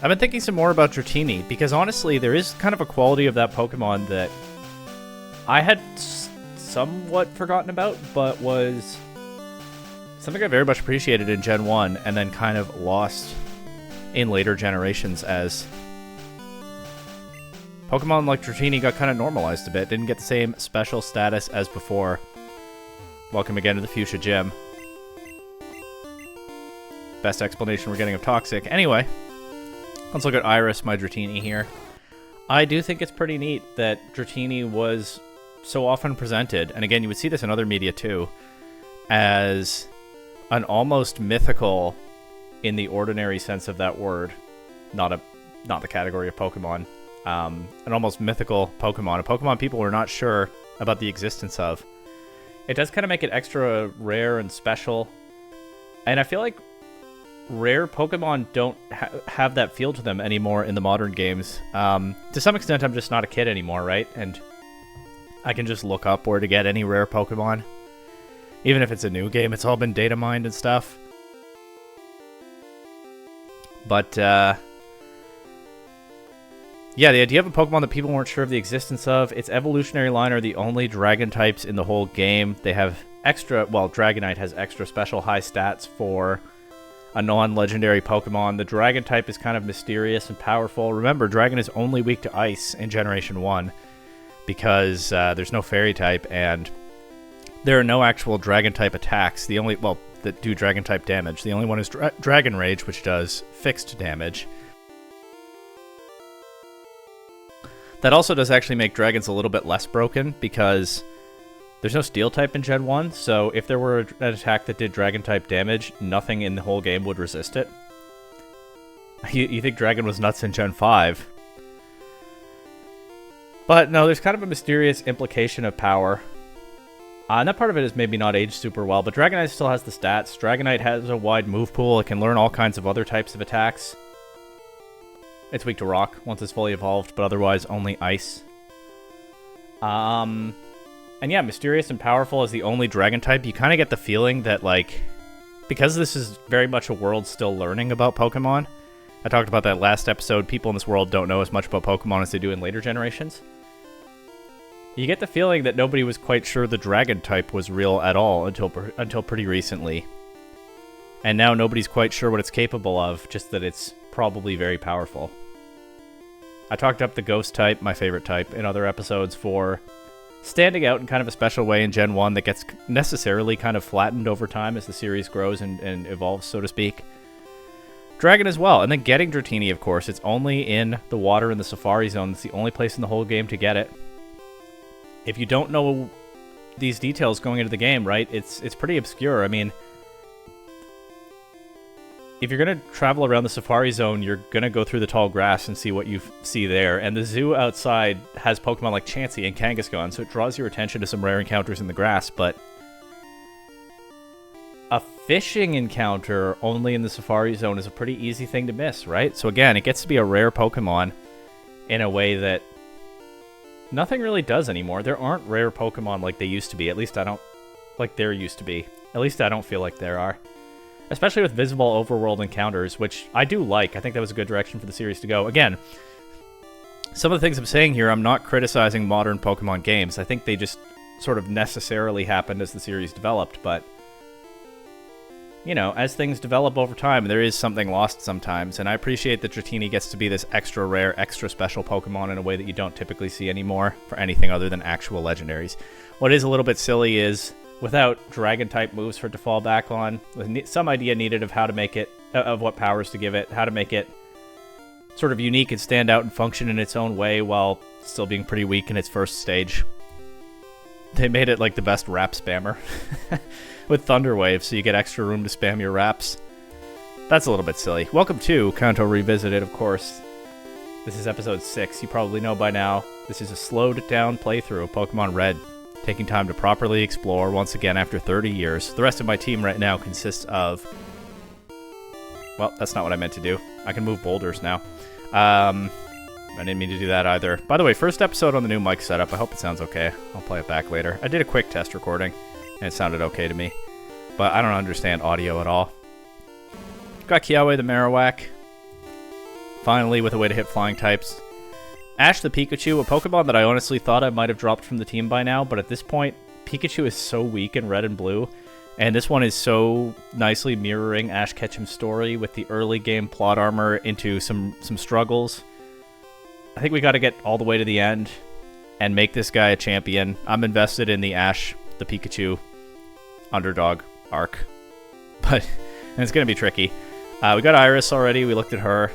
I've been thinking some more about Dratini, because honestly, there is kind of a quality of that Pokemon that I had somewhat forgotten about, but was something I very much appreciated in Gen 1, and then kind of lost in later generations as Pokemon like Dratini got kind of normalized a bit, didn't get the same special status as before. Welcome again to the Fuchsia Gym. Best explanation we're getting of Toxic. Anyway, let's look at Iris, my Dratini here. I do think it's pretty neat that Dratini was so often presented, and again, you would see this in other media too, as an almost mythical, in the ordinary sense of that word, not the category of Pokemon, an almost mythical Pokemon, a Pokemon people were not sure about the existence of. It does kind of make it extra rare and special, and I feel like rare Pokemon don't have that feel to them anymore in the modern games. To some extent, I'm just not a kid anymore, right? And I can just look up where to get any rare Pokemon. Even if it's a new game, it's all been data mined and stuff. But, yeah, the idea of a Pokemon that people weren't sure of the existence of, its evolutionary line are the only Dragon types in the whole game. They have extra, well, Dragonite has extra special high stats for a non-legendary Pokemon. The Dragon type is kind of mysterious and powerful. Remember, Dragon is only weak to Ice in Generation 1 because there's no Fairy type, and there are no actual Dragon type attacks. The only, well, that do Dragon type damage. The only one is Dragon Rage, which does fixed damage. That also does actually make Dragons a little bit less broken because there's no Steel type in Gen 1, so if there were an attack that did Dragon type damage, nothing in the whole game would resist it. You think Dragon was nuts in Gen 5. But no, there's kind of a mysterious implication of power. And that part of it is maybe not aged super well, but Dragonite still has the stats. Dragonite has a wide move pool. It can learn all kinds of other types of attacks. It's weak to Rock once it's fully evolved, but otherwise only Ice. And yeah, mysterious and powerful as the only Dragon type, you kind of get the feeling that, like, because this is very much a world still learning about Pokemon, I talked about that last episode, people in this world don't know as much about Pokemon as they do in later generations. You get the feeling that nobody was quite sure the Dragon type was real at all until pretty recently. And now nobody's quite sure what it's capable of, just that it's probably very powerful. I talked up the Ghost type, my favorite type, in other episodes for standing out in kind of a special way in Gen 1 that gets necessarily kind of flattened over time as the series grows and evolves, so to speak. Dragon as well, and then getting Dratini, of course. It's only in the water in the Safari Zone. It's the only place in the whole game to get it. If you don't know these details going into the game, right, it's pretty obscure. I mean, if you're going to travel around the Safari Zone, you're going to go through the tall grass and see what you see there. And the zoo outside has Pokemon like Chansey and Kangaskhan, so it draws your attention to some rare encounters in the grass. But a fishing encounter only in the Safari Zone is a pretty easy thing to miss, right? So again, it gets to be a rare Pokemon in a way that nothing really does anymore. There aren't rare Pokemon like they used to be. At least I don't... like there used to be. At least I don't feel like there are. Especially with visible overworld encounters, which I do like. I think that was a good direction for the series to go. Again, some of the things I'm saying here, I'm not criticizing modern Pokemon games. I think they just sort of necessarily happened as the series developed, but you know, as things develop over time, there is something lost sometimes, and I appreciate that Dratini gets to be this extra rare, extra special Pokemon in a way that you don't typically see anymore for anything other than actual legendaries. What is a little bit silly is, without Dragon-type moves for it to fall back on, with some idea needed of how to make it, of what powers to give it, how to make it sort of unique and stand out and function in its own way while still being pretty weak in its first stage. They made it like the best rap spammer. With Thunder Wave, so you get extra room to spam your raps. That's a little bit silly. Welcome to Kanto Revisited, of course. This is episode 6. You probably know by now, this is a slowed-down playthrough of Pokemon Red, taking time to properly explore once again after 30 years. The rest of my team right now consists of... well, that's not what I meant to do. I can move boulders now. I didn't mean to do that either. By the way, first episode on the new mic setup. I hope it sounds okay. I'll play it back later. I did a quick test recording, and it sounded okay to me. But I don't understand audio at all. Got Kiawe the Marowak. Finally, with a way to hit flying types. Ash the Pikachu, a Pokemon that I honestly thought I might have dropped from the team by now, but at this point, Pikachu is so weak in Red and Blue, and this one is so nicely mirroring Ash Ketchum's story with the early game plot armor into some struggles. I think we got to get all the way to the end and make this guy a champion. I'm invested in the Ash the Pikachu underdog arc, but it's going to be tricky. We got Iris already, we looked at her.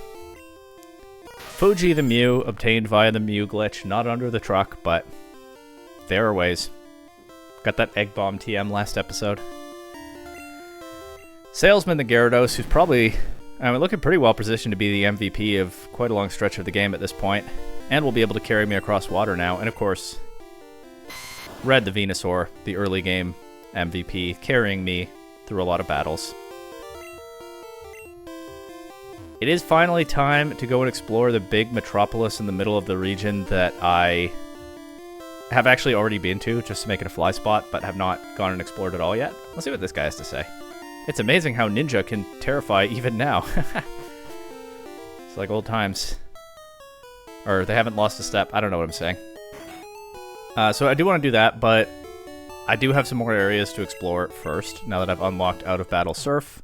Fuji the Mew, obtained via the Mew glitch, not under the truck, but there are ways. Got that Egg Bomb TM last episode. Salesman the Gyarados, who's probably looking pretty well positioned to be the MVP of quite a long stretch of the game at this point, and will be able to carry me across water now. And of course, Red the Venusaur, the early game MVP, carrying me through a lot of battles. It is finally time to go and explore the big metropolis in the middle of the region that I have actually already been to, just to make it a fly spot, but have not gone and explored it all yet. Let's see what this guy has to say. It's amazing how Ninja can terrify even now. It's like old times. Or they haven't lost a step. I don't know what I'm saying. So I do want to do that, but I do have some more areas to explore first, now that I've unlocked Out of Battle Surf.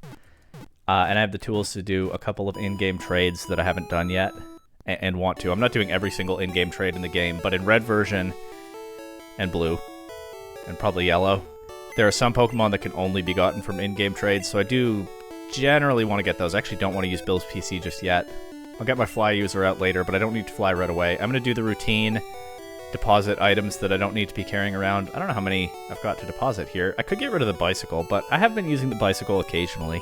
And I have the tools to do a couple of in-game trades that I haven't done yet, and want to. I'm not doing every single in-game trade in the game, but in Red version, and Blue, and probably Yellow, there are some Pokemon that can only be gotten from in-game trades, so I do generally want to get those. I actually don't want to use Bill's PC just yet. I'll get my Fly user out later, but I don't need to fly right away. I'm going to do the routine, deposit items that I don't need to be carrying around. I don't know how many I've got to deposit here. I could get rid of the bicycle, but I have been using the bicycle occasionally.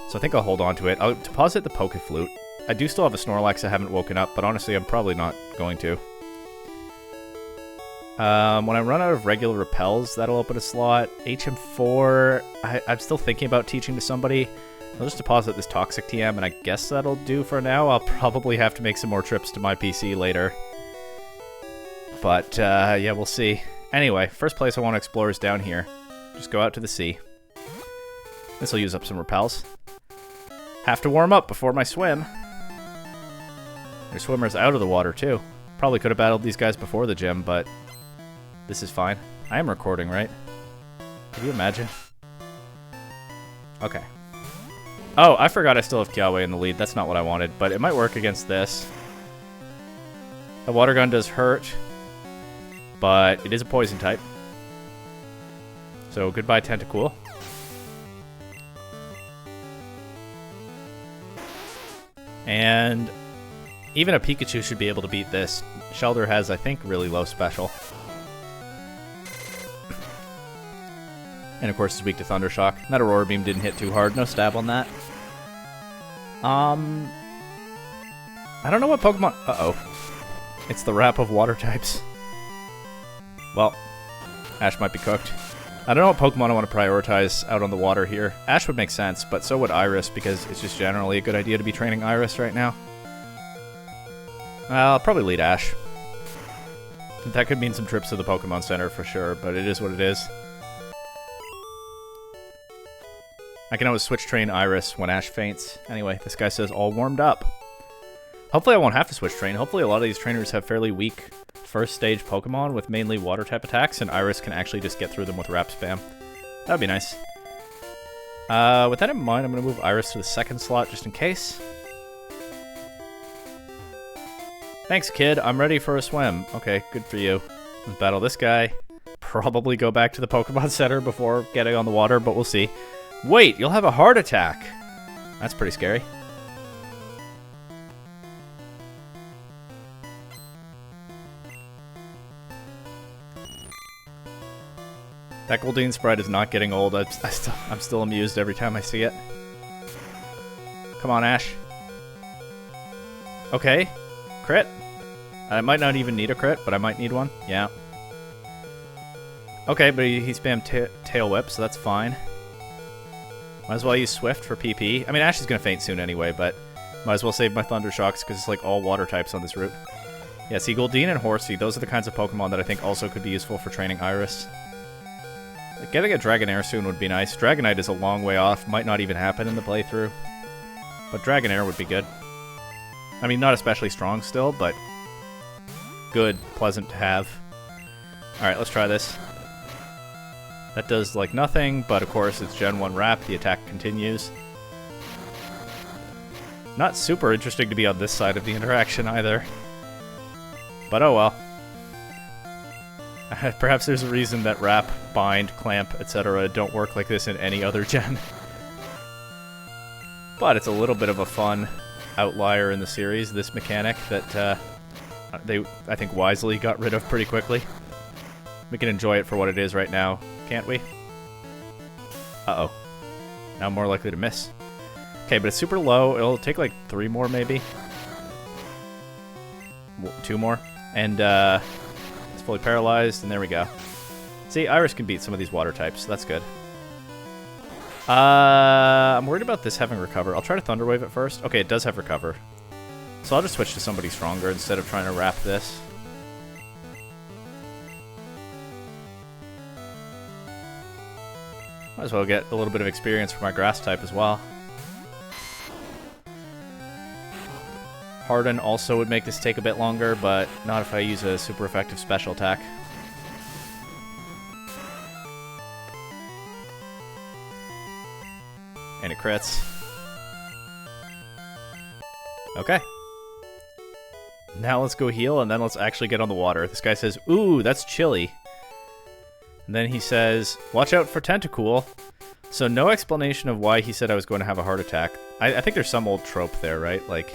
So I think I'll hold on to it. I'll deposit the Poke Flute. I do still have a Snorlax I haven't woken up, but honestly, I'm probably not going to. When I run out of regular repels, that'll open a slot. HM4, I'm still thinking about teaching to somebody. I'll just deposit this Toxic TM, and I guess that'll do for now. I'll probably have to make some more trips to my PC later. But, yeah, we'll see. Anyway, first place I want to explore is down here. Just go out to the sea. This will use up some repels. Have to warm up before my swim. There's swimmers out of the water, too. Probably could have battled these guys before the gym, but this is fine. I am recording, right? Can you imagine? Okay. Oh, I forgot I still have Kiawe in the lead. That's not what I wanted, but it might work against this. The water gun does hurt, but it is a poison type. So goodbye, Tentacool. And even a Pikachu should be able to beat this. Shelder has, I think, really low special. And of course, it's weak to Thunder Shock. That Aurora Beam didn't hit too hard. No stab on that. I don't know what Pokemon... Uh-oh. It's the wrap of water types. Well, Ash might be cooked. I don't know what Pokemon I want to prioritize out on the water here. Ash would make sense, but so would Iris, because it's just generally a good idea to be training Iris right now. I'll probably lead Ash. That could mean some trips to the Pokemon Center for sure, but it is what it is. I can always switch train Iris when Ash faints. Anyway, this guy says all warmed up. Hopefully I won't have to switch train. Hopefully a lot of these trainers have fairly weak first stage Pokemon with mainly water type attacks, and Iris can actually just get through them with Wrap Spam. That'd be nice. With that in mind, I'm going to move Iris to the second slot just in case. Thanks, kid. I'm ready for a swim. Okay, good for you. Let's battle this guy. Probably go back to the Pokemon Center before getting on the water, but we'll see. Wait, you'll have a heart attack. That's pretty scary. That Goldeen sprite is not getting old. I'm still amused every time I see it. Come on, Ash. Okay. Crit. I might not even need a crit, but I might need one. Yeah. Okay, but he spammed Tail Whip, so that's fine. Might as well use Swift for PP. I mean, Ash is going to faint soon anyway, but might as well save my Thunder Shocks because it's like all water types on this route. Yeah, see, Goldeen and Horsey, those are the kinds of Pokemon that I think also could be useful for training Iris. Like, getting a Dragonair soon would be nice. Dragonite is a long way off, might not even happen in the playthrough. But Dragonair would be good. I mean, not especially strong still, but good, pleasant to have. Alright, let's try this. That does, like, nothing, but of course it's Gen 1 wrap. The attack continues. Not super interesting to be on this side of the interaction either. But oh well. Perhaps there's a reason that wrap, bind, clamp, etc. don't work like this in any other gen. But it's a little bit of a fun outlier in the series, this mechanic that they, I think, wisely got rid of pretty quickly. We can enjoy it for what it is right now, can't we? Uh-oh. Now I'm more likely to miss. Okay, but it's super low. It'll take like 3 more, maybe. 2 more. And it's fully paralyzed, and there we go. See, Iris can beat some of these water types. That's good. I'm worried about this having recover. I'll try to Thunder Wave it first. Okay, it does have recover. So I'll just switch to somebody stronger instead of trying to wrap this. Might as well get a little bit of experience for my grass type as well. Harden also would make this take a bit longer, but not if I use a super effective special attack. And it crits. Okay. Now let's go heal, and then let's actually get on the water. This guy says, ooh, that's chilly. And then he says, watch out for Tentacool. So no explanation of why he said I was going to have a heart attack. I think there's some old trope there, right? Like,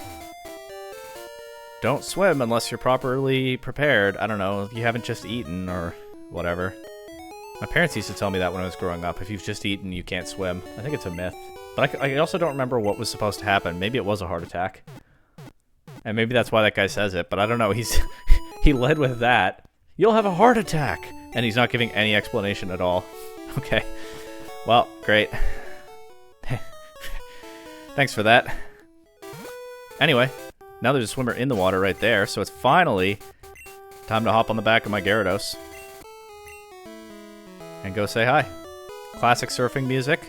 don't swim unless you're properly prepared. I don't know, you haven't just eaten or whatever. My parents used to tell me that when I was growing up. If you've just eaten, you can't swim. I think it's a myth. But I also don't remember what was supposed to happen. Maybe it was a heart attack. And maybe that's why that guy says it. But I don't know. He led with that. You'll have a heart attack! And he's not giving any explanation at all. Okay. Well, great. Thanks for that. Anyway, now there's a swimmer in the water right there, so it's finally time to hop on the back of my Gyarados. And go say hi. Classic surfing music.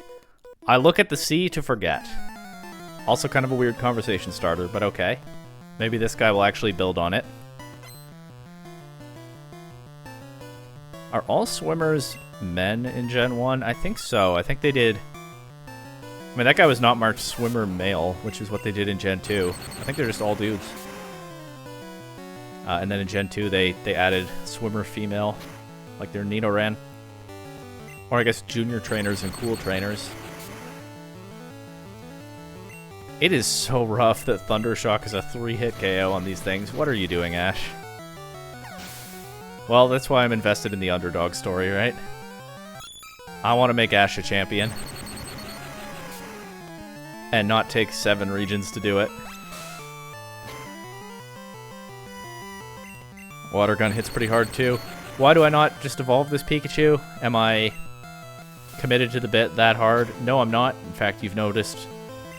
I look at the sea to forget. Also kind of a weird conversation starter, but okay. Maybe this guy will actually build on it. Are all swimmers men in Gen 1? I think so. I think they did. I mean, that guy was not marked swimmer male, which is what they did in Gen 2. I think they're just all dudes. And then in Gen 2, they added swimmer female, like their Nidoran. Or I guess junior trainers and cool trainers. It is so rough that Thundershock is a 3-hit KO on these things. What are you doing, Ash? Well, that's why I'm invested in the underdog story, right? I want to make Ash a champion. And not take 7 regions to do it. Water gun hits pretty hard too. Why do I not just evolve this Pikachu? Am I committed to the bit that hard? No, I'm not. In fact, you've noticed,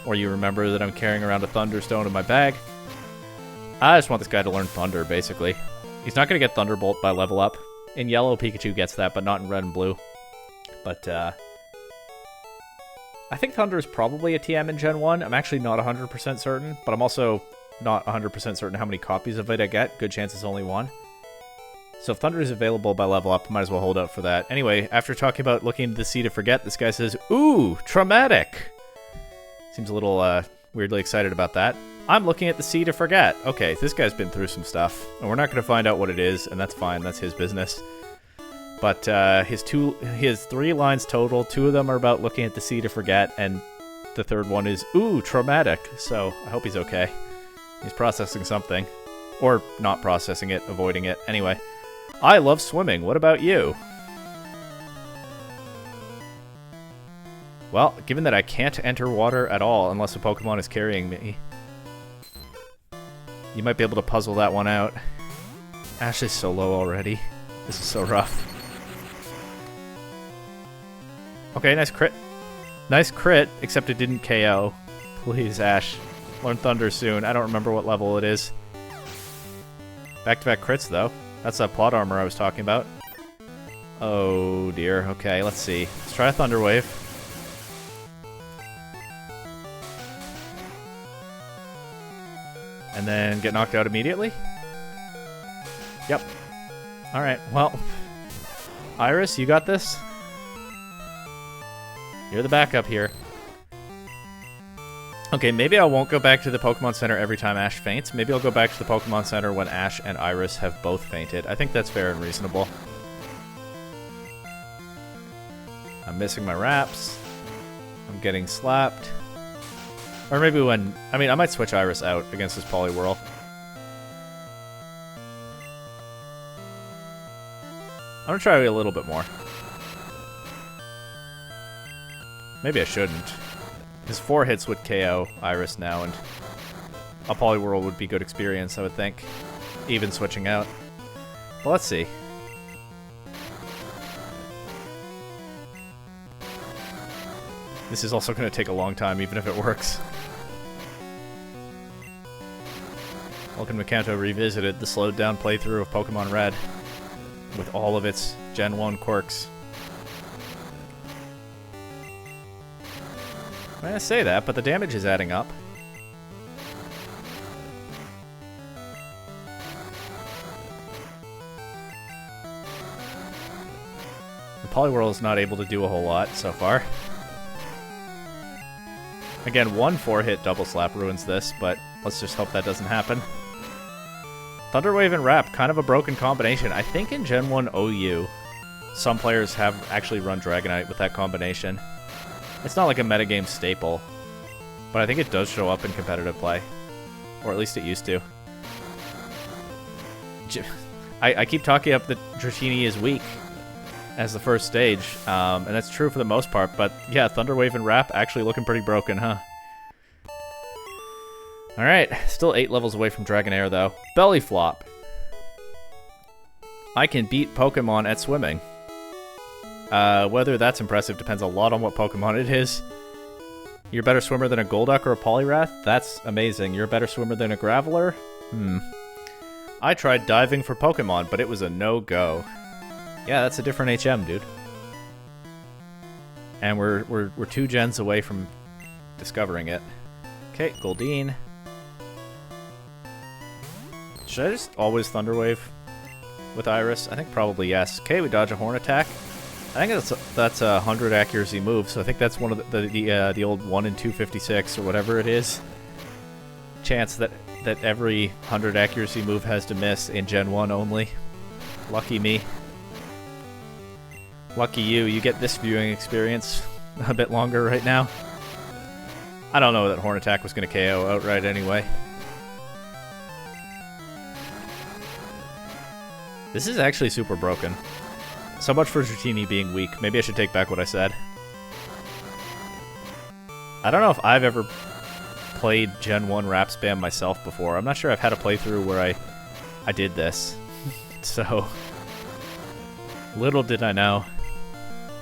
or you remember that I'm carrying around a Thunderstone in my bag. I just want this guy to learn Thunder, basically. He's not going to get Thunderbolt by level up. In yellow, Pikachu gets that, but not in red and blue. But, I think Thunder is probably a TM in Gen 1. I'm actually not 100% certain, but I'm also not 100% certain how many copies of it I get. Good chance it's only 1. So if Thunder is available by level up, I might as well hold out for that. Anyway, after talking about looking into the sea to forget, this guy says, ooh, traumatic! Seems a little, weirdly excited about that. I'm looking at the sea to forget. Okay, this guy's been through some stuff, and we're not going to find out what it is, and that's fine. That's his business. But his 3 lines total, 2 of them are about looking at the sea to forget, and the third one is, ooh, traumatic. So I hope he's okay. He's processing something. Or not processing it, avoiding it. Anyway, I love swimming. What about you? Well, given that I can't enter water at all unless a Pokemon is carrying me, you might be able to puzzle that one out. Ash is so low already. This is so rough. Okay, nice crit. Nice crit, except it didn't KO. Please, Ash. Learn Thunder soon. I don't remember what level it is. Back-to-back crits, though. That's that plot armor I was talking about. Oh, dear. Okay, let's see. Let's try a Thunder Wave. And then get knocked out immediately? Yep. Alright, well. Iris, you got this? You're the backup here. Okay, maybe I won't go back to the Pokemon Center every time Ash faints. Maybe I'll go back to the Pokemon Center when Ash and Iris have both fainted. I think that's fair and reasonable. I'm missing my wraps. I'm getting slapped. Or maybe when... I mean, I might switch Iris out against this Poliwhirl. I'm gonna try a little bit more. Maybe I shouldn't. His 4 hits would KO Iris now, and a Poliwhirl would be good experience, I would think. Even switching out. But let's see. This is also going to take a long time, even if it works. Welcome to Kanto Revisited, the slowed down playthrough of Pokemon Red, with all of its Gen 1 quirks. I say that, but the damage is adding up. The Poliwhirl is not able to do a whole lot so far. Again, 1 4-hit double slap ruins this, but let's just hope that doesn't happen. Thunder Wave and Wrap, kind of a broken combination. I think in Gen 1 OU, some players have actually run Dragonite with that combination. It's not like a metagame staple, but I think it does show up in competitive play. Or at least it used to. I keep talking up that Dratini is weak as the first stage, and that's true for the most part, but yeah, Thunder Wave and Wrap actually looking pretty broken, huh? Alright, still 8 levels away from Dragonair, though. Belly Flop. I can beat Pokemon at swimming. Whether that's impressive depends a lot on what Pokemon it is. You're a better swimmer than a Golduck or a Poliwrath? That's amazing. You're a better swimmer than a Graveler? I tried diving for Pokemon, but it was a no-go. Yeah, that's a different HM, dude. And we're 2 gens away from discovering it. Okay, Goldeen. Should I just always Thunder Wave with Iris? I think probably yes. Okay, we dodge a Horn Attack. I think that's a 100 accuracy move, so I think that's one of the old 1 in 256 or whatever it is. Chance that every 100 accuracy move has to miss in Gen 1 only. Lucky me. Lucky you. You get this viewing experience a bit longer right now. I don't know that Horn Attack was going to KO outright anyway. This is actually super broken. So much for Dratini being weak. Maybe I should take back what I said. I don't know if I've ever played Gen 1 Wrap Spam myself before. I'm not sure I've had a playthrough where I did this. So, little did I know.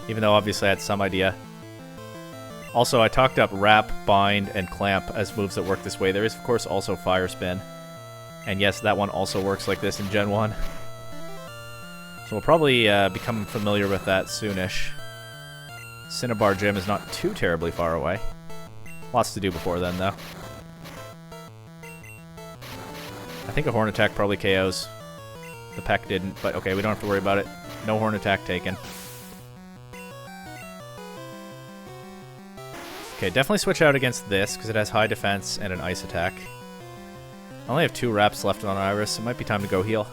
Even though obviously I had some idea. Also, I talked up Wrap, Bind, and Clamp as moves that work this way. There is, of course, also Fire Spin. And yes, that one also works like this in Gen 1. So we'll probably become familiar with that soonish. Cinnabar Gym is not too terribly far away. Lots to do before then, though. I think a Horn Attack probably KOs. The Peck didn't, but okay, we don't have to worry about it. No Horn Attack taken. Okay, definitely switch out against this, because it has high defense and an Ice Attack. I only have 2 Wraps left on Iris. It might be time to go heal.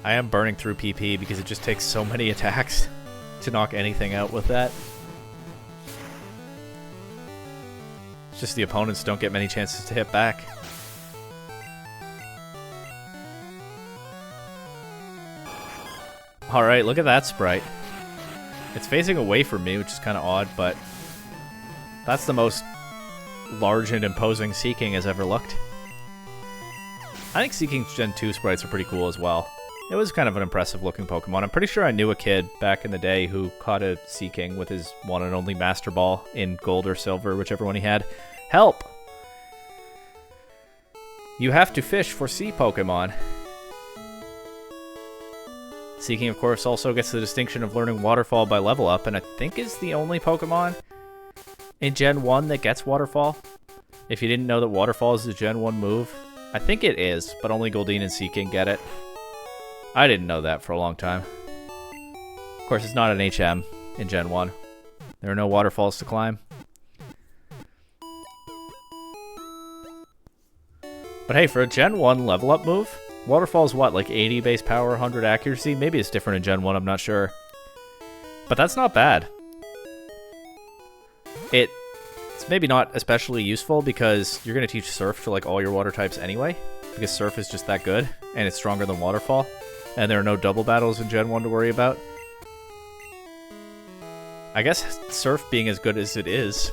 I am burning through PP because it just takes so many attacks to knock anything out with that. It's just the opponents don't get many chances to hit back. Alright, look at that sprite. It's facing away from me, which is kind of odd, but that's the most large and imposing Seeking has ever looked. I think Seeking's Gen 2 sprites are pretty cool as well. It was kind of an impressive looking Pokemon. I'm pretty sure I knew a kid back in the day who caught a Seeking with his one and only Master Ball in Gold or Silver, whichever one he had. Help! You have to fish for sea Pokemon. Seeking, of course, also gets the distinction of learning Waterfall by level up, and I think is the only Pokemon in Gen 1 that gets Waterfall. If you didn't know that Waterfall is a Gen 1 move, I think it is, but only Goldeen and Seaking get it. I didn't know that for a long time. Of course, it's not an HM in Gen 1. There are no waterfalls to climb. But hey, for a Gen 1 level up move, Waterfall's what, like 80 base power, 100 accuracy? Maybe it's different in Gen 1, I'm not sure. But that's not bad. It's maybe not especially useful because you're going to teach Surf to like all your water types anyway. Because Surf is just that good, and it's stronger than Waterfall. And there are no double battles in Gen 1 to worry about. I guess Surf being as good as it is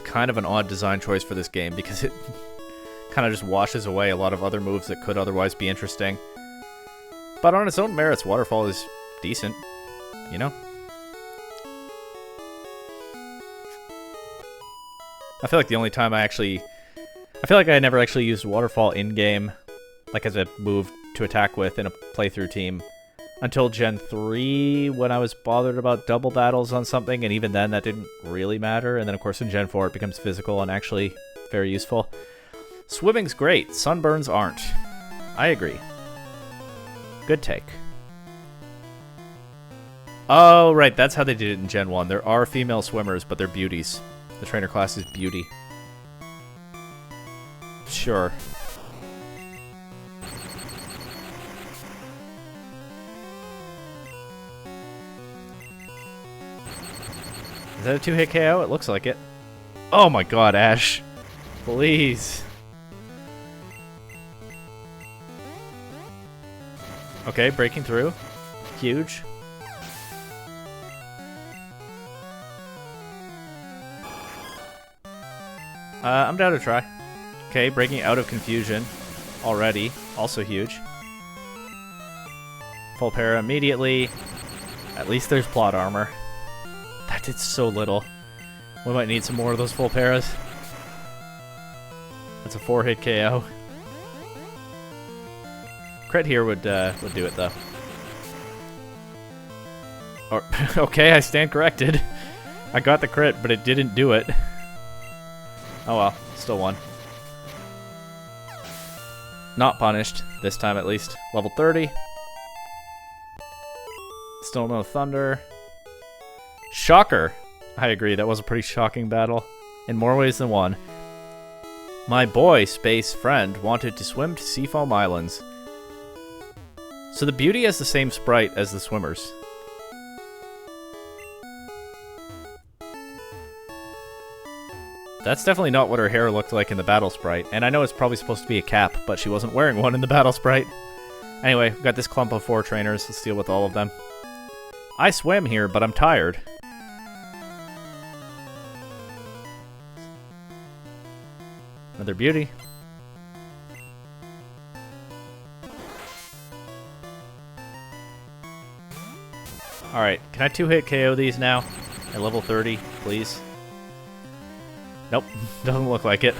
kind of an odd design choice for this game because it kind of just washes away a lot of other moves that could otherwise be interesting. But on its own merits, Waterfall is decent, you know? I feel like the only time I feel like I never actually used Waterfall in-game, like as a move to attack with in a playthrough team, until Gen 3 when I was bothered about double battles on something, and even then that didn't really matter. And then of course in Gen 4 it becomes physical and actually very useful. Swimming's great, sunburns aren't. I agree. Good take. Oh, right, that's how they did it in Gen 1. There are female swimmers, but they're beauties. The trainer class is beauty. Sure. Is that a 2-hit KO? It looks like it. Oh my god, Ash. Please. Okay, breaking through. Huge. I'm down to try. Okay, breaking out of confusion already. Also huge. Full para immediately. At least there's plot armor. That did so little. We might need some more of those full paras. That's a 4-hit KO. Crit here would do it though. Or, okay, I stand corrected. I got the crit, but it didn't do it. Oh well, still won. Not punished, this time at least. Level 30. Still no thunder. Shocker! I agree, that was a pretty shocking battle. In more ways than one. My boy, Space Friend, wanted to swim to Seafoam Islands. So the beauty has the same sprite as the swimmers. That's definitely not what her hair looked like in the battle sprite, and I know it's probably supposed to be a cap, but she wasn't wearing one in the battle sprite. Anyway, we've got this clump of 4 trainers, let's deal with all of them. I swam here, but I'm tired. Another beauty. Alright, can I 2-hit KO these now? At level 30, please? Nope, doesn't look like it.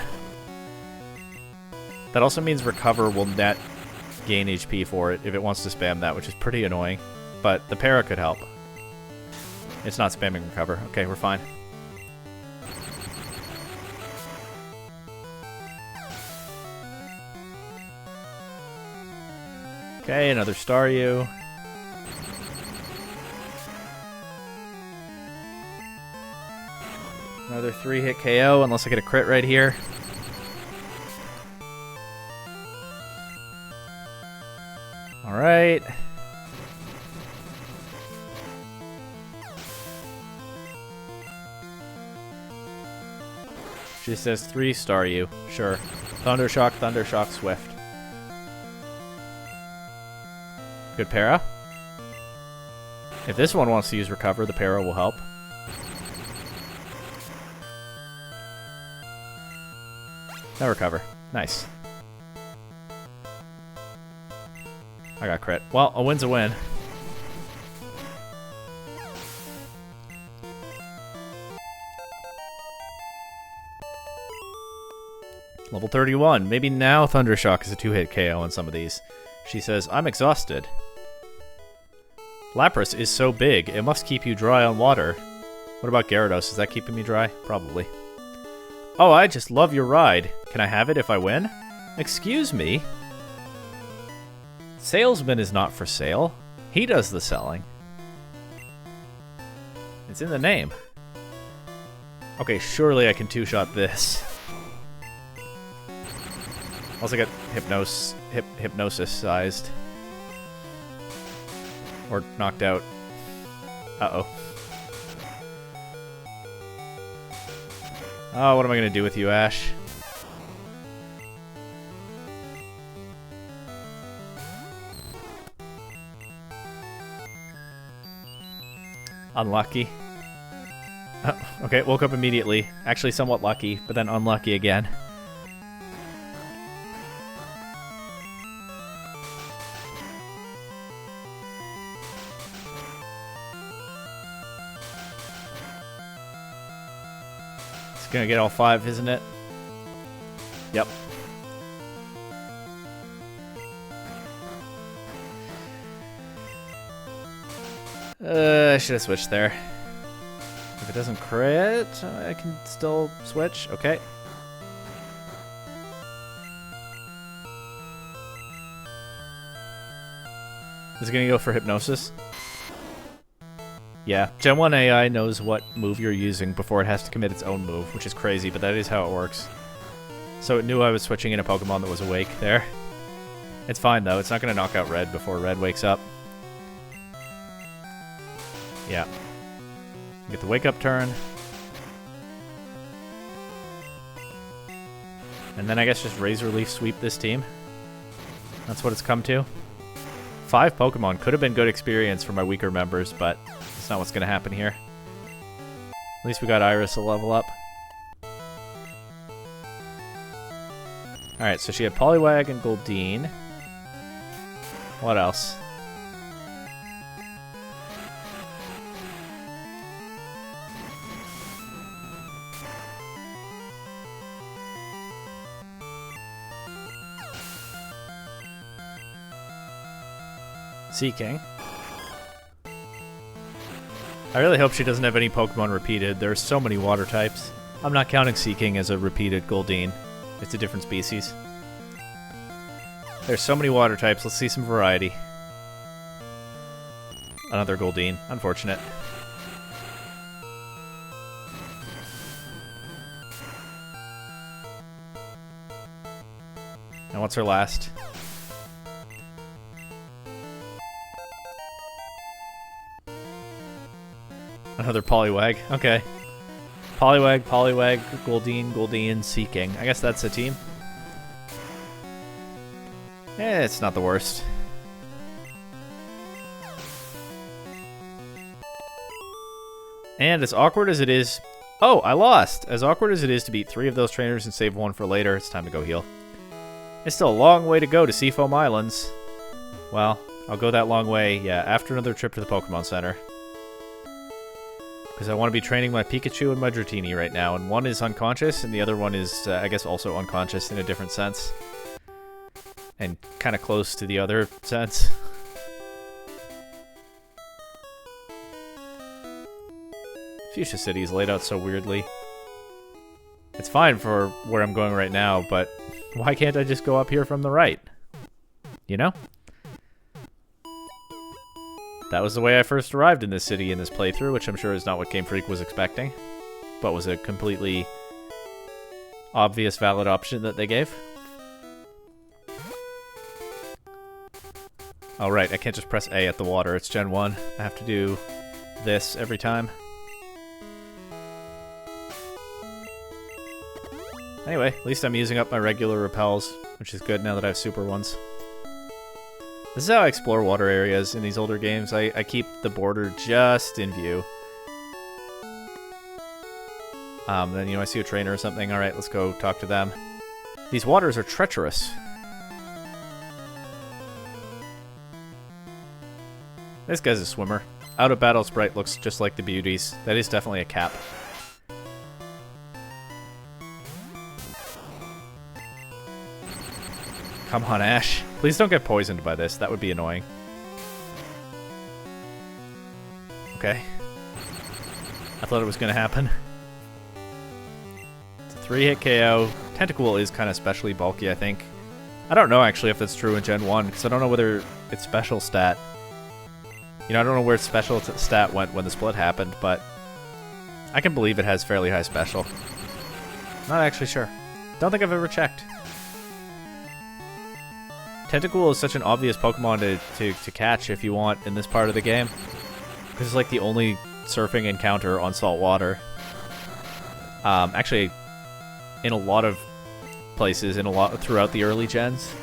That also means Recover will net gain HP for it if it wants to spam that, which is pretty annoying. But the para could help. It's not spamming Recover. Okay, we're fine. Okay, another Staryu. Another 3-hit KO, unless I get a crit right here. Alright. She says 3 Staryu. Sure. Thundershock, Thundershock, Swift. Good para. If this one wants to use Recover, the para will help. No Recover. Nice. I got crit. Well, a win's a win. Level 31. Maybe now Thundershock is a 2-hit KO on some of these. She says, I'm exhausted. Lapras is so big, it must keep you dry on water. What about Gyarados? Is that keeping me dry? Probably. Oh, I just love your ride. Can I have it if I win? Excuse me? Salesman is not for sale. He does the selling. It's in the name. Okay, surely I can two-shot this. Also get hypnosis-sized. Or knocked out. Uh-oh. Oh, what am I gonna do with you, Ash? Unlucky. Okay, woke up immediately. Actually somewhat lucky, but then unlucky again. It's gonna get all 5, isn't it? Yep. I should have switched there. If it doesn't crit, I can still switch. Okay. Is it gonna go for hypnosis? Yeah. Gen 1 AI knows what move you're using before it has to commit its own move, which is crazy, but that is how it works. So it knew I was switching in a Pokemon that was awake there. It's fine, though. It's not gonna knock out Red before Red wakes up. Yeah. Get the wake up turn. And then I guess just Razor Leaf sweep this team. That's what it's come to. 5 Pokemon could have been good experience for my weaker members, but it's not what's going to happen here. At least we got Iris to level up. Alright, so she had Poliwag and Goldeen. What else? Seeking. I really hope she doesn't have any Pokemon repeated. There's so many water types. I'm not counting Seeking as a repeated Goldeen. It's a different species. There's so many water types. Let's see some variety. Another Goldeen. Unfortunate. And what's her last? Another Poliwag. Okay. Poliwag, Poliwag, Goldeen, Goldeen, Seeking. I guess that's a team. Eh, it's not the worst. And as awkward as it is... Oh, I lost! As awkward as it is to beat 3 of those trainers and save 1 for later, it's time to go heal. It's still a long way to go to Seafoam Islands. Well, I'll go that long way, yeah, after another trip to the Pokemon Center. Because I want to be training my Pikachu and my Dratini right now, and one is unconscious, and the other one is, I guess, also unconscious in a different sense. And kind of close to the other sense. Fuchsia City is laid out so weirdly. It's fine for where I'm going right now, but why can't I just go up here from the right? You know? That was the way I first arrived in this city in this playthrough, which I'm sure is not what Game Freak was expecting, but was a completely obvious, valid option that they gave. Oh, right, I can't just press A at the water. It's Gen 1. I have to do this every time. Anyway, at least I'm using up my regular repels, which is good now that I have super ones. This is how I explore water areas in these older games. I keep the border just in view. Then, you know, I see a trainer or something. Alright, let's go talk to them. These waters are treacherous. This guy's a swimmer. Out of battle sprite looks just like the beauties. That is definitely a cap. Come on, Ash. Please don't get poisoned by this. That would be annoying. Okay. I thought it was going to happen. It's a 3-hit KO. Tentacool is kind of specially bulky, I think. I don't know, actually, if that's true in Gen 1, because I don't know whether its special stat... You know, I don't know where its special stat went when the split happened, but... I can believe it has fairly high special. Not actually sure. Don't think I've ever checked. Tentacool is such an obvious Pokemon to catch if you want in this part of the game. Because it's like the only surfing encounter on salt water. Actually, in a lot of places, throughout the early gens.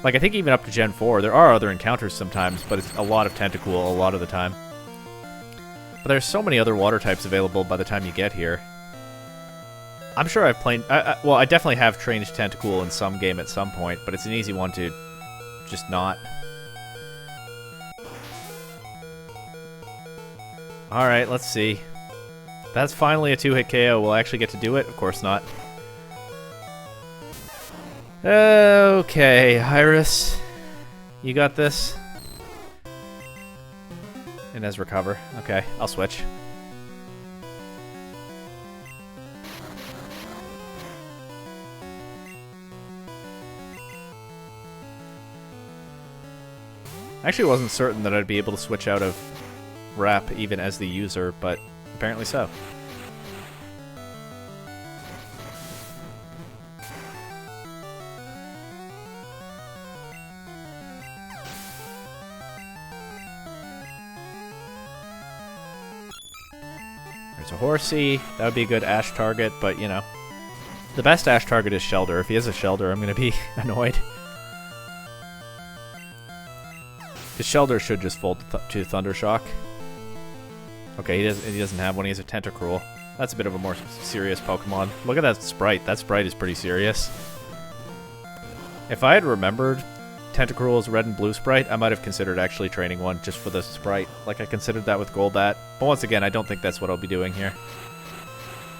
Like, I think even up to Gen 4, there are other encounters sometimes, but it's a lot of Tentacool a lot of the time. But there's so many other water types available by the time you get here. I'm sure I've played... well, I definitely have trained Tentacool in some game at some point, but it's an easy one to just not. Alright, let's see. That's finally a 2-hit KO. Will I actually get to do it? Of course not. Okay, Iris. You got this? And as recover. Okay, I'll switch. I actually wasn't certain that I'd be able to switch out of Rap even as the user, but apparently so. There's a Horsey. That would be a good Ash target, but you know. The best Ash target is Shelter. If he has a Shelter, I'm going to be annoyed. His Shelter should just fold to Thundershock. Okay, he doesn't have one. He has a Tentacruel. That's a bit of a more serious Pokemon. Look at that Sprite. That Sprite is pretty serious. If I had remembered Tentacruel's red and blue Sprite, I might have considered actually training one just for the Sprite. Like I considered that with Golbat. But once again, I don't think that's what I'll be doing here.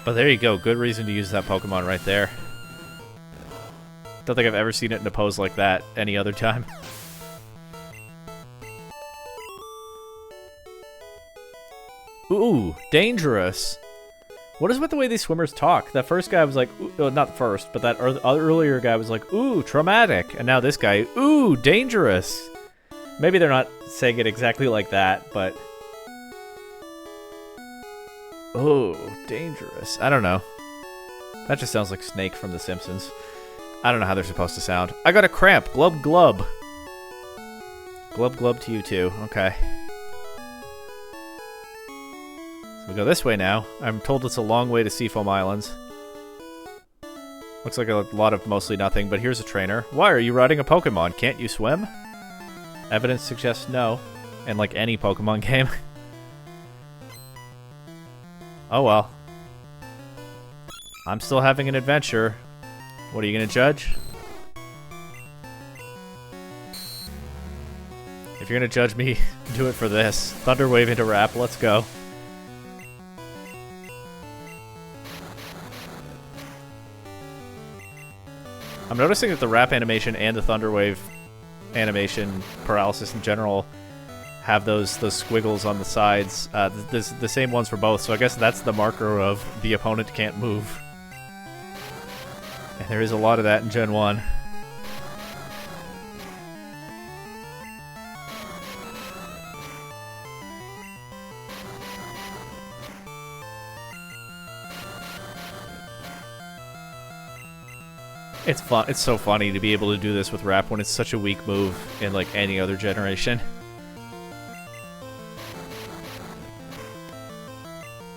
But there you go. Good reason to use that Pokemon right there. Don't think I've ever seen it in a pose like that any other time. Ooh, dangerous. What is with the way these swimmers talk? That first guy was like, ooh, not first, but that earlier guy was like, ooh, traumatic. And now this guy, ooh, dangerous. Maybe they're not saying it exactly like that, but... Oh, dangerous. I don't know. That just sounds like Snake from The Simpsons. I don't know how they're supposed to sound. I got a cramp. Glub glub. Glub glub to you too. Okay. So we go this way now. I'm told it's a long way to Seafoam Islands. Looks like a lot of mostly nothing, but here's a trainer. Why are you riding a Pokemon? Can't you swim? Evidence suggests no. In like any Pokemon game. Oh well. I'm still having an adventure. What are you gonna judge? If you're gonna judge me, do it for this. Thunder Wave into Rap, let's go. I'm noticing that the Rap animation and the Thunder Wave animation, paralysis in general, have those squiggles on the sides. The same ones for both, so I guess that's the marker of the opponent can't move. And there is a lot of that in Gen 1. It's fun. It's so funny to be able to do this with Rap when it's such a weak move in like any other generation.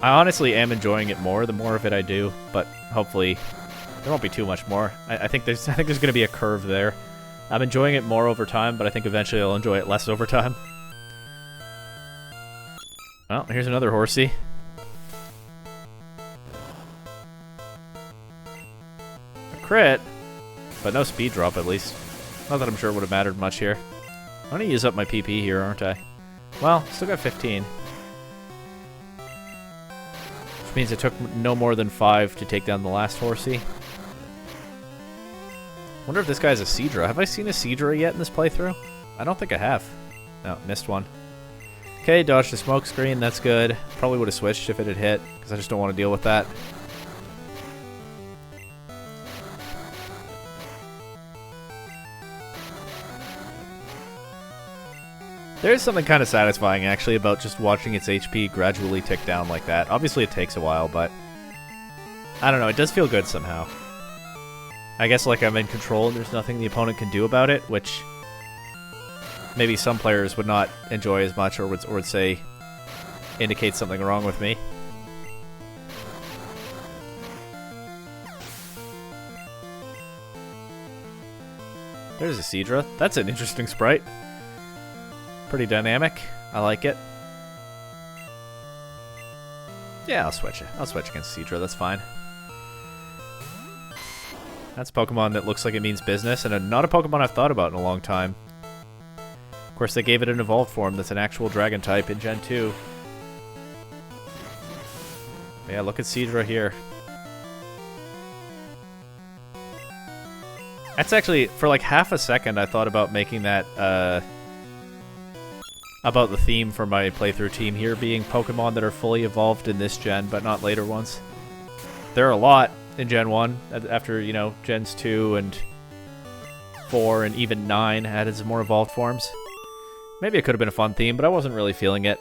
I honestly am enjoying it more the more of it I do, but hopefully there won't be too much more. I think there's going to be a curve there. I'm enjoying it more over time, but I think eventually I'll enjoy it less over time. Well, here's another Horsey. A crit, but no speed drop at least. Not that I'm sure it would have mattered much here. I'm going to use up my PP here, aren't I? Well, still got 15. Which means it took no more than 5 to take down the last Horsey. Wonder if this guy's a Seadra. Have I seen a Seadra yet in this playthrough? I don't think I have. No, missed one. Okay, dodged the smoke screen. That's good. Probably would have switched if it had hit, because I just don't want to deal with that. There's something kind of satisfying, actually, about just watching its HP gradually tick down like that. Obviously, it takes a while, but I don't know. It does feel good somehow. I guess like I'm in control and there's nothing the opponent can do about it, which maybe some players would not enjoy as much, or would say indicates something wrong with me. There's a Seadra. That's an interesting sprite. Pretty dynamic. I like it. Yeah, I'll switch it. I'll switch against Seadra. That's fine. That's a Pokemon that looks like it means business, and not a Pokemon I've thought about in a long time. Of course, they gave it an evolved form that's an actual Dragon type in Gen 2. Yeah, look at Seadra here. That's actually, for like half a second, I thought about making that, about the theme for my playthrough team here being Pokemon that are fully evolved in this gen, but not later ones. There are a lot in Gen 1, after, you know, Gens 2 and 4 and even 9 added some more evolved forms. Maybe it could have been a fun theme, but I wasn't really feeling it.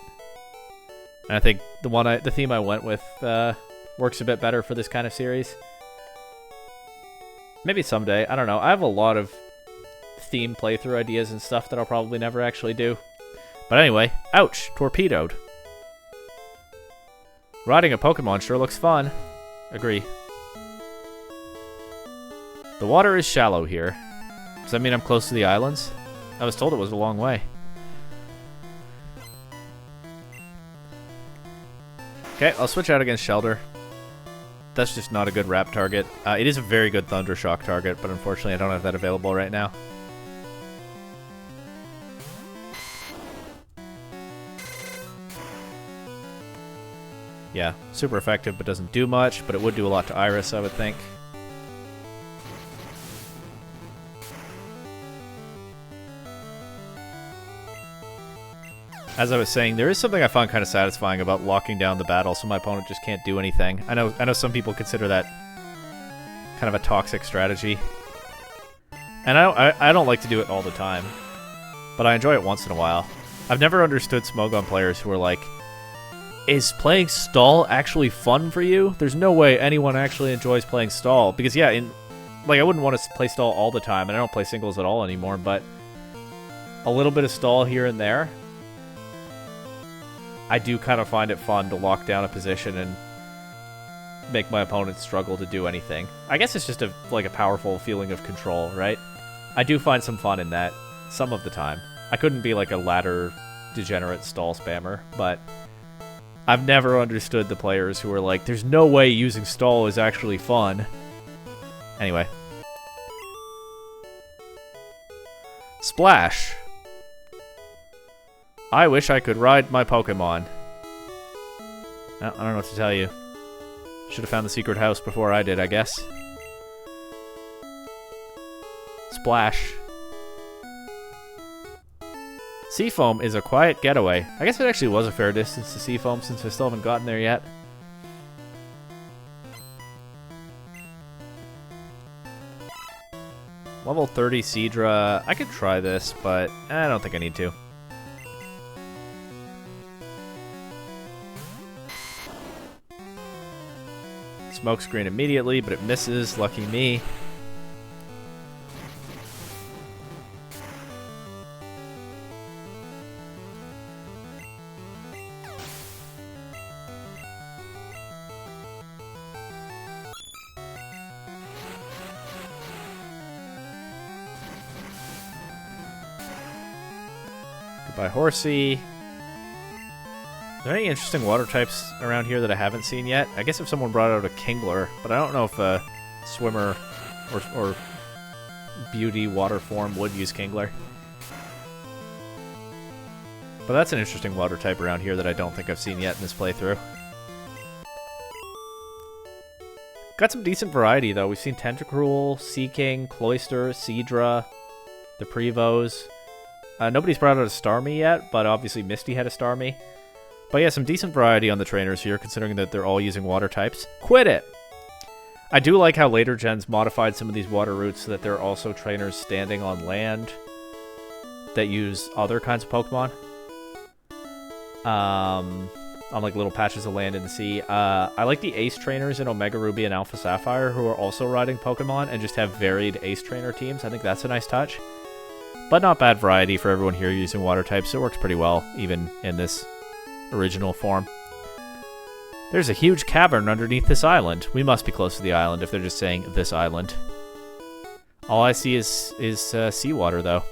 And I think the theme I went with works a bit better for this kind of series. Maybe someday, I don't know. I have a lot of theme playthrough ideas and stuff that I'll probably never actually do. But anyway, ouch, torpedoed. Riding a Pokemon sure looks fun. Agree. The water is shallow here. Does that mean I'm close to the islands? I was told it was a long way. Okay, I'll switch out against Shelter. That's just not a good wrap target. It is a very good Thunder Shock target, but unfortunately I don't have that available right now. Yeah, super effective, but doesn't do much, but it would do a lot to Iris, I would think. As I was saying, there is something I find kind of satisfying about locking down the battle so my opponent just can't do anything. I know some people consider that kind of a toxic strategy. And I don't like to do it all the time, but I enjoy it once in a while. I've never understood Smogon players who are like, is playing stall actually fun for you? There's no way anyone actually enjoys playing stall. Because yeah, like I wouldn't want to play stall all the time, and I don't play singles at all anymore, but a little bit of stall here and there, I do kind of find it fun to lock down a position and make my opponent struggle to do anything. I guess it's just like a powerful feeling of control, right? I do find some fun in that some of the time. I couldn't be like a ladder degenerate stall spammer, but I've never understood the players who are like, there's no way using stall is actually fun. Anyway. Splash. I wish I could ride my Pokemon. I don't know what to tell you. Should have found the secret house before I did, I guess. Splash. Seafoam is a quiet getaway. I guess it actually was a fair distance to Seafoam since I still haven't gotten there yet. Level 30 Seadra. I could try this, but I don't think I need to. Smokescreen immediately, but it misses. Lucky me. Goodbye, Horsey. Are there any interesting water types around here that I haven't seen yet? I guess if someone brought out a Kingler, but I don't know if a swimmer or beauty water form would use Kingler. But that's an interesting water type around here that I don't think I've seen yet in this playthrough. Got some decent variety, though. We've seen Tentacruel, Seaking, Cloyster, Seadra, the Prevos. Nobody's brought out a Starmie yet, but obviously Misty had a Starmie. But yeah, some decent variety on the trainers here, considering that they're all using water types. Quit it! I do like how later gens modified some of these water routes so that there are also trainers standing on land that use other kinds of Pokemon. on like little patches of land in the sea. I like the Ace trainers in Omega Ruby and Alpha Sapphire who are also riding Pokemon and just have varied Ace trainer teams. I think that's a nice touch. But not bad variety for everyone here using water types. So it works pretty well, even in this original form. There's a huge cavern underneath this island. We must be close to the island if they're just saying this island. All I see is seawater, though.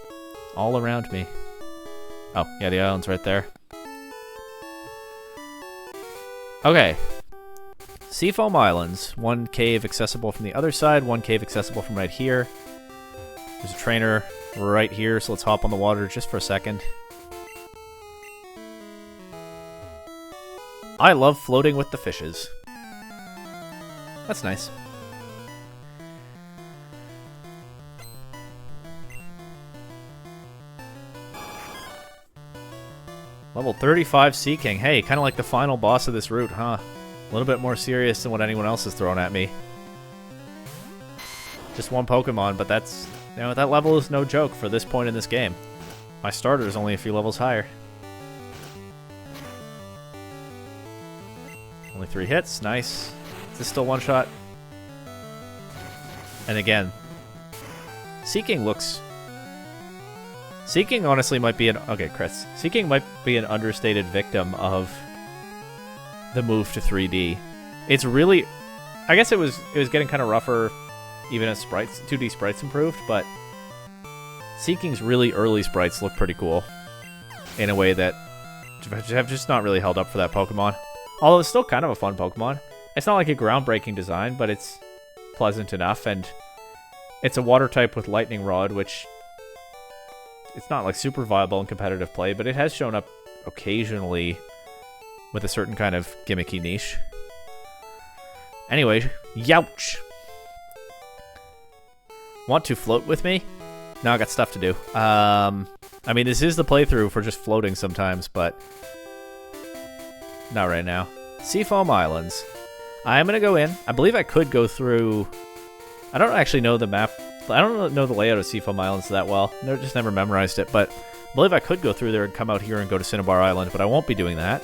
All around me. Oh, yeah, the island's right there. Okay. Seafoam Islands. One cave accessible from the other side, one cave accessible from right here. There's a trainer right here, so let's hop on the water just for a second. I love floating with the fishes. That's nice. Level 35 Sea King. Hey, kind of like the final boss of this route, huh? A little bit more serious than what anyone else has thrown at me. Just one Pokemon, but that's... You know, that level is no joke for this point in this game. My starter is only a few levels higher. Only 3 hits. Nice. Is this still one shot? And again, Seeking looks... Seeking honestly might be an... Okay, Chris. Seeking might be an understated victim of the move to 3D. It's really... I guess it was getting kind of rougher even as sprites, 2D sprites improved, but Seeking's really early sprites look pretty cool in a way that have just not really held up for that Pokemon. Although it's still kind of a fun Pokemon. It's not like a groundbreaking design, but it's pleasant enough, and it's a water type with Lightning Rod, which it's not like super viable in competitive play, but it has shown up occasionally with a certain kind of gimmicky niche. Anyway, youch! Want to float with me? No, I got stuff to do. I mean, this is the playthrough for just floating sometimes, but not right now. Seafoam Islands. I'm gonna go in. I believe I could go through... I don't actually know the map. I don't know the layout of Seafoam Islands that well. Just never memorized it, but I believe I could go through there and come out here and go to Cinnabar Island, but I won't be doing that.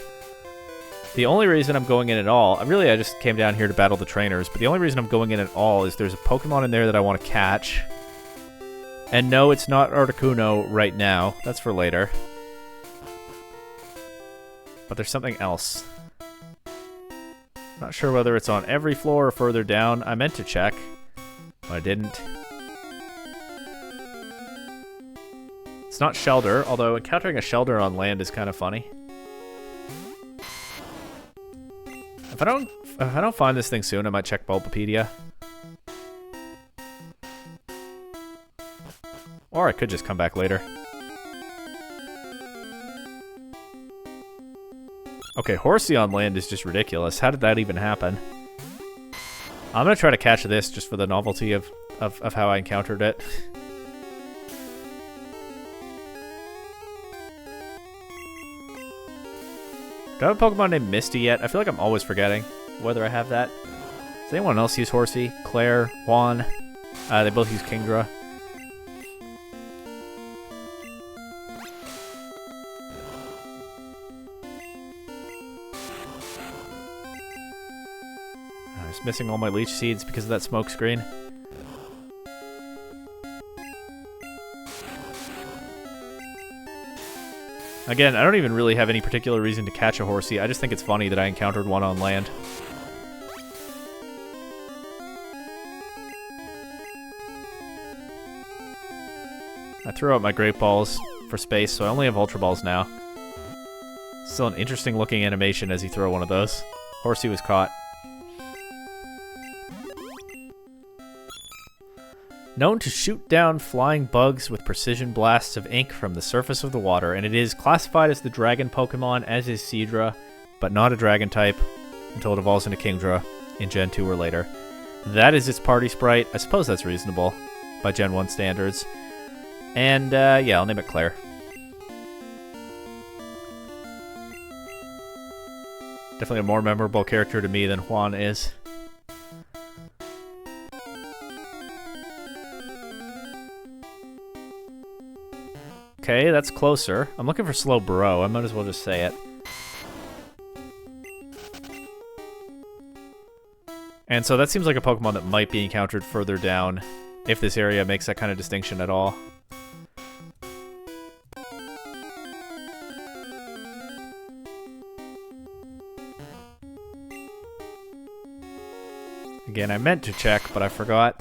The only reason I'm going in at all... I just came down here to battle the trainers, but the only reason I'm going in at all is there's a Pokemon in there that I want to catch. And no, it's not Articuno right now. That's for later. But there's something else. Not sure whether it's on every floor or further down. I meant to check, but I didn't. It's not Shelder, although encountering a Shelder on land is kind of funny. If I don't find this thing soon, I might check Bulbapedia. Or I could just come back later. Okay, Horsey on land is just ridiculous. How did that even happen? I'm gonna try to catch this just for the novelty of how I encountered it. Do I have a Pokemon named Misty yet? I feel like I'm always forgetting whether I have that. Does anyone else use Horsey? Claire? Juan? They both use Kingdra. I was missing all my leech seeds because of that smoke screen. Again, I don't even really have any particular reason to catch a Horsey. I just think it's funny that I encountered one on land. I threw out my Great Balls for space, so I only have Ultra Balls now. Still an interesting looking animation as you throw one of those. Horsey was caught. Known to shoot down flying bugs with precision blasts of ink from the surface of the water, and it is classified as the dragon Pokemon, as is Seadra, but not a dragon type until it evolves into Kingdra in Gen 2 or later. That is its party sprite. I suppose that's reasonable by Gen 1 standards. And, yeah, I'll name it Claire. Definitely a more memorable character to me than Juan is. Okay, that's closer. I'm looking for Slowbro. I might as well just say it. And so that seems like a Pokemon that might be encountered further down, if this area makes that kind of distinction at all. Again, I meant to check, but I forgot.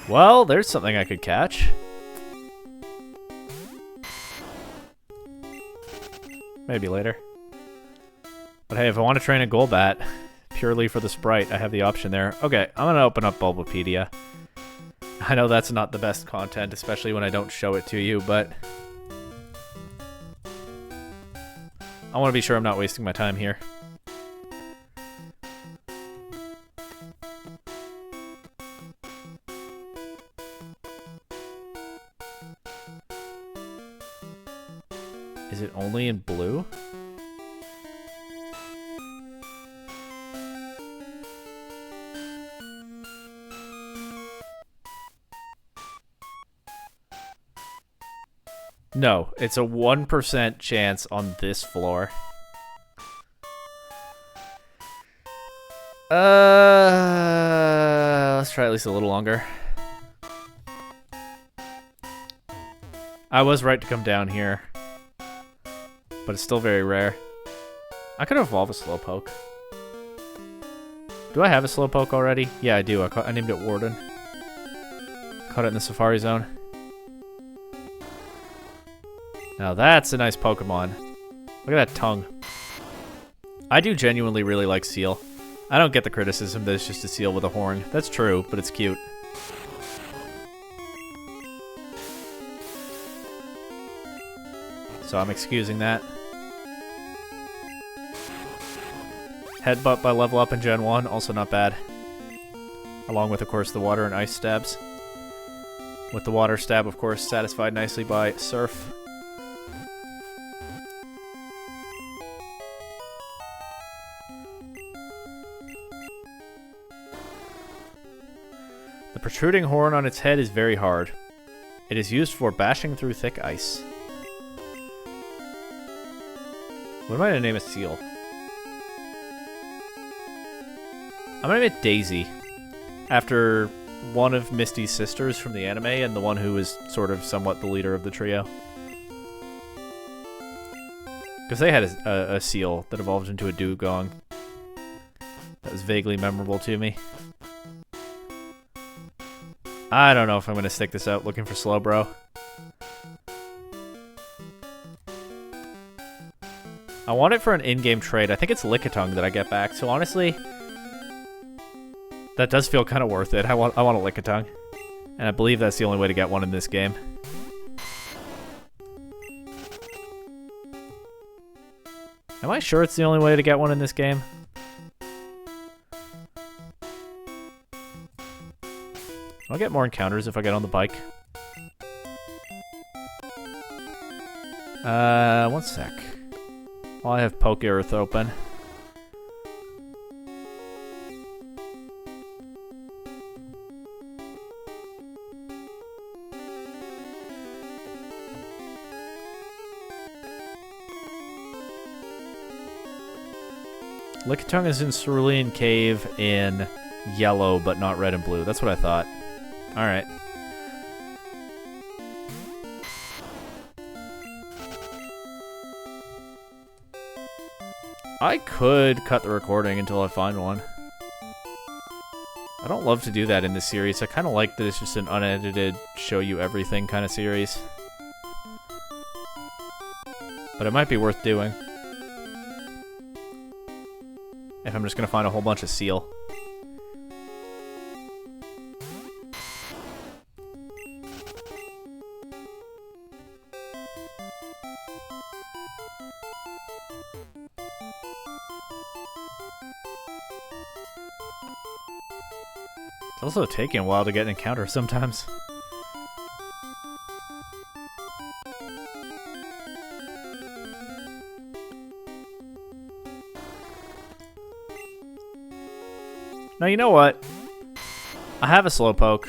Well, there's something I could catch. Maybe later. But hey, if I want to train a Golbat purely for the sprite, I have the option there. Okay, I'm gonna open up Bulbapedia. I know that's not the best content, especially when I don't show it to you, but I want to be sure I'm not wasting my time here. Is it only in blue? No, it's a 1% chance on this floor. Let's try at least a little longer. I was right to come down here, but it's still very rare. I could evolve a Slowpoke. Do I have a Slowpoke already? Yeah, I do. I named it Warden. Caught it in the Safari Zone. Now that's a nice Pokemon. Look at that tongue. I do genuinely really like Seal. I don't get the criticism that it's just a seal with a horn. That's true, but it's cute. So I'm excusing that. Headbutt by level up in Gen 1, also not bad. Along with, of course, the water and ice stabs. With the water stab, of course, satisfied nicely by Surf. The protruding horn on its head is very hard. It is used for bashing through thick ice. What am I gonna name a seal? I'm gonna name it Daisy, after one of Misty's sisters from the anime and the one who is sort of somewhat the leader of the trio. Because they had a seal that evolved into a dugong. That was vaguely memorable to me. I don't know if I'm going to stick this out looking for Slowbro. I want it for an in-game trade. I think it's Lickitung that I get back, so honestly, that does feel kind of worth it. I want a Lickitung, and I believe that's the only way to get one in this game. Am I sure it's the only way to get one in this game? I'll get more encounters if I get on the bike. One sec. While I have Poke Earth open. Lickitung is in Cerulean Cave in yellow, but not red and blue. That's what I thought. Alright. I could cut the recording until I find one. I don't love to do that in this series. I kind of like that it's just an unedited, show you everything kind of series. But it might be worth doing. If I'm just going to find a whole bunch of Seal. It's also taking a while to get an encounter sometimes. Now, you know what? I have a Slowpoke.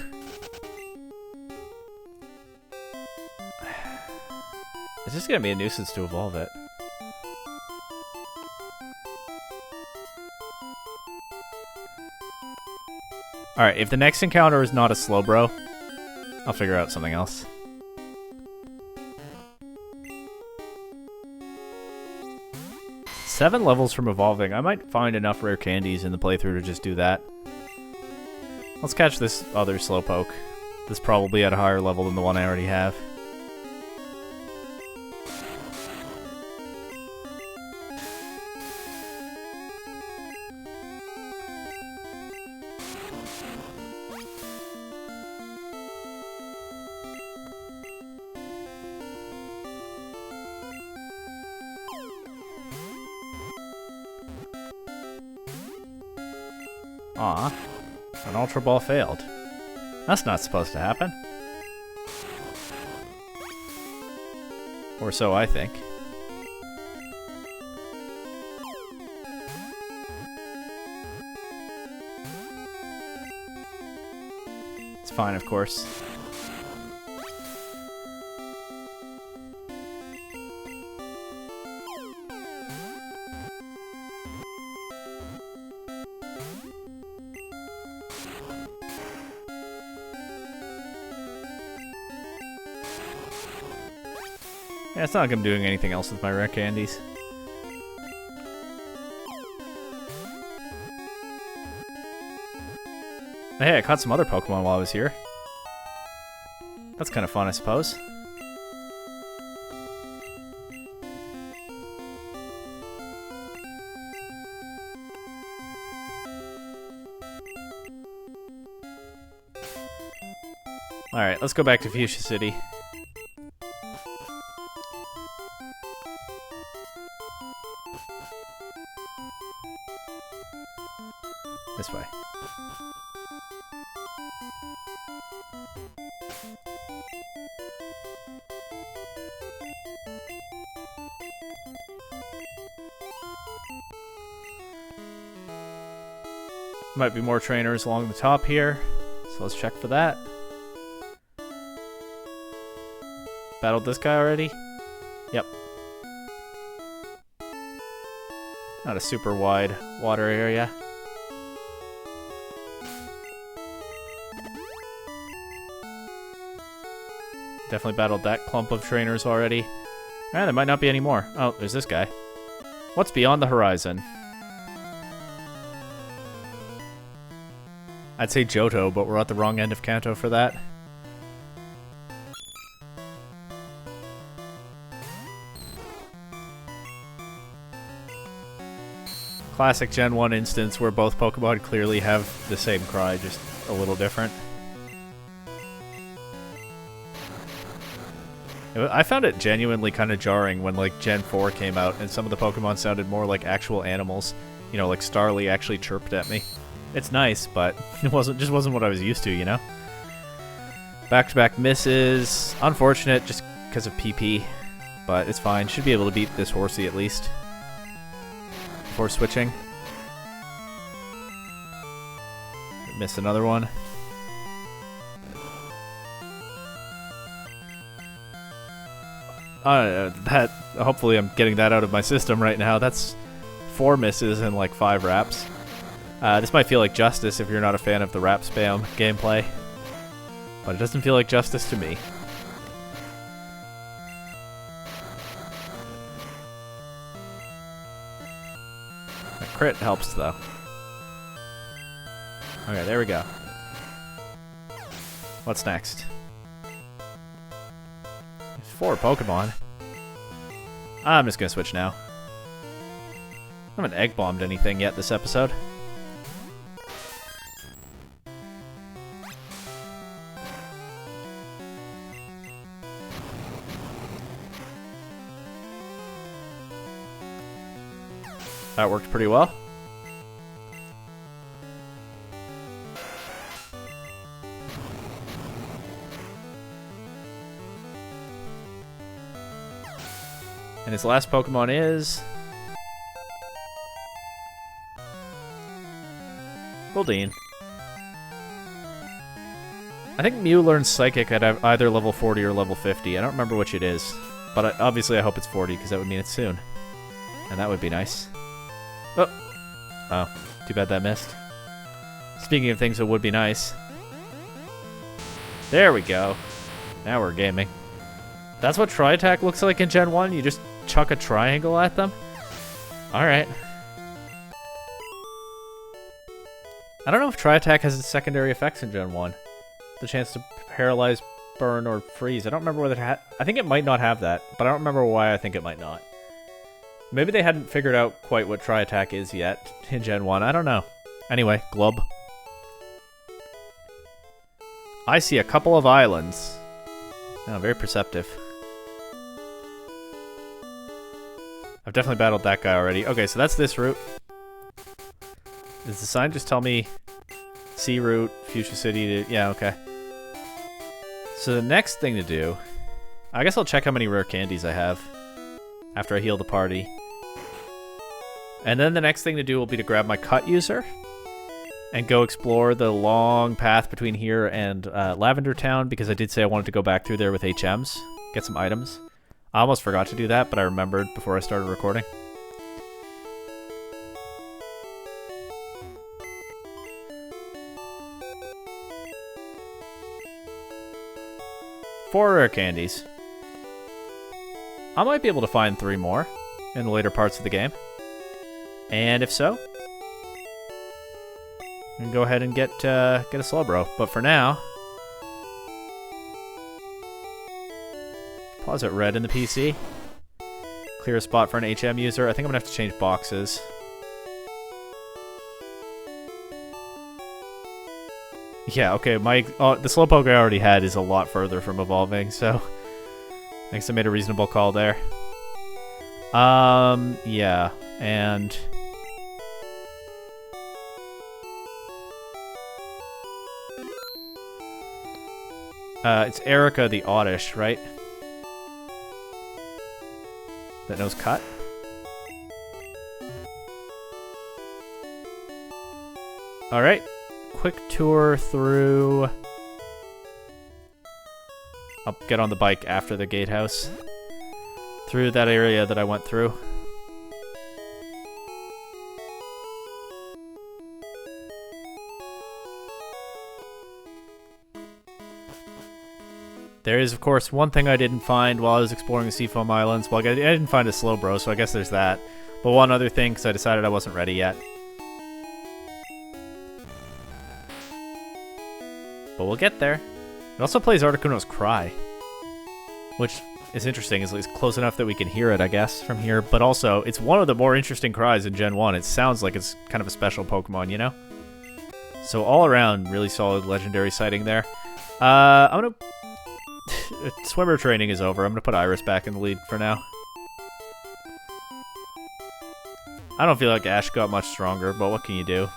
It's just gonna be a nuisance to evolve it. Alright, if the next encounter is not a Slowbro, I'll figure out something else. Seven levels from evolving. I might find enough rare candies in the playthrough to just do that. Let's catch this other Slowpoke. That's probably at a higher level than the one I already have. Aw, an Ultra Ball failed. That's not supposed to happen. Or so I think. It's fine, of course. Yeah, it's not like I'm doing anything else with my rare candies. Hey, I caught some other Pokemon while I was here. That's kind of fun, I suppose. Alright, let's go back to Fuchsia City. This way. Might be more trainers along the top here, so let's check for that. Battled this guy already? Yep. Not a super wide water area. Definitely battled that clump of trainers already. Ah, there might not be any more. Oh, there's this guy. What's beyond the horizon? I'd say Johto, but we're at the wrong end of Kanto for that. Classic Gen 1 instance where both Pokemon clearly have the same cry, just a little different. I found it genuinely kind of jarring when, like, Gen 4 came out and some of the Pokemon sounded more like actual animals. You know, like Starly actually chirped at me. It's nice, but it just wasn't what I was used to, you know? Back-to-back misses. Unfortunate, just because of PP. But it's fine. Should be able to beat this Horsey at least. Before switching. Miss another one. Hopefully I'm getting that out of my system right now. That's 4 misses and like 5 wraps. This might feel like justice if you're not a fan of the rap spam gameplay. But it doesn't feel like justice to me. A crit helps though. Okay, there we go. What's next? 4 Pokemon. I'm just gonna switch now. I haven't egg bombed anything yet this episode. That worked pretty well. And his last Pokemon is... Goldeen. I think Mew learns Psychic at either level 40 or level 50. I don't remember which it is. But obviously I hope it's 40, because that would mean it's soon. And that would be nice. Oh. Oh, too bad that missed. Speaking of things that would be nice. There we go. Now we're gaming. That's what Tri-Attack looks like in Gen 1? You just chuck a triangle at them? Alright. I don't know if Tri-Attack has its secondary effects in Gen 1. The chance to paralyze, burn, or freeze. I don't remember whether it had... I think it might not have that, but I don't remember why I think it might not. Maybe they hadn't figured out quite what Tri-Attack is yet in Gen 1. I don't know. Anyway, Glub. I see a couple of islands. Oh, very perceptive. I've definitely battled that guy already. Okay, so that's this route. Does the sign just tell me C route, Fuchsia City to... Yeah, okay. So the next thing to do... I guess I'll check how many rare candies I have after I heal the party. And then the next thing to do will be to grab my cut user and go explore the long path between here and Lavender Town, because I did say I wanted to go back through there with HMs, get some items. I almost forgot to do that, but I remembered before I started recording. Four rare candies. I might be able to find 3 more in the later parts of the game. And if so, we can go ahead and get a Slowbro. But for now, pause it red in the PC. Clear a spot for an HM user. I think I'm gonna have to change boxes. Yeah, okay, the Slowpoke I already had is a lot further from evolving, so I guess I made a reasonable call there. Yeah, and it's Erica the Oddish, right? That knows cut. Alright. Quick tour through... I'll get on the bike after the gatehouse. Through that area that I went through. There is, of course, one thing I didn't find while I was exploring the Seafoam Islands. Well, I didn't find a Slowbro, so I guess there's that. But one other thing, because I decided I wasn't ready yet. But we'll get there. It also plays Articuno's Cry, which is interesting. It's close enough that we can hear it, I guess, from here. But also, it's one of the more interesting cries in Gen 1. It sounds like it's kind of a special Pokemon, you know? So all around, really solid legendary sighting there. I'm gonna... Swimmer training is over. I'm gonna put Iris back in the lead for now. I don't feel like Ash got much stronger, but what can you do?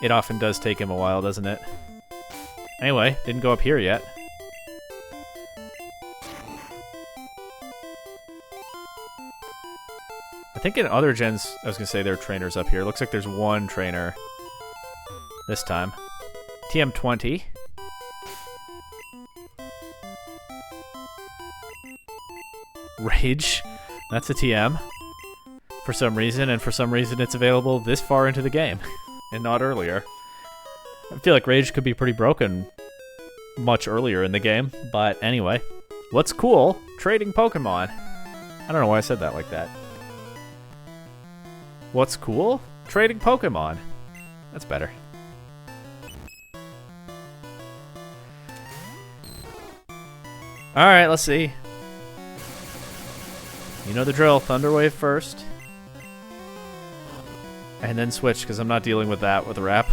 It often does take him a while, doesn't it? Anyway, didn't go up here yet. I think in other gens, I was gonna say there are trainers up here. Looks like there's one trainer this time. TM20. Rage. That's a TM. For some reason, and for some reason it's available this far into the game. And not earlier. I feel like Rage could be pretty broken much earlier in the game. But anyway. What's cool? Trading Pokemon. I don't know why I said that like that. What's cool? Trading Pokemon. That's better. Alright, let's see. You know the drill. Thunder Wave first. And then switch, because I'm not dealing with that with a wrap.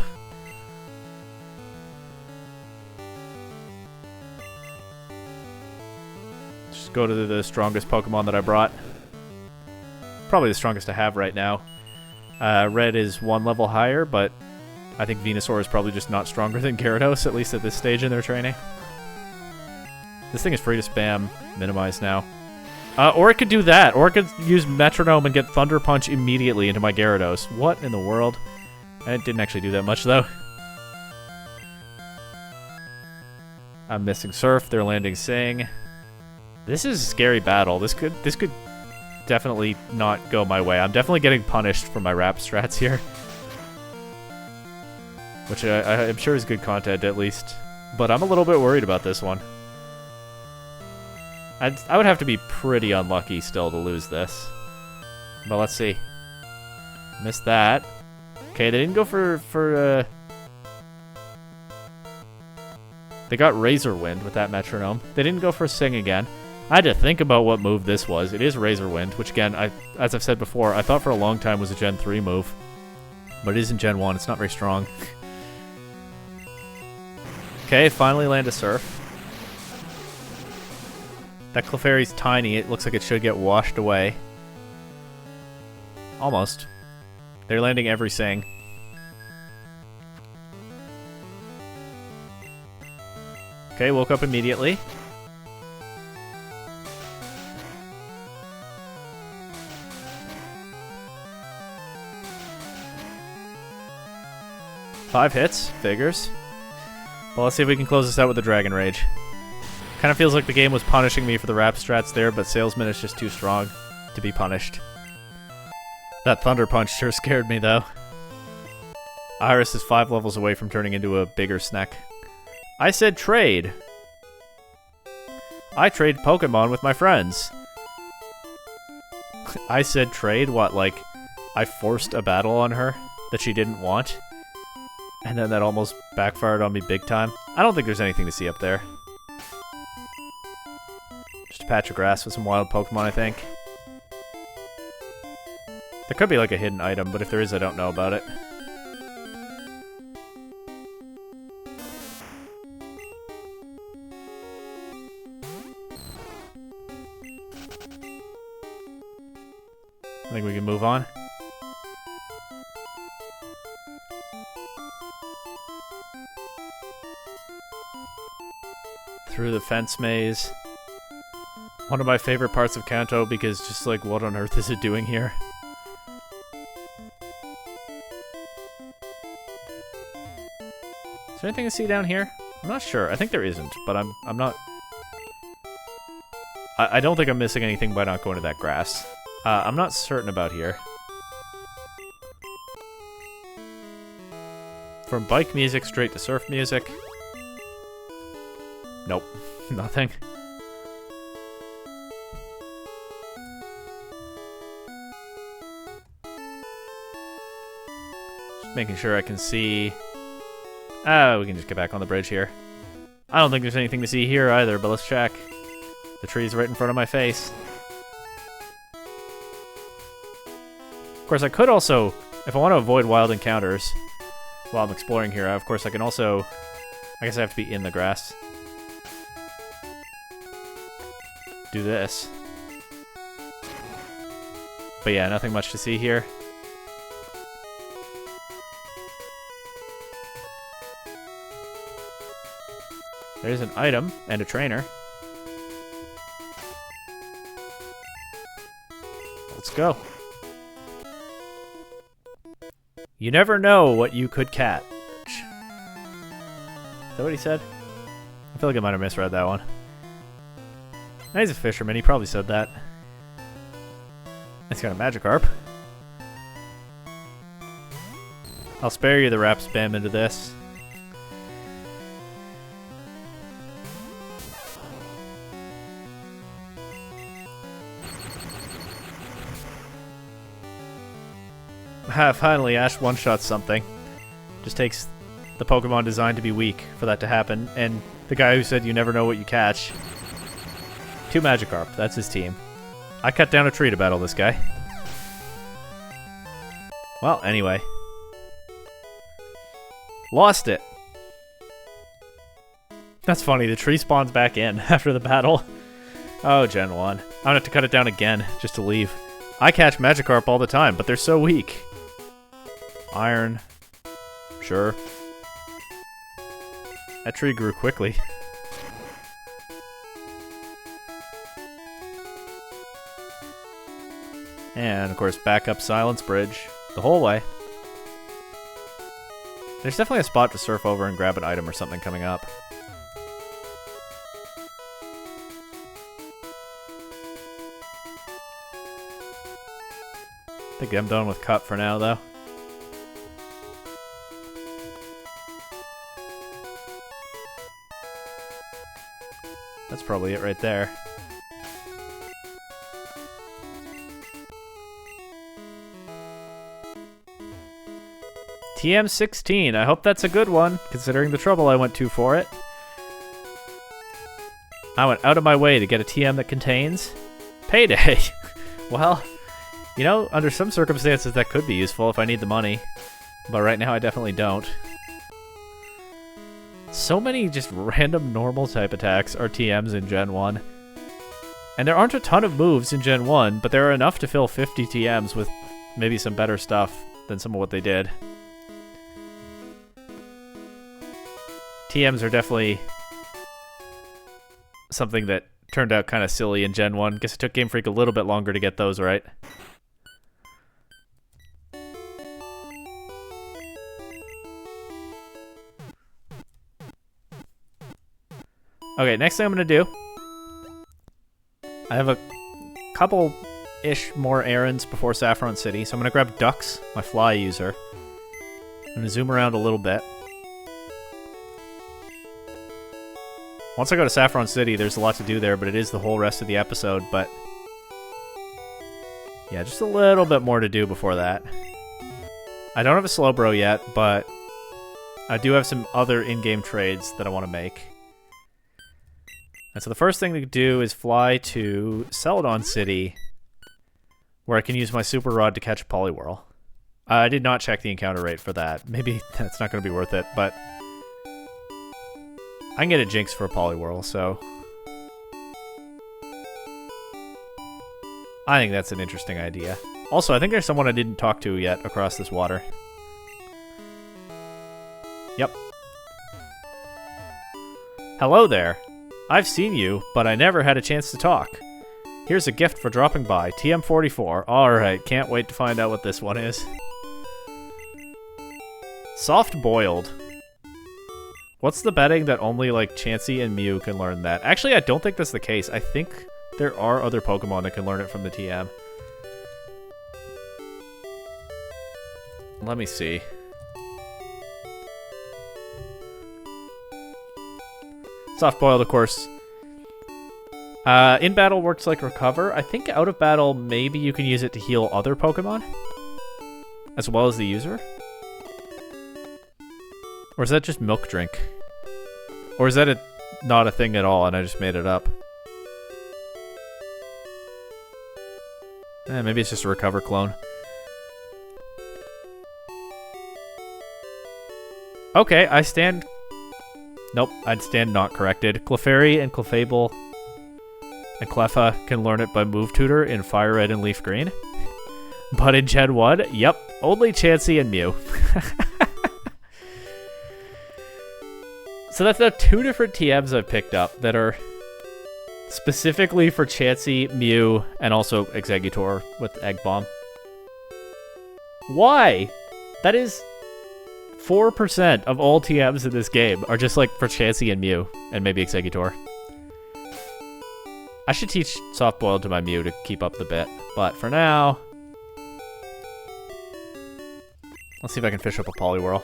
Just go to the strongest Pokemon that I brought. Probably the strongest I have right now. Red is 1 level higher, but I think Venusaur is probably just not stronger than Gyarados, at least at this stage in their training. This thing is free to spam, minimize now. Or it could do that, or it could use Metronome and get Thunder Punch immediately into my Gyarados. What in the world? It didn't actually do that much, though. I'm missing Surf, they're landing Sing. This is a scary battle. This could definitely not go my way. I'm definitely getting punished for my rap strats here. Which I'm sure is good content, at least. But I'm a little bit worried about this one. I would have to be pretty unlucky still to lose this. But let's see. Missed that. Okay, they didn't go for they got Razor Wind with that metronome. They didn't go for Sing again. I had to think about what move this was. It is Razor Wind, which again, as I've said before, I thought for a long time was a Gen 3 move. But it is in Gen 1. It's not very strong. Okay, finally land a Surf. That Clefairy's tiny. It looks like it should get washed away. Almost. They're landing every Sing. Okay, woke up immediately. Five hits, figures. Well, let's see if we can close this out with the Dragon Rage. Kind of feels like the game was punishing me for the rap strats there, but Salesman is just too strong to be punished. That Thunder Punch sure scared me, though. Iris is 5 levels away from turning into a bigger snack. I said trade. I trade Pokemon with my friends. I said trade? What, like, I forced a battle on her that she didn't want? And then that almost backfired on me big time? I don't think there's anything to see up there. Just a patch of grass with some wild Pokemon, I think. There could be like a hidden item, but if there is, I don't know about it. I think we can move on. Through the fence maze. One of my favorite parts of Kanto, because just like, what on earth is it doing here? Is there anything to see down here? I'm not sure. I think there isn't, but I'm not... I don't think I'm missing anything by not going to that grass. I'm not certain about here. From bike music straight to surf music. Nope. Nothing. Just making sure I can see... we can just get back on the bridge here. I don't think there's anything to see here either, but let's check. The tree's right in front of my face. Of course, I could also, if I want to avoid wild encounters while I'm exploring here, of course I can also... I guess I have to be in the grass. Do this. But yeah, nothing much to see here. There's an item and a trainer. Let's go. You never know what you could catch. Is that what he said? I feel like I might have misread that one. He's a fisherman, he probably said that. He's got a Magikarp. I'll spare you the rap spam into this. Finally, Ash one-shots something. Just takes the Pokemon designed to be weak for that to happen, and the guy who said you never know what you catch. 2 Magikarp, that's his team. I cut down a tree to battle this guy. Well, anyway. Lost it. That's funny, the tree spawns back in after the battle. Oh, Gen 1. I'm gonna have to cut it down again, just to leave. I catch Magikarp all the time, but they're so weak. Iron. Sure. That tree grew quickly. And, of course, back up Silence Bridge the whole way. There's definitely a spot to surf over and grab an item or something coming up. think I'm done with Cut for now, though. That's probably it right there. TM16. I hope that's a good one, considering the trouble I went to for it. I went out of my way to get a TM that contains Payday. Well, you know, under some circumstances that could be useful if I need the money. But right now I definitely don't. So many just random normal type attacks are TMs in Gen 1. And there aren't a ton of moves in Gen 1, but there are enough to fill 50 TMs with maybe some better stuff than some of what they did. TMs are definitely something that turned out kind of silly in Gen 1. Guess it took Game Freak a little bit longer to get those right. Okay, next thing I'm going to do, I have a couple-ish more errands before Saffron City, so I'm going to grab Dux, my fly user. I'm going to zoom around a little bit. Once I go to Saffron City, there's a lot to do there, but it is the whole rest of the episode, but yeah, just a little bit more to do before that. I don't have a Slowbro yet, but I do have some other in-game trades that I want to make. And so the first thing to do is fly to Celadon City, where I can use my Super Rod to catch a Poliwhirl. I did not check the encounter rate for that. Maybe that's not going to be worth it, but I can get a Jinx for a Poliwhirl, so I think that's an interesting idea. Also, I think there's someone I didn't talk to yet across this water. Yep. Hello there. I've seen you, but I never had a chance to talk. Here's a gift for dropping by, TM44. Alright, can't wait to find out what this one is. Soft Boiled. What's the betting that only, like, Chansey and Mew can learn that? Actually, I don't think that's the case. I think there are other Pokemon that can learn it from the TM. Let me see. Soft Boiled, of course. In battle works like Recover. I think out of battle, maybe you can use it to heal other Pokemon, as well as the user. Or is that just Milk Drink? Or is that not a thing at all and I just made it up? Maybe it's just a Recover clone. Okay, I stand... Nope, I'd stand not corrected. Clefairy and Clefable and Cleffa can learn it by Move Tutor in Fire Red and Leaf Green. But in Gen 1, yep, only Chansey and Mew. So that's now 2 different TMs I've picked up that are specifically for Chansey, Mew, and also Exeggutor with Egg Bomb. Why? That is 4% of all TMs in this game are just like for Chansey and Mew, and maybe Exeggutor. I should teach Soft Boiled to my Mew to keep up the bit, but for now, let's see if I can fish up a Poliwhirl.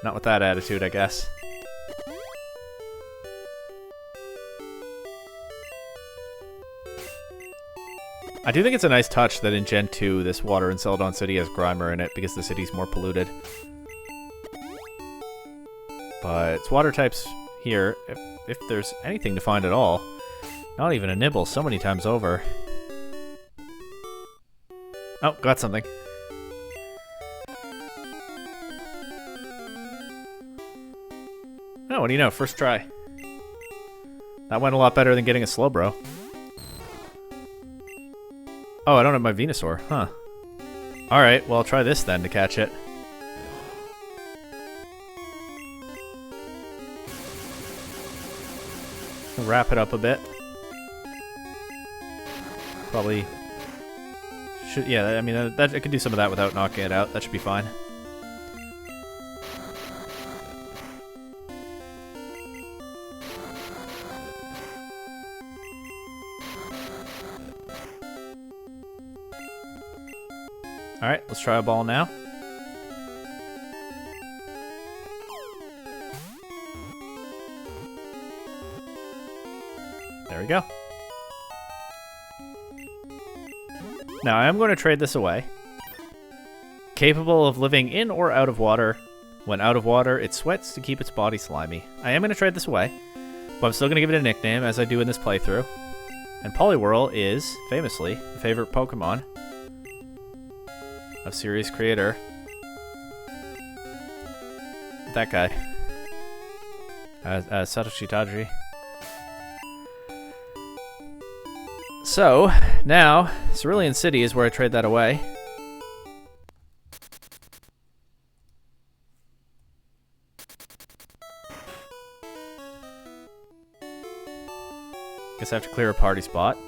Not with that attitude, I guess. I do think it's a nice touch that in Gen 2, this water in Celadon City has Grimer in it because the city's more polluted. But it's water types here, if there's anything to find at all. Not even a nibble, so many times over. Oh, got something. Oh, what do you know? First try. That went a lot better than getting a Slowbro. Oh, I don't have my Venusaur. Huh. Alright, well, I'll try this then to catch it. Wrap it up a bit. Probably should, yeah, I mean, I can do some of that without knocking it out. That should be fine. Alright, let's try a ball now. There we go. Now, I am going to trade this away. Capable of living in or out of water. When out of water, it sweats to keep its body slimy. I am going to trade this away, but I'm still going to give it a nickname, as I do in this playthrough. And Poliwhirl is, famously, the favorite Pokemon of series creator. That guy. Satoshi Tajiri. So, now, Cerulean City is where I trade that away. Guess I have to clear a party spot.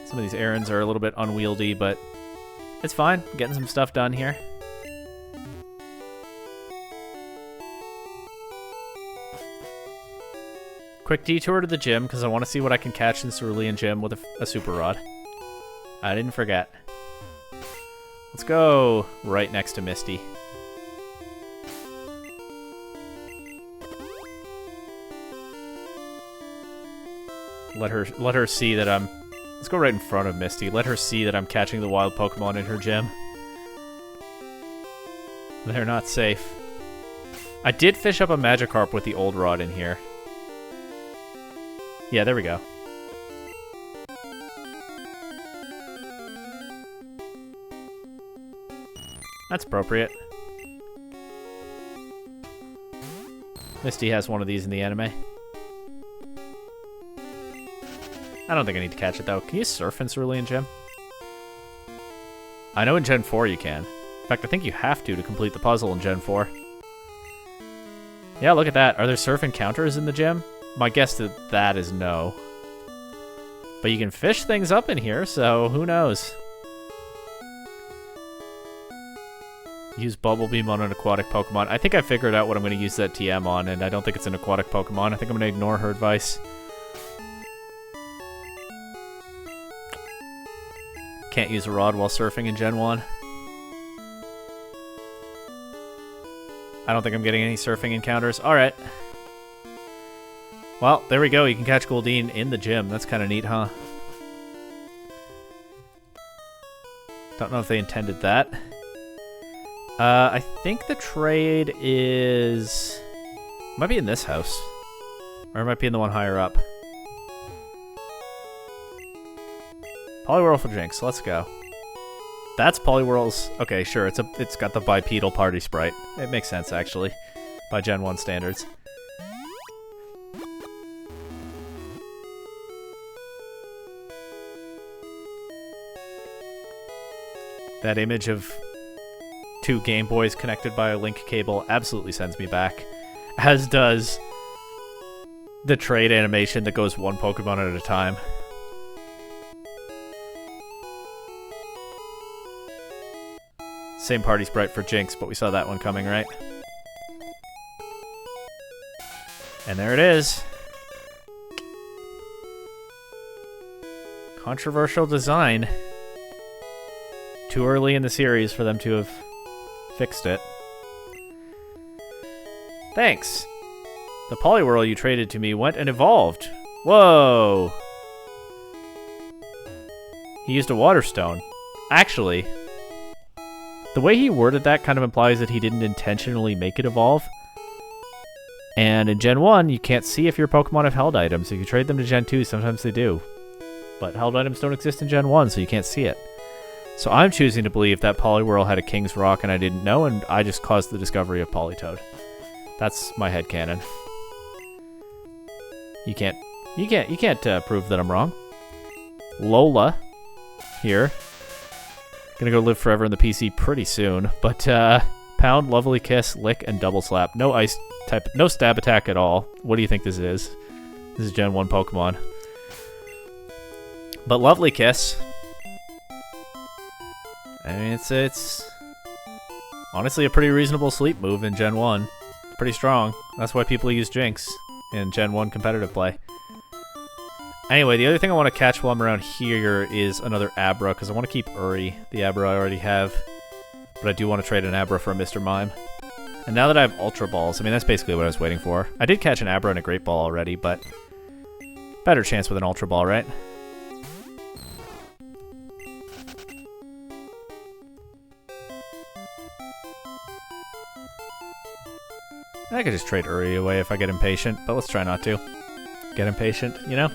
Some of these errands are a little bit unwieldy, but it's fine. Getting some stuff done here. Quick detour to the gym, because I want to see what I can catch in Cerulean Gym with a Super Rod. I didn't forget. Let's go right next to Misty. Let her see that I'm... Let's go right in front of Misty. Let her see that I'm catching the wild Pokemon in her gym. They're not safe. I did fish up a Magikarp with the old rod in here. Yeah, there we go. That's appropriate. Misty has one of these in the anime. I don't think I need to catch it, though. Can you surf in Cerulean Gym? I know in Gen 4 you can. In fact, I think you have to complete the puzzle in Gen 4. Yeah, look at that. Are there surf encounters in the gym? My guess to that is no. But you can fish things up in here, so who knows? Use Bubble Beam on an aquatic Pokemon. I think I figured out what I'm going to use that TM on, and I don't think it's an aquatic Pokemon. I think I'm going to ignore her advice. Can't use a rod while surfing in Gen 1. I don't think I'm getting any surfing encounters. Alright. Well, there we go. You can catch Goldeen in the gym. That's kind of neat, huh? Don't know if they intended that. I think the trade is... Might be in this house. Or it might be in the one higher up. Poliwhirl for Jinx. Let's go. That's Poliwhirl's... Okay, sure. It's got the bipedal party sprite. It makes sense, actually. By Gen 1 standards. That image of two Game Boys connected by a link cable absolutely sends me back. As does the trade animation that goes one Pokemon at a time. Same party sprite for Jinx, but we saw that one coming, right? And there it is. Controversial design. Too early in the series for them to have fixed it. Thanks. The Poliwhirl you traded to me went and evolved. Whoa. He used a Water Stone. Actually, the way he worded that kind of implies that he didn't intentionally make it evolve. And in Gen 1, you can't see if your Pokemon have held items. If you trade them to Gen 2, sometimes they do. But held items don't exist in Gen 1, so you can't see it. So I'm choosing to believe that Poliwhirl had a King's Rock and I didn't know, and I just caused the discovery of Politoed. That's my headcanon. You can't prove that I'm wrong. Lola, here. Gonna go live forever in the PC pretty soon, but Pound, Lovely Kiss, Lick, and Double Slap. No ice type, no stab attack at all. What do you think this is? This is Gen 1 Pokemon. But Lovely Kiss... I mean, it's honestly a pretty reasonable sleep move in Gen 1. Pretty strong. That's why people use Jinx in Gen 1 competitive play. Anyway, the other thing I want to catch while I'm around here is another Abra, because I want to keep Uri, the Abra I already have. But I do want to trade an Abra for a Mr. Mime. And now that I have Ultra Balls, I mean, that's basically what I was waiting for. I did catch an Abra and a Great Ball already, but better chance with an Ultra Ball, right? I could just trade Uri away if I get impatient, but let's try not to. Get impatient, you know?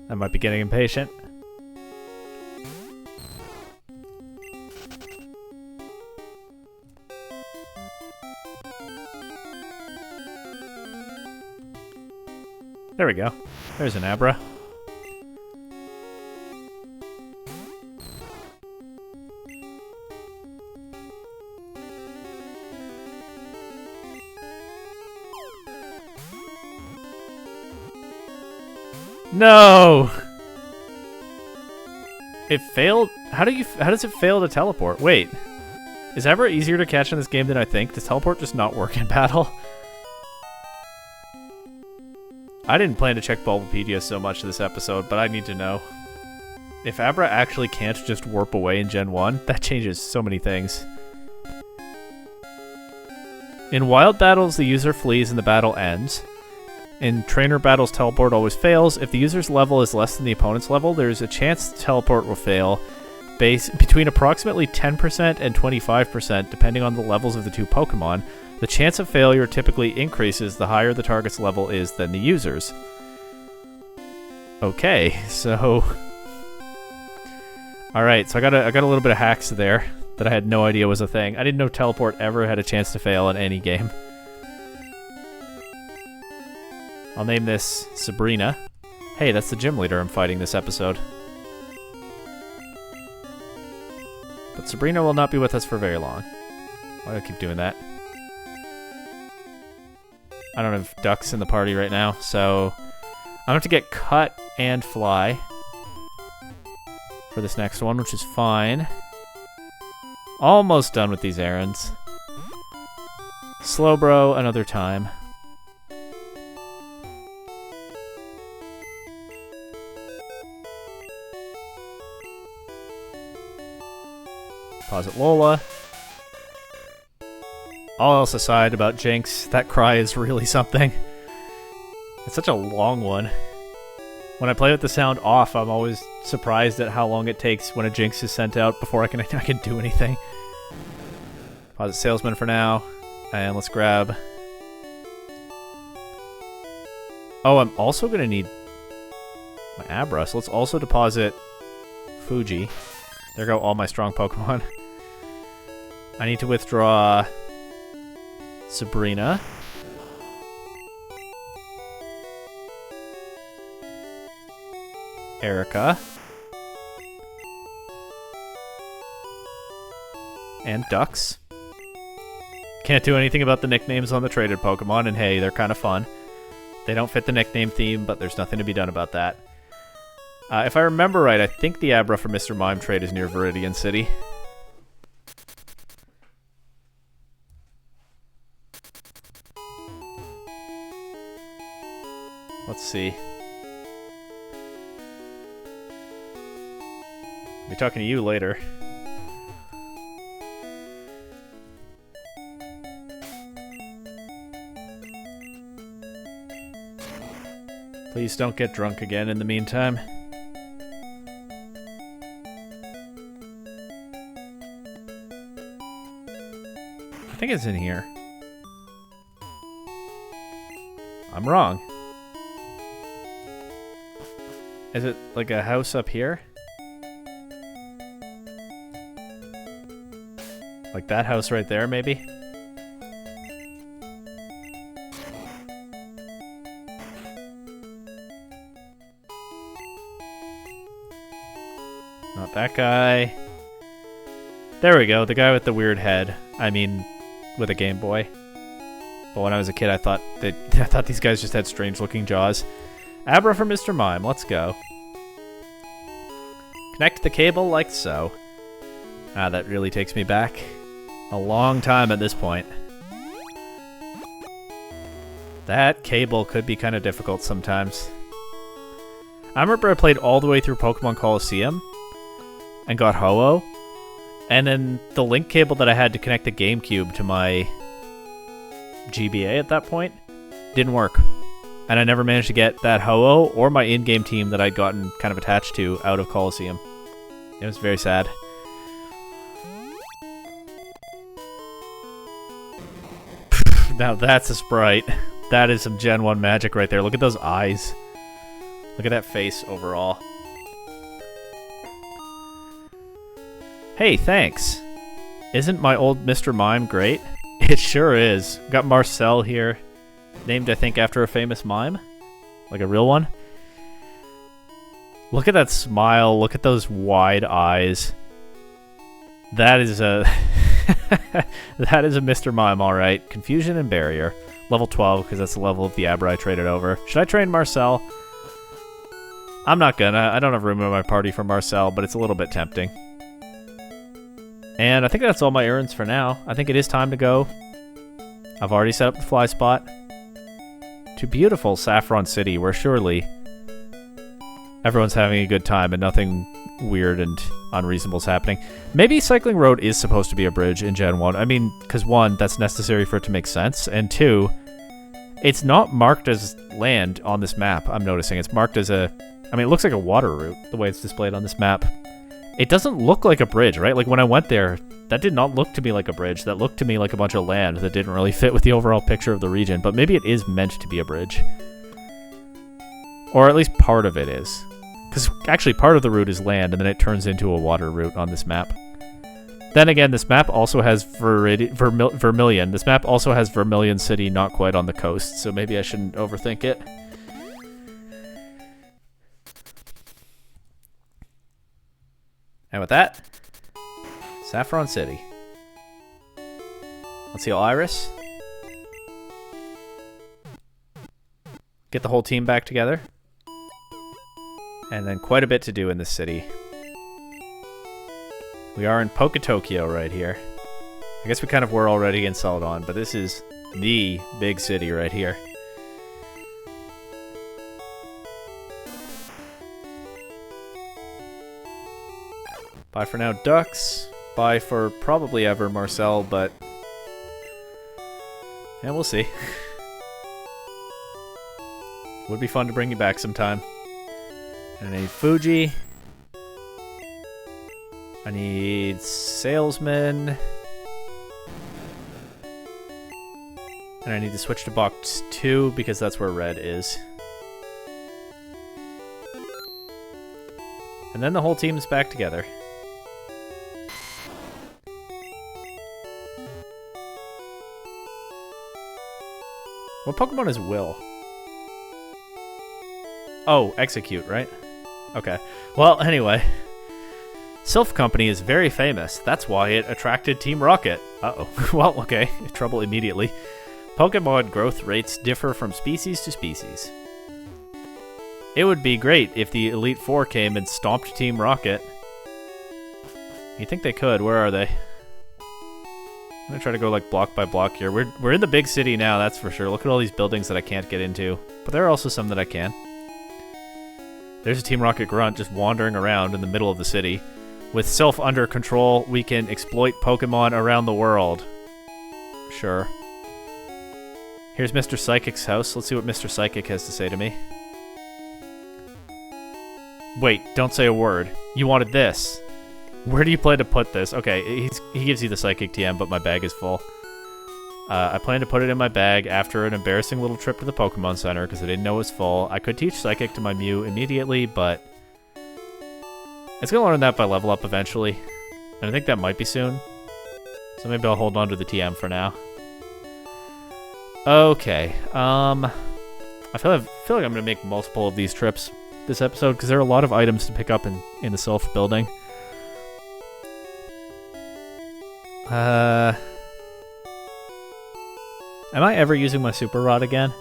I might be getting impatient. There we go. There's an Abra. No! It failed? How does it fail to teleport? Wait. Is Abra easier to catch in this game than I think? Does teleport just not work in battle? I didn't plan to check Bulbapedia so much this episode, but I need to know. If Abra actually can't just warp away in Gen 1, that changes so many things. In wild battles, the user flees and the battle ends. In trainer battles, teleport always fails. If the user's level is less than the opponent's level, there's a chance teleport will fail between approximately 10% and 25%, depending on the levels of the two Pokemon. The chance of failure typically increases the higher the target's level is than the user's. Okay, so... Alright, so I got a little bit of hacks there that I had no idea was a thing. I didn't know teleport ever had a chance to fail in any game. I'll name this Sabrina. Hey, that's the gym leader I'm fighting this episode. But Sabrina will not be with us for very long. Why do I keep doing that? I don't have ducks in the party right now, so I'm gonna have to get cut and fly for this next one, which is fine. Almost done with these errands. Slowbro another time. Deposit Lola. All else aside about Jinx, that cry is really something. It's such a long one. When I play with the sound off, I'm always surprised at how long it takes when a Jinx is sent out before I can do anything. Deposit Salesman for now, and let's grab... Oh, I'm also going to need my Abra, so let's also deposit Fuji. There go all my strong Pokemon. I need to withdraw Sabrina. Erica. And Ducks. Can't do anything about the nicknames on the traded Pokemon, and hey, they're kind of fun. They don't fit the nickname theme, but there's nothing to be done about that. If I remember right, I think the Abra for Mr. Mime trade is near Viridian City. Let's see. I'll be talking to you later. Please don't get drunk again in the meantime. I think it's in here. I'm wrong. Is it like a house up here? Like that house right there, maybe? Not that guy. There we go, the guy with the weird head. I mean, with a Game Boy. But when I was a kid, I thought I thought these guys just had strange-looking jaws. Abra for Mr. Mime. Let's go. Connect the cable like so. Ah, that really takes me back a long time at this point. That cable could be kind of difficult sometimes. I remember I played all the way through Pokemon Colosseum and got Ho-Oh, and then the link cable that I had to connect the GameCube to my GBA at that point didn't work. And I never managed to get that Ho-Oh or my in-game team that I'd gotten kind of attached to out of Colosseum. It was very sad. Now that's a sprite. That is some Gen 1 magic right there. Look at those eyes. Look at that face overall. Hey, thanks. Isn't my old Mr. Mime great? It sure is. Got Marcel here. Named, I think, after a famous mime. Like a real one. Look at that smile. Look at those wide eyes. That is a... that is a Mr. Mime, alright. Confusion and Barrier. Level 12, because that's the level of the Abra I traded over. Should I train Marcel? I'm not gonna. I don't have room in my party for Marcel, but it's a little bit tempting. And I think that's all my errands for now. I think it is time to go. I've already set up the fly spot. To beautiful Saffron City, where surely everyone's having a good time and nothing weird and unreasonable is happening. Maybe Cycling Road is supposed to be a bridge in Gen 1. I mean, because 1, that's necessary for it to make sense, and 2, it's not marked as land on this map, I'm noticing. It's marked as a... I mean, it looks like a water route, the way it's displayed on this map. It doesn't look like a bridge, right? Like, when I went there, that did not look to me like a bridge. That looked to me like a bunch of land that didn't really fit with the overall picture of the region, but maybe it is meant to be a bridge. Or at least part of it is. Because actually part of the route is land, and then it turns into a water route on this map. Then again, this map also has Vermilion. This map also has Vermilion City not quite on the coast, so maybe I shouldn't overthink it. And with that, Saffron City. Let's heal Iris. Get the whole team back together. And then quite a bit to do in this city. We are in Poketokyo right here. I guess we kind of were already in Celadon, but this is the big city right here. Bye for now, Ducks. Bye for probably ever, Marcel, but... yeah, we'll see. Would be fun to bring you back sometime. And I need Fuji. I need Salesman. And I need to switch to box 2 because that's where red is. And then the whole team's back together. What Pokemon is Will? Oh, Execute, right? Okay. Well, anyway. Sylph Company is very famous. That's why it attracted Team Rocket. Uh-oh. Well, okay. Trouble immediately. Pokemon growth rates differ from species to species. It would be great if the Elite Four came and stomped Team Rocket. You think they could? Where are they? I'm gonna try to go like block by block here. We're in the big city now, that's for sure. Look at all these buildings that I can't get into. But there are also some that I can. There's a Team Rocket grunt just wandering around in the middle of the city. With Sylph under control, we can exploit Pokemon around the world. Sure. Here's Mr. Psychic's house. Let's see what Mr. Psychic has to say to me. Wait, don't say a word. You wanted this. Where do you plan to put this? Okay, he gives you the Psychic TM, but my bag is full. I plan to put it in my bag after an embarrassing little trip to the Pokemon Center because I didn't know it was full. I could teach Psychic to my Mew immediately, but it's going to learn that by level up eventually. And I think that might be soon. So maybe I'll hold on to the TM for now. Okay. I feel like I'm going to make multiple of these trips this episode because there are a lot of items to pick up in the Sylph building. Am I ever using my super rod again?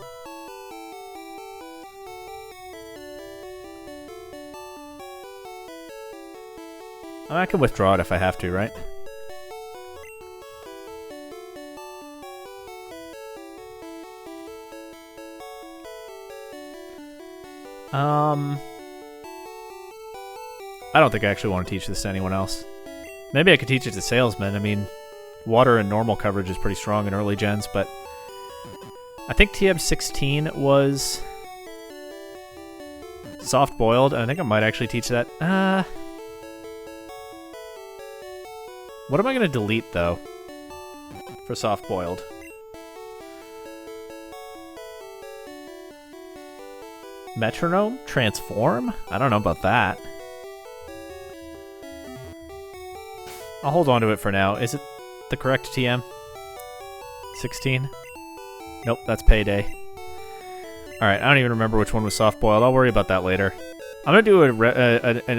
I can withdraw it if I have to, right? I don't think I actually want to teach this to anyone else. Maybe I could teach it to salesmen. I mean, water and normal coverage is pretty strong in early gens, but I think TM16 was soft-boiled, and I think I might actually teach that. What am I going to delete, though, for soft-boiled? Metronome? Transform? I don't know about that. I'll hold on to it for now. Is it the correct TM? 16? Nope, that's payday. Alright, I don't even remember which one was soft-boiled. I'll worry about that later. I'm going to do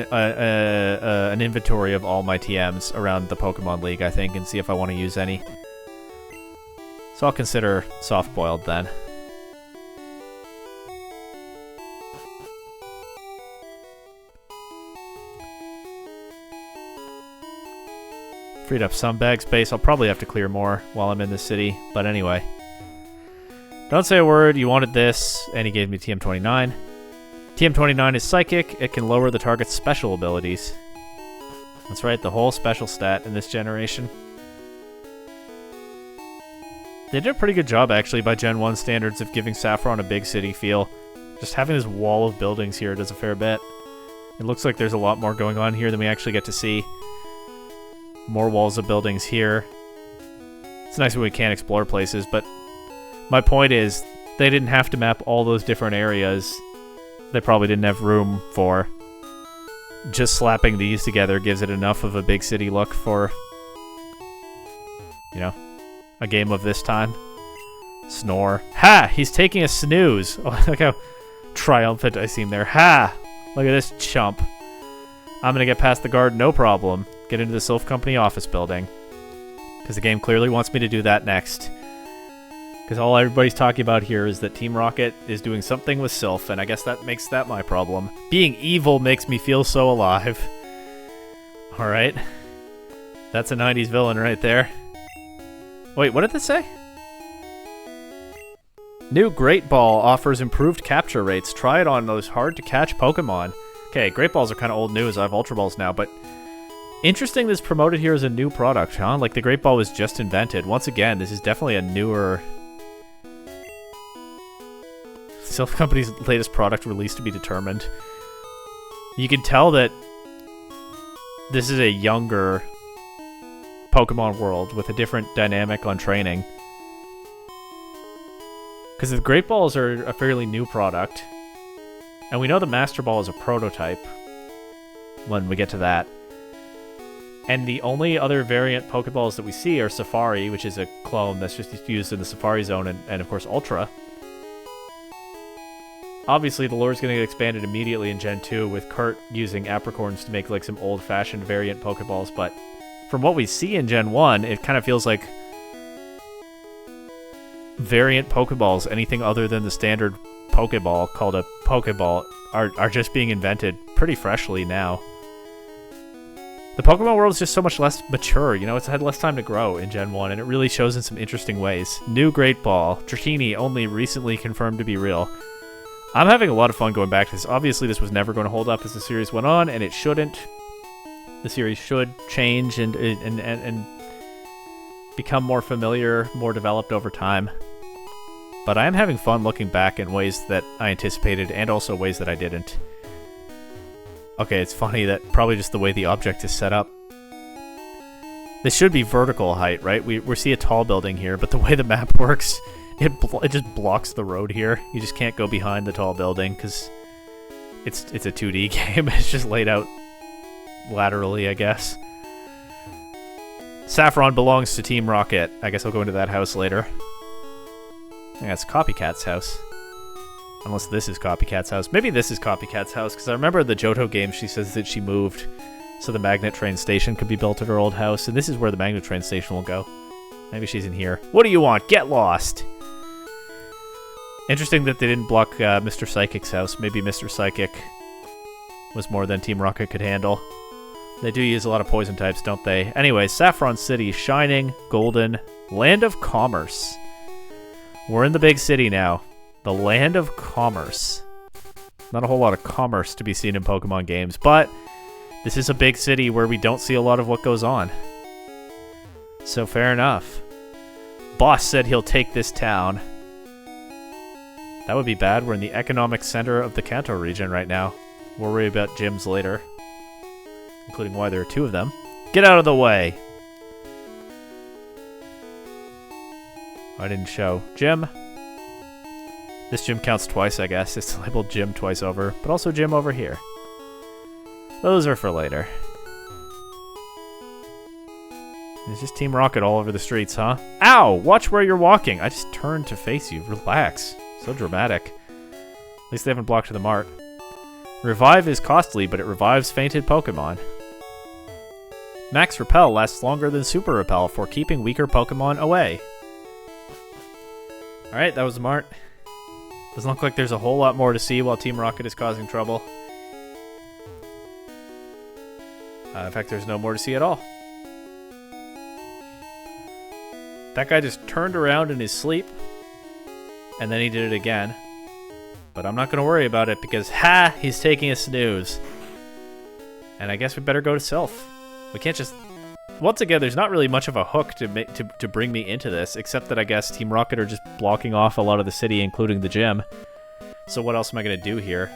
an inventory of all my TMs around the Pokemon League, I think, and see if I want to use any. So I'll consider soft-boiled then. Freed up some bag space. I'll probably have to clear more while I'm in the city, but anyway. Don't say a word. You wanted this, and he gave me TM29. TM29 is Psychic. It can lower the target's special abilities. That's right, the whole special stat in this generation. They did a pretty good job, actually, by Gen 1 standards of giving Saffron a big city feel. Just having this wall of buildings here does a fair bit. It looks like there's a lot more going on here than we actually get to see. More walls of buildings here. It's nice when we can't explore places, but my point is, they didn't have to map all those different areas they probably didn't have room for. Just slapping these together gives it enough of a big city look for, you know, a game of this time. Snore. Ha! He's taking a snooze. Oh, look how triumphant I seem there. Ha! Look at this chump. I'm gonna get past the guard, no problem. Get into the Sylph Company office building. Because the game clearly wants me to do that next. Because all everybody's talking about here is that Team Rocket is doing something with Sylph, and I guess that makes that my problem. Being evil makes me feel so alive. Alright. That's a 90s villain right there. Wait, what did this say? New Great Ball offers improved capture rates. Try it on those hard-to-catch Pokemon. Okay, Great Balls are kind of old news. I have Ultra Balls now, but interesting this promoted here as a new product, huh? Like, the Great Ball was just invented. Once again, this is definitely a newer Sylph Company's latest product released to be determined. You can tell that this is a younger Pokemon world with a different dynamic on training. Because the Great Balls are a fairly new product. And we know the Master Ball is a prototype when we get to that. And the only other variant Pokeballs that we see are Safari, which is a clone that's just used in the Safari Zone, and of course Ultra. Obviously, the lore is going to get expanded immediately in Gen 2 with Kurt using apricorns to make like some old-fashioned variant Pokeballs, but from what we see in Gen 1, it kind of feels like variant Pokeballs, anything other than the standard Pokeball called a Pokeball, are just being invented pretty freshly now. The Pokemon world is just so much less mature, you know, it's had less time to grow in Gen 1, and it really shows in some interesting ways. New Great Ball, Dratini only recently confirmed to be real. I'm having a lot of fun going back to this. Obviously, this was never going to hold up as the series went on, and it shouldn't. The series should change and become more familiar, more developed over time. But I am having fun looking back in ways that I anticipated, and also ways that I didn't. Okay, it's funny that probably just the way the object is set up. This should be vertical height, right? We see a tall building here, but the way the map works, it just blocks the road here. You just can't go behind the tall building because it's a 2D game. It's just laid out laterally, I guess. Saffron belongs to Team Rocket. I guess I'll go into that house later. I think that's Copycat's house. Unless this is Copycat's house. Maybe this is Copycat's house, because I remember in the Johto game she says that she moved so the magnet train station could be built at her old house, and this is where the magnet train station will go. Maybe she's in here. What do you want? Get lost! Interesting that they didn't block Mr. Psychic's house. Maybe Mr. Psychic was more than Team Rocket could handle. They do use a lot of poison types, don't they? Anyway, Saffron City, shining, golden, land of commerce. We're in the big city now. The land of commerce. Not a whole lot of commerce to be seen in Pokemon games, but this is a big city where we don't see a lot of what goes on. So fair enough. Boss said he'll take this town. That would be bad. We're in the economic center of the Kanto region right now. We'll worry about gyms later, including why there are 2 of them. Get out of the way! I didn't show. Gym. This gym counts twice, I guess. It's labeled gym twice over, but also gym over here. Those are for later. There's just Team Rocket all over the streets, huh? Ow! Watch where you're walking! I just turned to face you. Relax. So dramatic. At least they haven't blocked the mart. Revive is costly, but it revives fainted Pokemon. Max Repel lasts longer than Super Repel for keeping weaker Pokemon away. Alright, that was the mart. Doesn't look like there's a whole lot more to see while Team Rocket is causing trouble. In fact, there's no more to see at all. That guy just turned around in his sleep, and then he did it again. But I'm not going to worry about it because, ha! He's taking a snooze. And I guess we better go to Sylph. We can't just... Once again, there's not really much of a hook to bring me into this, except that I guess Team Rocket are just blocking off a lot of the city, including the gym. So what else am I going to do here?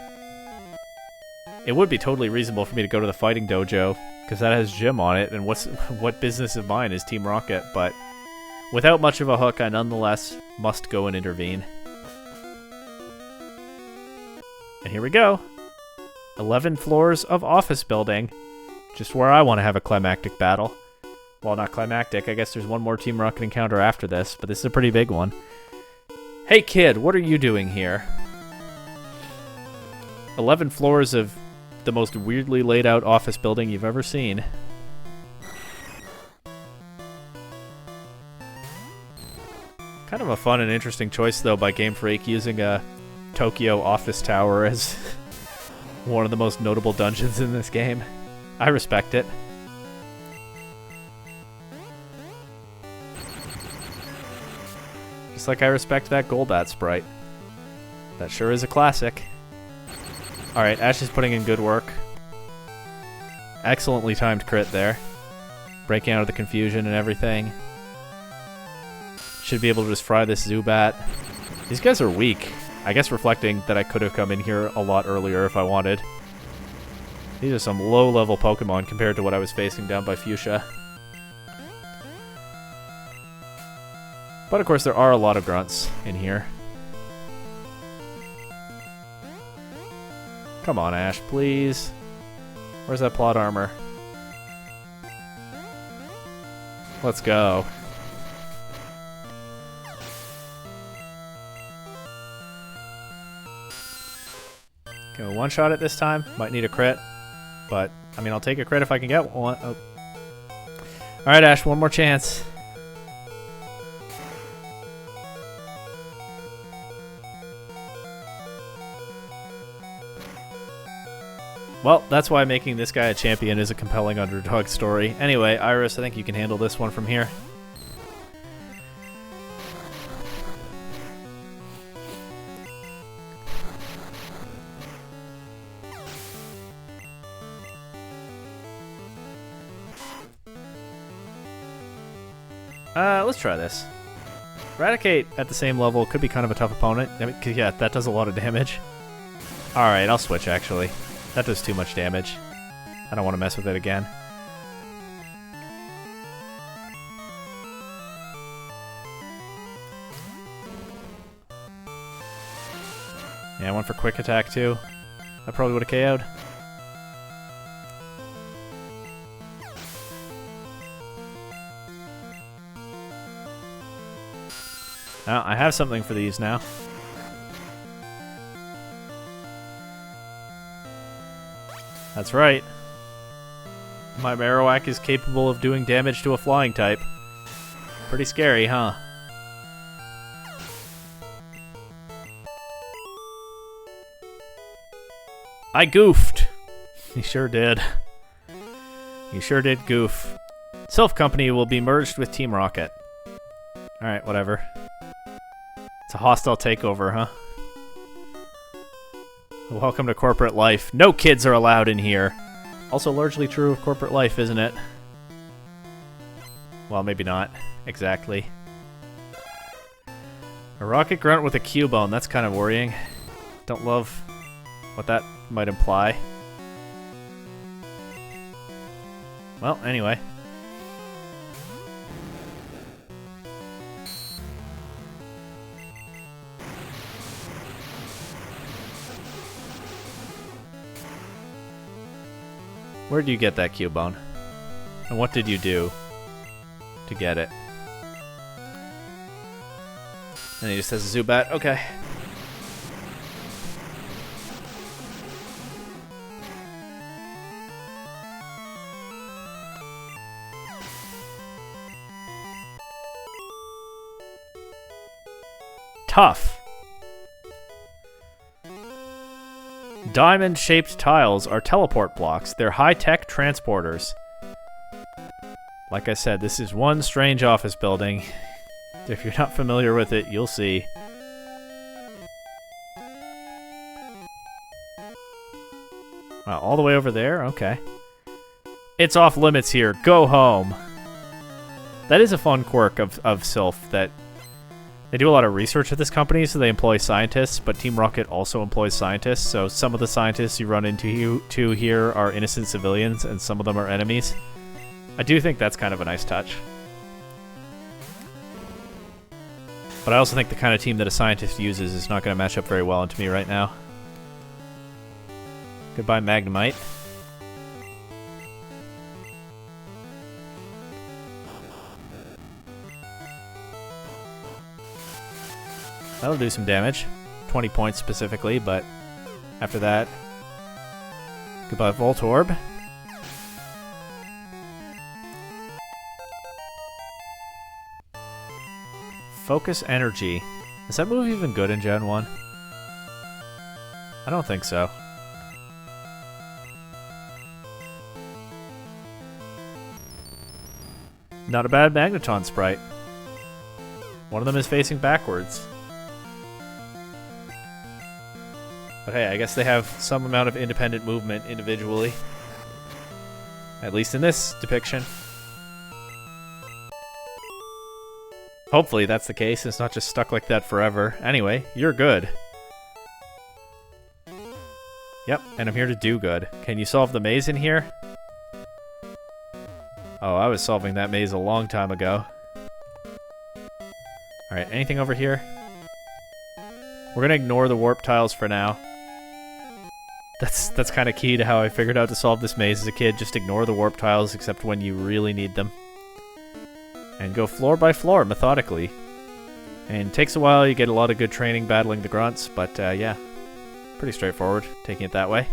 It would be totally reasonable for me to go to the fighting dojo, because that has gym on it, and what business of mine is Team Rocket, but without much of a hook, I nonetheless must go and intervene. And here we go. 11 floors of office building. Just where I want to have a climactic battle. Well, not climactic. I guess there's one more Team Rocket encounter after this, but this is a pretty big one. Hey kid, what are you doing here? 11 floors of the most weirdly laid out office building you've ever seen. Kind of a fun and interesting choice, though, by Game Freak, using a Tokyo office tower as one of the most notable dungeons in this game. I respect it. Just like I respect that Golbat sprite. That sure is a classic. Alright, Ash is putting in good work. Excellently timed crit there. Breaking out of the confusion and everything. Should be able to just fry this Zubat. These guys are weak. I guess reflecting that I could have come in here a lot earlier if I wanted. These are some low-level Pokemon compared to what I was facing down by Fuchsia. But of course there are a lot of grunts in here. Come on, Ash, please. Where's that plot armor? Let's go. Can we one-shot it this time? Might need a crit. But, I mean, I'll take a crit if I can get one. Oh. Alright, Ash, one more chance. Well, that's why making this guy a champion is a compelling underdog story. Anyway, Iris, I think you can handle this one from here. Let's try this. Eradicate at the same level could be kind of a tough opponent. I mean, yeah, that does a lot of damage. Alright, I'll switch, actually. That does too much damage. I don't want to mess with it again. Yeah, I went for quick attack, too. That probably would have KO'd. Now, I have something for these now. That's right. My Marowak is capable of doing damage to a flying type. Pretty scary, huh? I goofed. You sure did. You sure did goof. Sylph Company will be merged with Team Rocket. Alright, whatever. It's a hostile takeover, huh? Welcome to corporate life. No kids are allowed in here. Also largely true of corporate life, isn't it? Well, maybe not. Exactly. A rocket grunt with a Cubone. That's kind of worrying. Don't love what that might imply. Well, anyway. Where did you get that Cubone? And what did you do to get it? And he just has a Zubat. Okay. Tough. Diamond-shaped tiles are teleport blocks. They're high-tech transporters. Like I said, this is one strange office building. If you're not familiar with it, you'll see. Wow, all the way over there? Okay. It's off limits here. Go home. That is a fun quirk of Sylph, that they do a lot of research at this company, so they employ scientists, but Team Rocket also employs scientists, so some of the scientists you run into here are innocent civilians, and some of them are enemies. I do think that's kind of a nice touch. But I also think the kind of team that a scientist uses is not going to match up very well into me right now. Goodbye, Magnemite. That'll do some damage. 20 points specifically, but after that... Goodbye, Voltorb. Focus Energy. Is that move even good in Gen 1? I don't think so. Not a bad Magneton sprite. One of them is facing backwards. Okay, I guess they have some amount of independent movement individually. At least in this depiction. Hopefully that's the case. It's not just stuck like that forever. Anyway, you're good. Yep, and I'm here to do good. Can you solve the maze in here? Oh, I was solving that maze a long time ago. Alright, anything over here? We're gonna ignore the warp tiles for now. That's kind of key to how I figured out to solve this maze as a kid. Just ignore the warp tiles except when you really need them. And go floor by floor, methodically. And it takes a while, you get a lot of good training battling the grunts, but yeah. Pretty straightforward, taking it that way.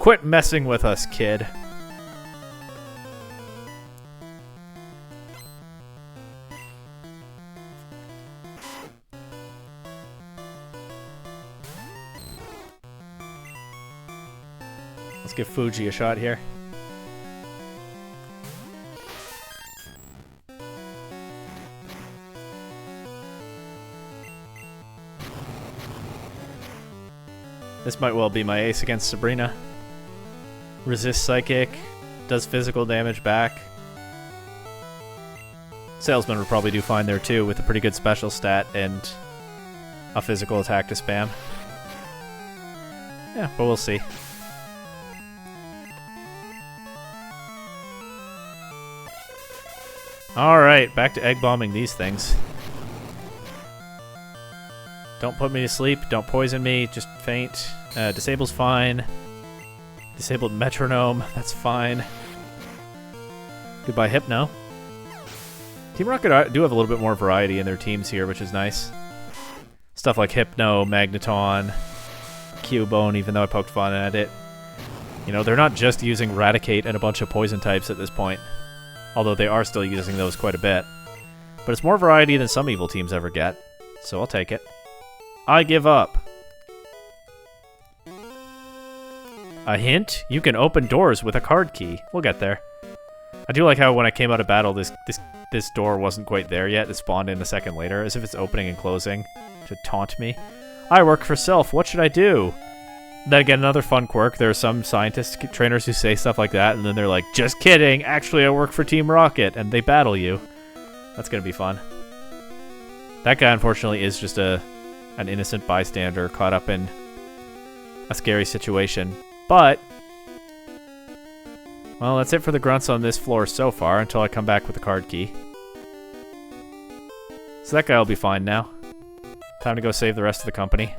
Quit messing with us, kid. Let's give Fuji a shot here. This might well be my ace against Sabrina. Resist Psychic, does physical damage back. Salesman would probably do fine there too, with a pretty good special stat and a physical attack to spam. Yeah, but we'll see. Alright, back to egg bombing these things. Don't put me to sleep, don't poison me, just faint. Disable's fine. Disabled Metronome, that's fine. Goodbye Hypno. Team Rocket do have a little bit more variety in their teams here, which is nice. Stuff like Hypno, Magneton, Cubone, even though I poked fun at it. You know, they're not just using Raticate and a bunch of poison types at this point. Although they are still using those quite a bit. But it's more variety than some evil teams ever get, so I'll take it. I give up. A hint? You can open doors with a card key. We'll get there. I do like how when I came out of battle, this door wasn't quite there yet. It spawned in a second later, as if it's opening and closing to taunt me. I work for self. What should I do? Then again, another fun quirk. There are some scientist trainers who say stuff like that, and then they're like, just kidding. Actually, I work for Team Rocket, and they battle you. That's going to be fun. That guy, unfortunately, is just an innocent bystander caught up in a scary situation. But, well, that's it for the grunts on this floor so far until I come back with the card key. So that guy will be fine now. Time to go save the rest of the company.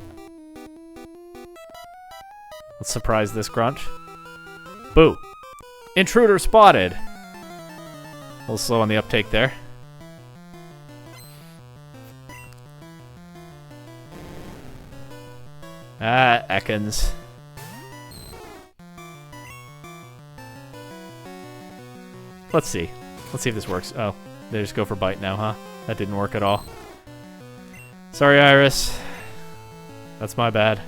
Let's surprise this grunt. Boo! Intruder spotted! A little slow on the uptake there. Ah, Ekans. Let's see. Let's see if this works. Oh, they just go for bite now, huh? That didn't work at all. Sorry, Iris. That's my bad.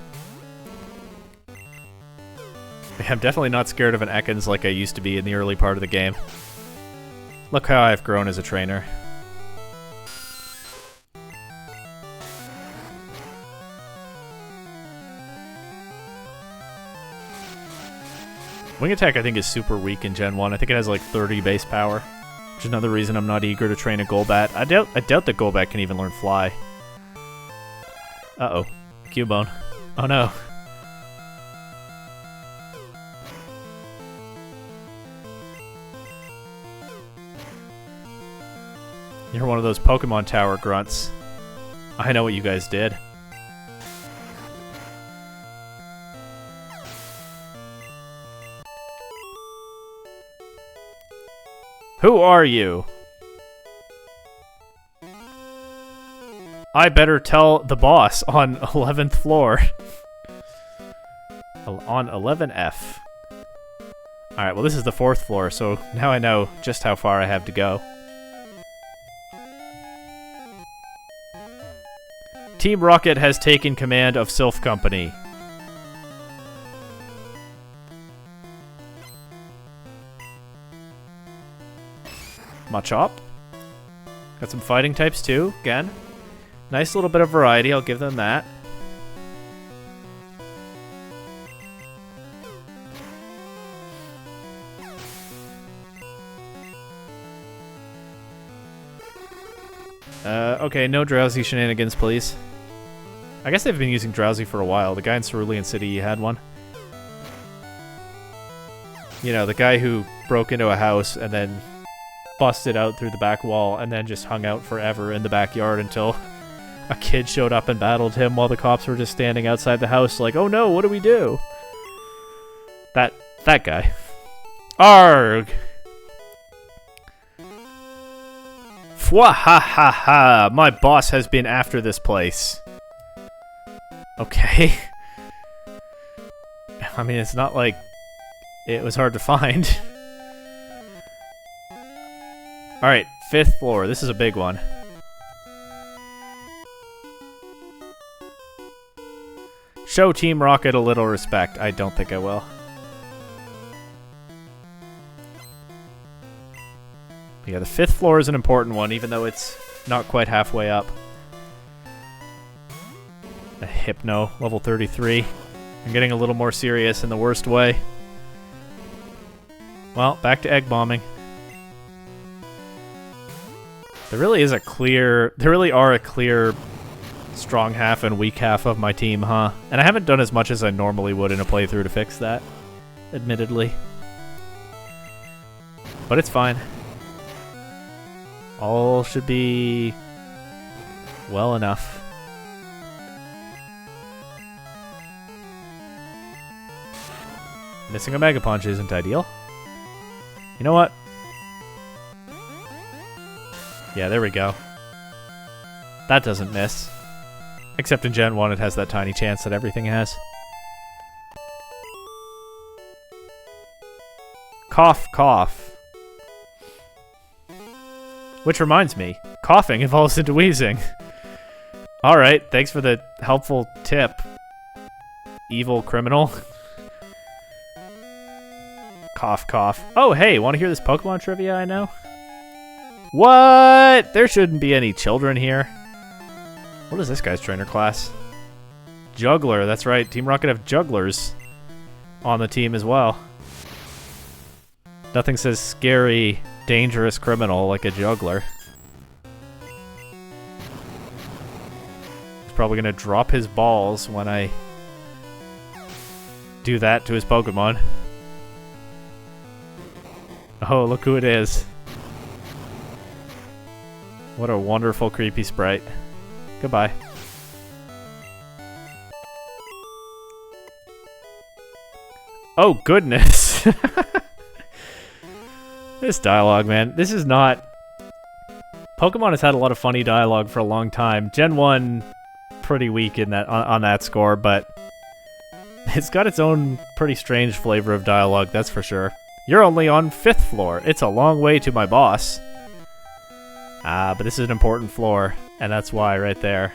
I'm definitely not scared of an Ekans like I used to be in the early part of the game. Look how I've grown as a trainer. Wing attack, I think, is super weak in Gen 1. I think it has like 30 base power, which is another reason I'm not eager to train a Golbat. I doubt that Golbat can even learn Fly. Uh-oh. Cubone. Oh no. You're one of those Pokemon Tower grunts. I know what you guys did. Who are you? I better tell the boss on 11th floor. On 11F. Alright, well this is the 4th floor, so now I know just how far I have to go. Team Rocket has taken command of Sylph Company. Machop. Got some fighting types too, again. Nice little bit of variety, I'll give them that. Okay, no Drowsy shenanigans, please. I guess they've been using Drowsy for a while. The guy in Cerulean City had one. You know, the guy who broke into a house and then busted out through the back wall and then just hung out forever in the backyard until a kid showed up and battled him while the cops were just standing outside the house like, oh no, what do we do? That guy. Arg! Fwahahaha! My boss has been after this place. Okay. I mean, it's not like it was hard to find. Alright, 5th floor. This is a big one. Show Team Rocket a little respect. I don't think I will. Yeah, the 5th floor is an important one, even though it's not quite halfway up. A Hypno, level 33. I'm getting a little more serious in the worst way. Well, back to egg bombing. There really are a clear strong half and weak half of my team, huh? And I haven't done as much as I normally would in a playthrough to fix that, admittedly. But it's fine. All should be well enough. Missing a Mega Punch isn't ideal. You know what? Yeah, there we go. That doesn't miss. Except in Gen 1 it has that tiny chance that everything has. Cough, cough. Which reminds me, coughing evolves into wheezing. Alright, thanks for the helpful tip, evil criminal. Cough, cough. Oh, hey, want to hear this Pokemon trivia I know? What? There shouldn't be any children here. What is this guy's trainer class? Juggler, that's right. Team Rocket have jugglers on the team as well. Nothing says scary, dangerous criminal like a juggler. He's probably going to drop his balls when I do that to his Pokemon. Oh, look who it is. What a wonderful, creepy sprite. Goodbye. Oh, goodness. This dialogue, man. This is not... Pokemon has had a lot of funny dialogue for a long time. Gen 1, pretty weak in that on that score, but it's got its own pretty strange flavor of dialogue, that's for sure. You're only on 5th floor. It's a long way to my boss. But this is an important floor, and that's why right there.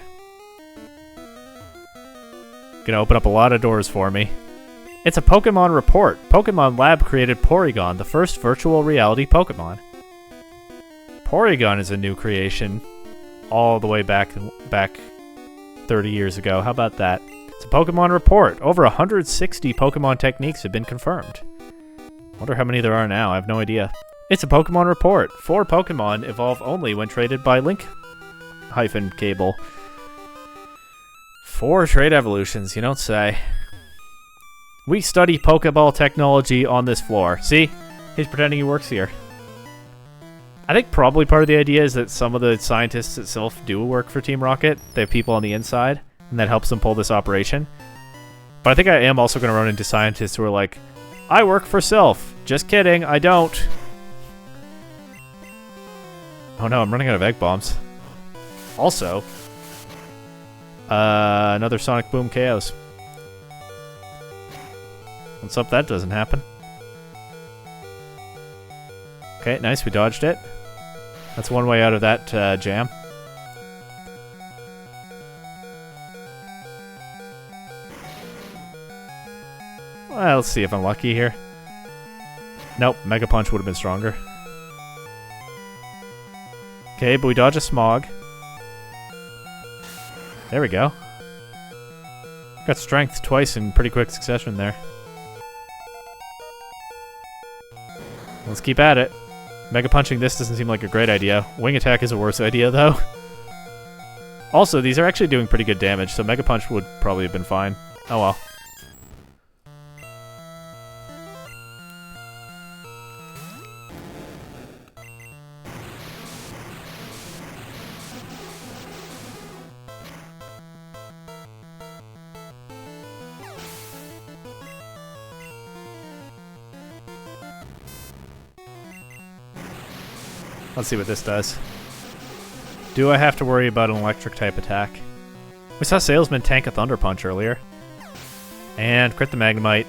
Gonna open up a lot of doors for me. It's a Pokemon report. Pokemon Lab created Porygon, the first virtual reality Pokemon. Porygon is a new creation, all the way back 30 years ago. How about that? It's a Pokemon report. Over 160 Pokemon techniques have been confirmed. Wonder how many there are now. I have no idea. It's a Pokemon report. 4 Pokemon evolve only when traded by link-cable. 4 trade evolutions, you don't say. We study Pokeball technology on this floor. See? He's pretending he works here. I think probably part of the idea is that some of the scientists at Sylph do work for Team Rocket. They have people on the inside, and that helps them pull this operation. But I think I am also going to run into scientists who are like, I work for Sylph. Just kidding, I don't. Oh no, I'm running out of egg bombs. Also, another Sonic Boom KOs. Let's hope that doesn't happen. Okay, nice, we dodged it. That's one way out of that jam. Well, let's see if I'm lucky here. Nope, Mega Punch would have been stronger. Okay, but we dodge a Smog. There we go. Got strength twice in pretty quick succession there. Let's keep at it. Mega Punching this doesn't seem like a great idea. Wing Attack is a worse idea, though. Also, these are actually doing pretty good damage, so Mega Punch would probably have been fine. Oh well. Let's see what this does. Do I have to worry about an electric type attack? We saw Salesman tank a Thunder Punch earlier. And crit the Magnemite.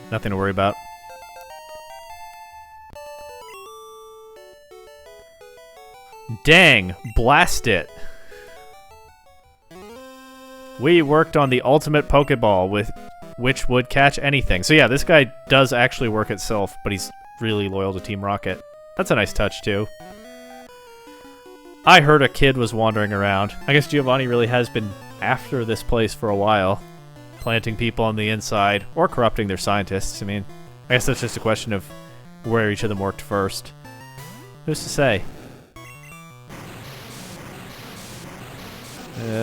Nothing to worry about. Dang! Blast it! We worked on the ultimate Pokeball with which would catch anything. So yeah, this guy does actually work at Sylph, but he's really loyal to Team Rocket. That's a nice touch too. I heard a kid was wandering around. I guess Giovanni really has been after this place for a while. Planting people on the inside, or corrupting their scientists. I mean, I guess that's just a question of where each of them worked first. Who's to say?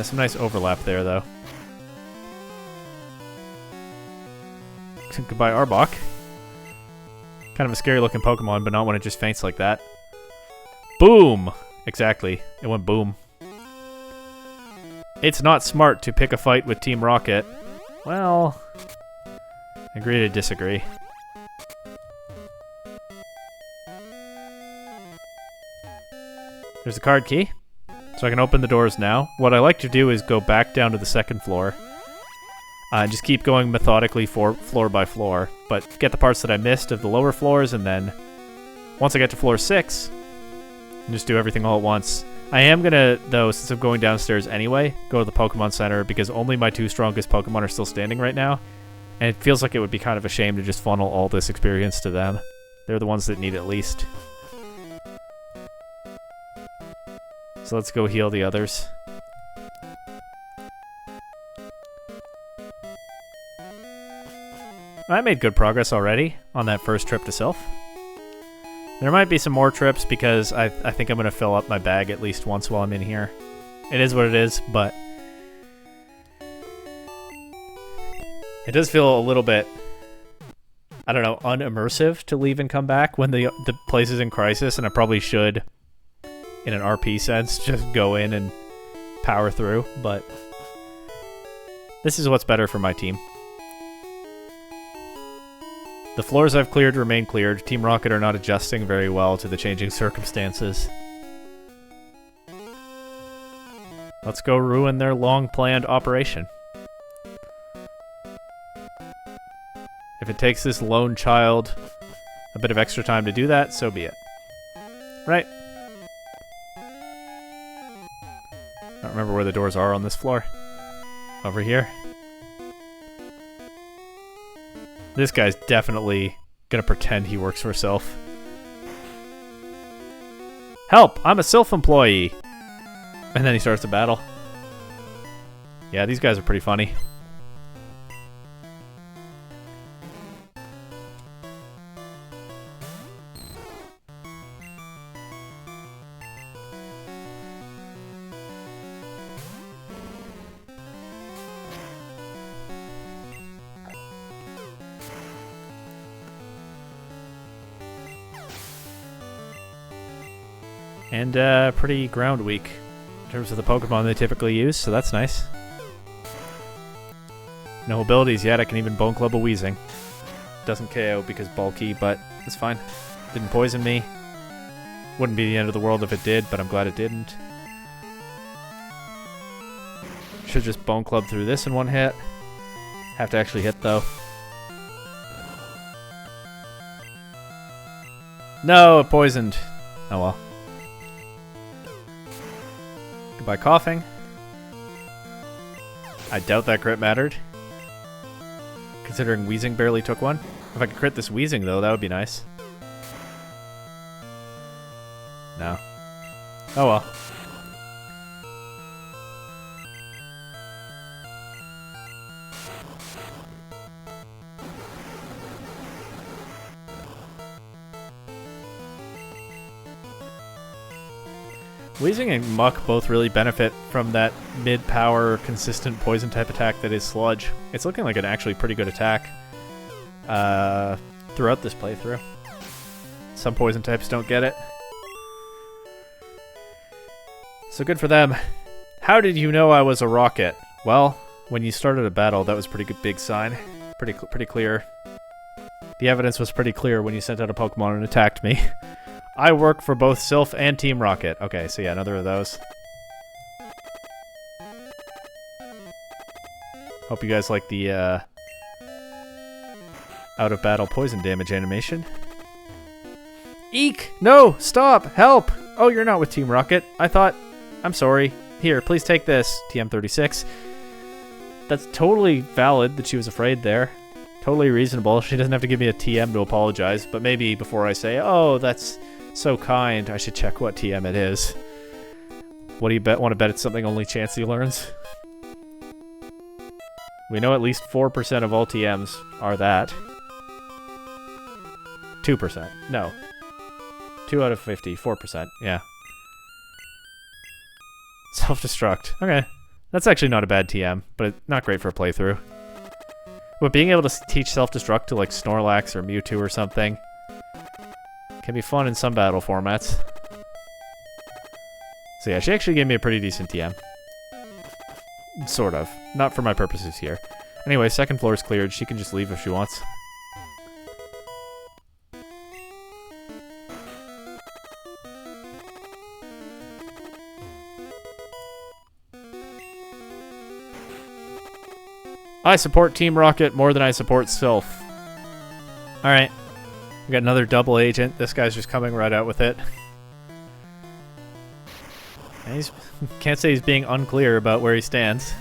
Some nice overlap there, though. Goodbye, Arbok. Kind of a scary-looking Pokemon, but not when it just faints like that. Boom! Exactly. It went boom. It's not smart to pick a fight with Team Rocket. Well, agree to disagree. There's a card key, so I can open the doors now. What I like to do is go back down to the 2nd floor. Just keep going methodically floor by floor, but get the parts that I missed of the lower floors, and then once I get to floor 6, just do everything all at once. I am gonna, though, since I'm going downstairs anyway, go to the Pokemon Center, because only my 2 strongest Pokemon are still standing right now. And it feels like it would be kind of a shame to just funnel all this experience to them. They're the ones that need it least. So let's go heal the others. I made good progress already on that first trip to Sylph. There might be some more trips because I think I'm going to fill up my bag at least once while I'm in here. It is what it is, but it does feel a little bit, I don't know, unimmersive to leave and come back when the place is in crisis, and I probably should, in an RP sense, just go in and power through, but this is what's better for my team. The floors I've cleared remain cleared. Team Rocket are not adjusting very well to the changing circumstances. Let's go ruin their long-planned operation. If it takes this lone child a bit of extra time to do that, so be it. Right? I don't remember where the doors are on this floor. Over here. This guy's definitely gonna pretend he works for Sylph. Help! I'm a Sylph employee! And then he starts the battle. Yeah, these guys are pretty funny. And pretty ground weak in terms of the Pokemon they typically use, so that's nice. No abilities yet, I can even Bone Club a Weezing. Doesn't KO because bulky, but it's fine. Didn't poison me. Wouldn't be the end of the world if it did, but I'm glad it didn't. Should just Bone Club through this in one hit. Have to actually hit, though. No, it poisoned. Oh well. Goodbye coughing. I doubt that crit mattered. Considering Weezing barely took one. If I could crit this Weezing though, that would be nice. No. Oh well. Weezing and Muck both really benefit from that mid-power, consistent poison type attack that is Sludge. It's looking like an actually pretty good attack throughout this playthrough. Some poison types don't get it. So good for them. How did you know I was a rocket? Well, when you started a battle, that was a pretty good big sign. Pretty clear. The evidence was pretty clear when you sent out a Pokemon and attacked me. I work for both Sylph and Team Rocket. Okay, so yeah, another of those. Hope you guys like the out-of-battle poison damage animation. Eek! No! Stop! Help! Oh, you're not with Team Rocket. I thought... I'm sorry. Here, please take this, TM36. That's totally valid that she was afraid there. Totally reasonable. She doesn't have to give me a TM to apologize, but maybe before I say, oh, that's... so kind, I should check what TM it is. What do you bet? Want to bet it's something only Chansey learns? We know at least 4% of all TMs are that. 2%. No. 2 out of 50. 4%. Yeah. Self-destruct. Okay. That's actually not a bad TM, but not great for a playthrough. But being able to teach self-destruct to like Snorlax or Mewtwo or something can be fun in some battle formats. So yeah, she actually gave me a pretty decent TM. Sort of. Not for my purposes here. Anyway, second floor is cleared. She can just leave if she wants. I support Team Rocket more than I support Sylph. Alright. We got another double agent. This guy's just coming right out with it. And he's can't say he's being unclear about where he stands.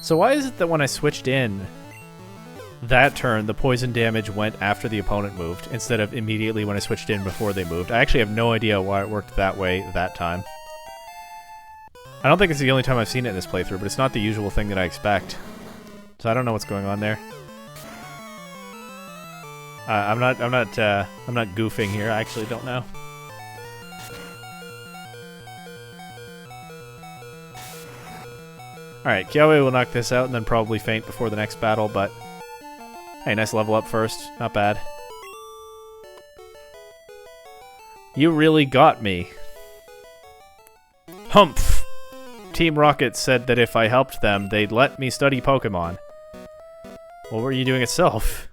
So why is it that when I switched in that turn, the poison damage went after the opponent moved, instead of immediately when I switched in before they moved? I actually have no idea why it worked that way that time. I don't think it's the only time I've seen it in this playthrough, but it's not the usual thing that I expect. So I don't know what's going on there. I'm not goofing here. I actually don't know. Alright, Kyoe will knock this out and then probably faint before the next battle, but... Hey, nice level up first. Not bad. You really got me. Humph! Team Rocket said that if I helped them, they'd let me study Pokemon. What were you doing itself?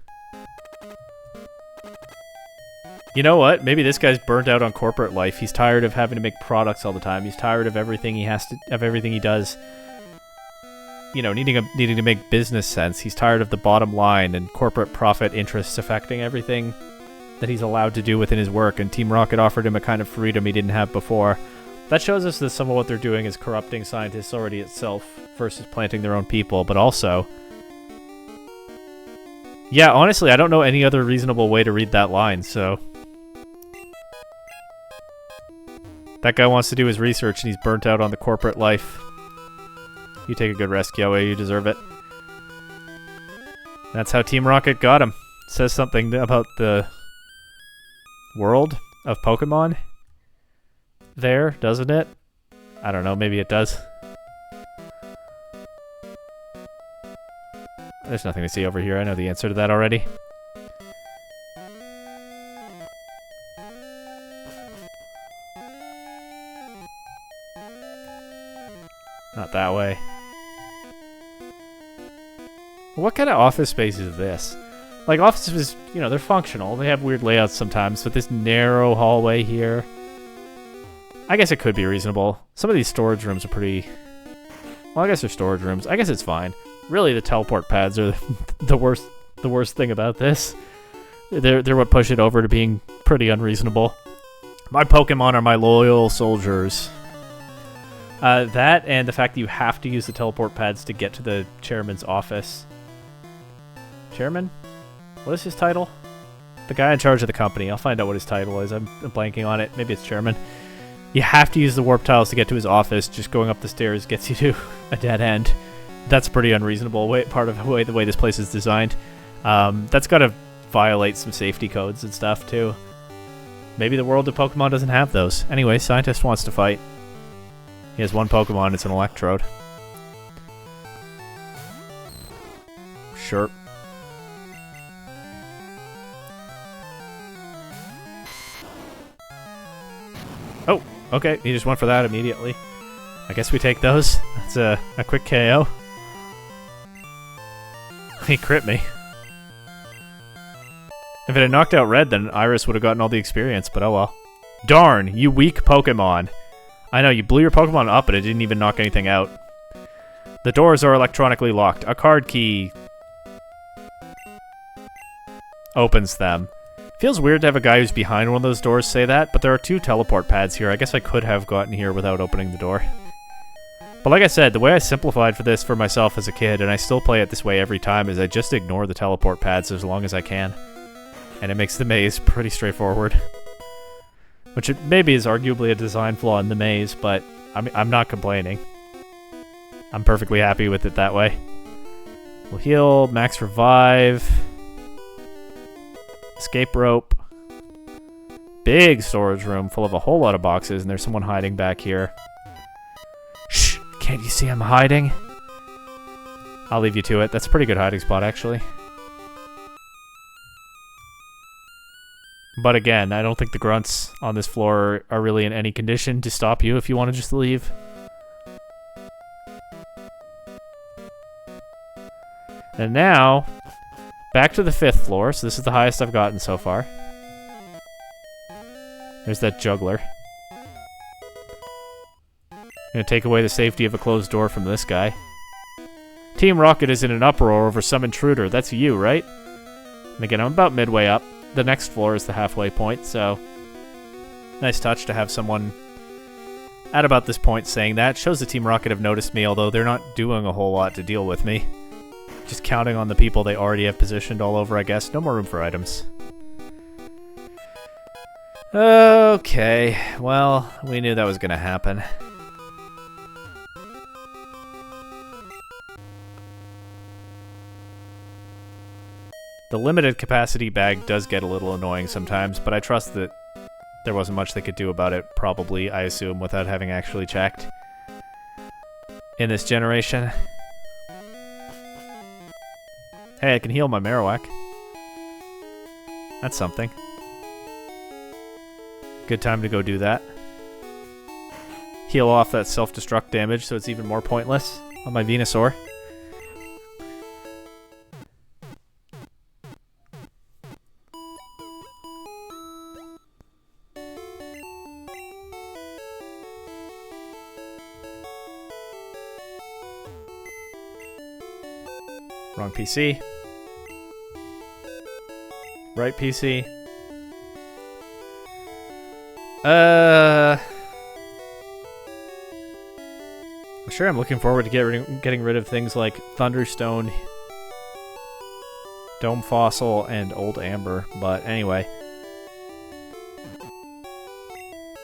You know what? Maybe this guy's burnt out on corporate life. He's tired of having to make products all the time. He's tired of everything he does. You know, needing to make business sense. He's tired of the bottom line and corporate profit interests affecting everything that he's allowed to do within his work, and Team Rocket offered him a kind of freedom he didn't have before. That shows us that some of what they're doing is corrupting scientists already itself versus planting their own people, but also... Yeah, honestly, I don't know any other reasonable way to read that line, so... That guy wants to do his research and he's burnt out on the corporate life. You take a good rest, Kyoe. You deserve it. That's how Team Rocket got him. Says something about the world of Pokemon there, doesn't it? I don't know. Maybe it does. There's nothing to see over here. I know the answer to that already. Not that way. What kind of office space is this? Like, offices, you know, they're functional. They have weird layouts sometimes, but this narrow hallway here... I guess it could be reasonable. Some of these storage rooms are pretty... Well, I guess they're storage rooms. I guess it's fine. Really, the teleport pads are the worst thing about this. They're what push it over to being pretty unreasonable. My Pokemon are my loyal soldiers. That and the fact that you have to use the teleport pads to get to the chairman's office. Chairman? What is his title? The guy in charge of the company. I'll find out what his title is. I'm blanking on it. Maybe it's chairman. You have to use the warp tiles to get to his office. Just going up the stairs gets you to a dead end. That's pretty unreasonable. Part of the way this place is designed. That's got to violate some safety codes and stuff too. Maybe the world of Pokemon doesn't have those. Anyway, scientist wants to fight. He has one Pokemon. It's an Electrode. Sure. Oh, okay. He just went for that immediately. I guess we take those. That's a quick KO. He crit me. If it had knocked out Red, then Iris would have gotten all the experience, but oh well. Darn, you weak Pokemon. I know, you blew your Pokemon up, but it didn't even knock anything out. The doors are electronically locked. A card key opens them. Feels weird to have a guy who's behind one of those doors say that, but there are 2 teleport pads here. I guess I could have gotten here without opening the door. But like I said, the way I simplified for this for myself as a kid, and I still play it this way every time, is I just ignore the teleport pads as long as I can. And it makes the maze pretty straightforward. Which it maybe is arguably a design flaw in the maze, but I'm not complaining. I'm perfectly happy with it that way. We'll heal, max revive. Escape rope. Big storage room full of a whole lot of boxes, and there's someone hiding back here. Shh! Can't you see I'm hiding? I'll leave you to it. That's a pretty good hiding spot, actually. But again, I don't think the grunts on this floor are really in any condition to stop you if you want to just leave. And now, back to the 5th floor. So this is the highest I've gotten so far. There's that juggler. Gonna take away the safety of a closed door from this guy. Team Rocket is in an uproar over some intruder. That's you, right? And again, I'm about midway up. The next floor is the halfway point, so... Nice touch to have someone At about this point saying that, shows the Team Rocket have noticed me, although they're not doing a whole lot to deal with me. Just counting on the people they already have positioned all over, I guess. No more room for items. Okay, well, we knew that was gonna happen. The limited capacity bag does get a little annoying sometimes, but I trust that there wasn't much they could do about it, probably, I assume, without having actually checked. In this generation. Hey, I can heal my Marowak. That's something. Good time to go do that. Heal off that self-destruct damage so it's even more pointless on my Venusaur. Wrong PC. Right PC. I'm sure I'm looking forward to getting rid of things like Thunderstone, Dome Fossil, and Old Amber, but anyway.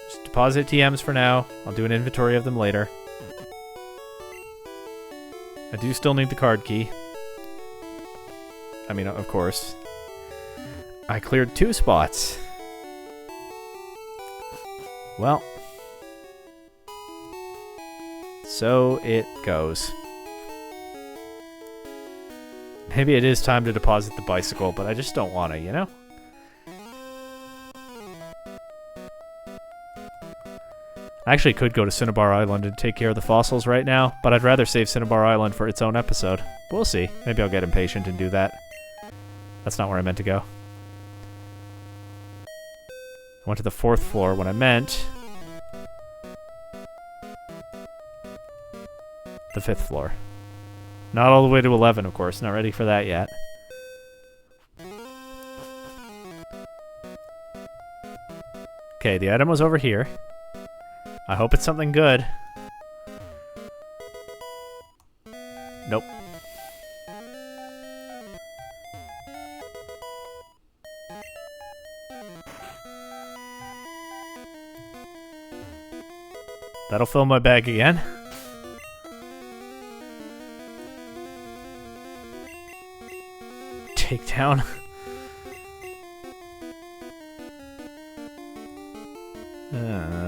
Just deposit TMs for now. I'll do an inventory of them later. I do still need the card key. I mean, of course. I cleared 2 spots. Well. So it goes. Maybe it is time to deposit the bicycle, but I just don't want to, you know? I actually could go to Cinnabar Island and take care of the fossils right now, but I'd rather save Cinnabar Island for its own episode. We'll see. Maybe I'll get impatient and do that. That's not where I meant to go. I went to the 4th floor when I meant the 5th floor. Not all the way to 11, of course. Not ready for that yet. Okay, the item was over here. I hope it's something good. Nope. That'll fill my bag again. Takedown.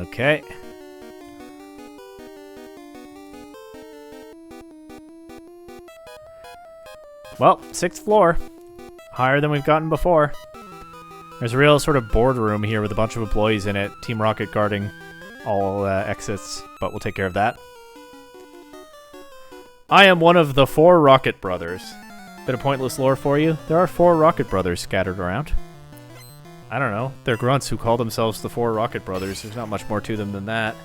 Okay. Well, 6th floor. Higher than we've gotten before. There's a real sort of boardroom here with a bunch of employees in it. Team Rocket guarding all exits, but we'll take care of that. I am one of the 4 Rocket Brothers. Bit of pointless lore for you. There are 4 Rocket Brothers scattered around. I don't know. They're grunts who call themselves the 4 Rocket Brothers. There's not much more to them than that.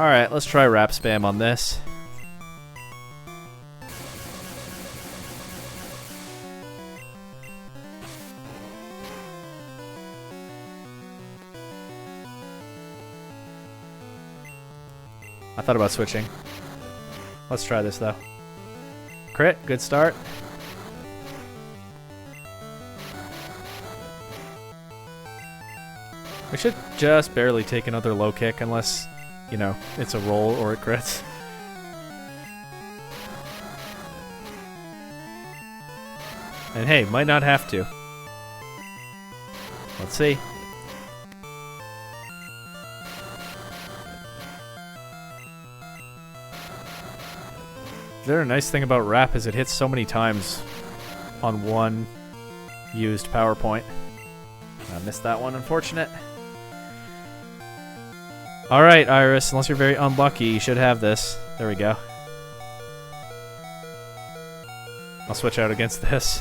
Alright, let's try rap spam on this. I thought about switching. Let's try this, though. Crit, good start. We should just barely take another low kick unless, you know, it's a roll or it crits. And hey, might not have to. Let's see. The other nice thing about Wrap is it hits so many times on one used PowerPoint. I missed that one, unfortunate. Alright, Iris, unless you're very unlucky, you should have this. There we go. I'll switch out against this.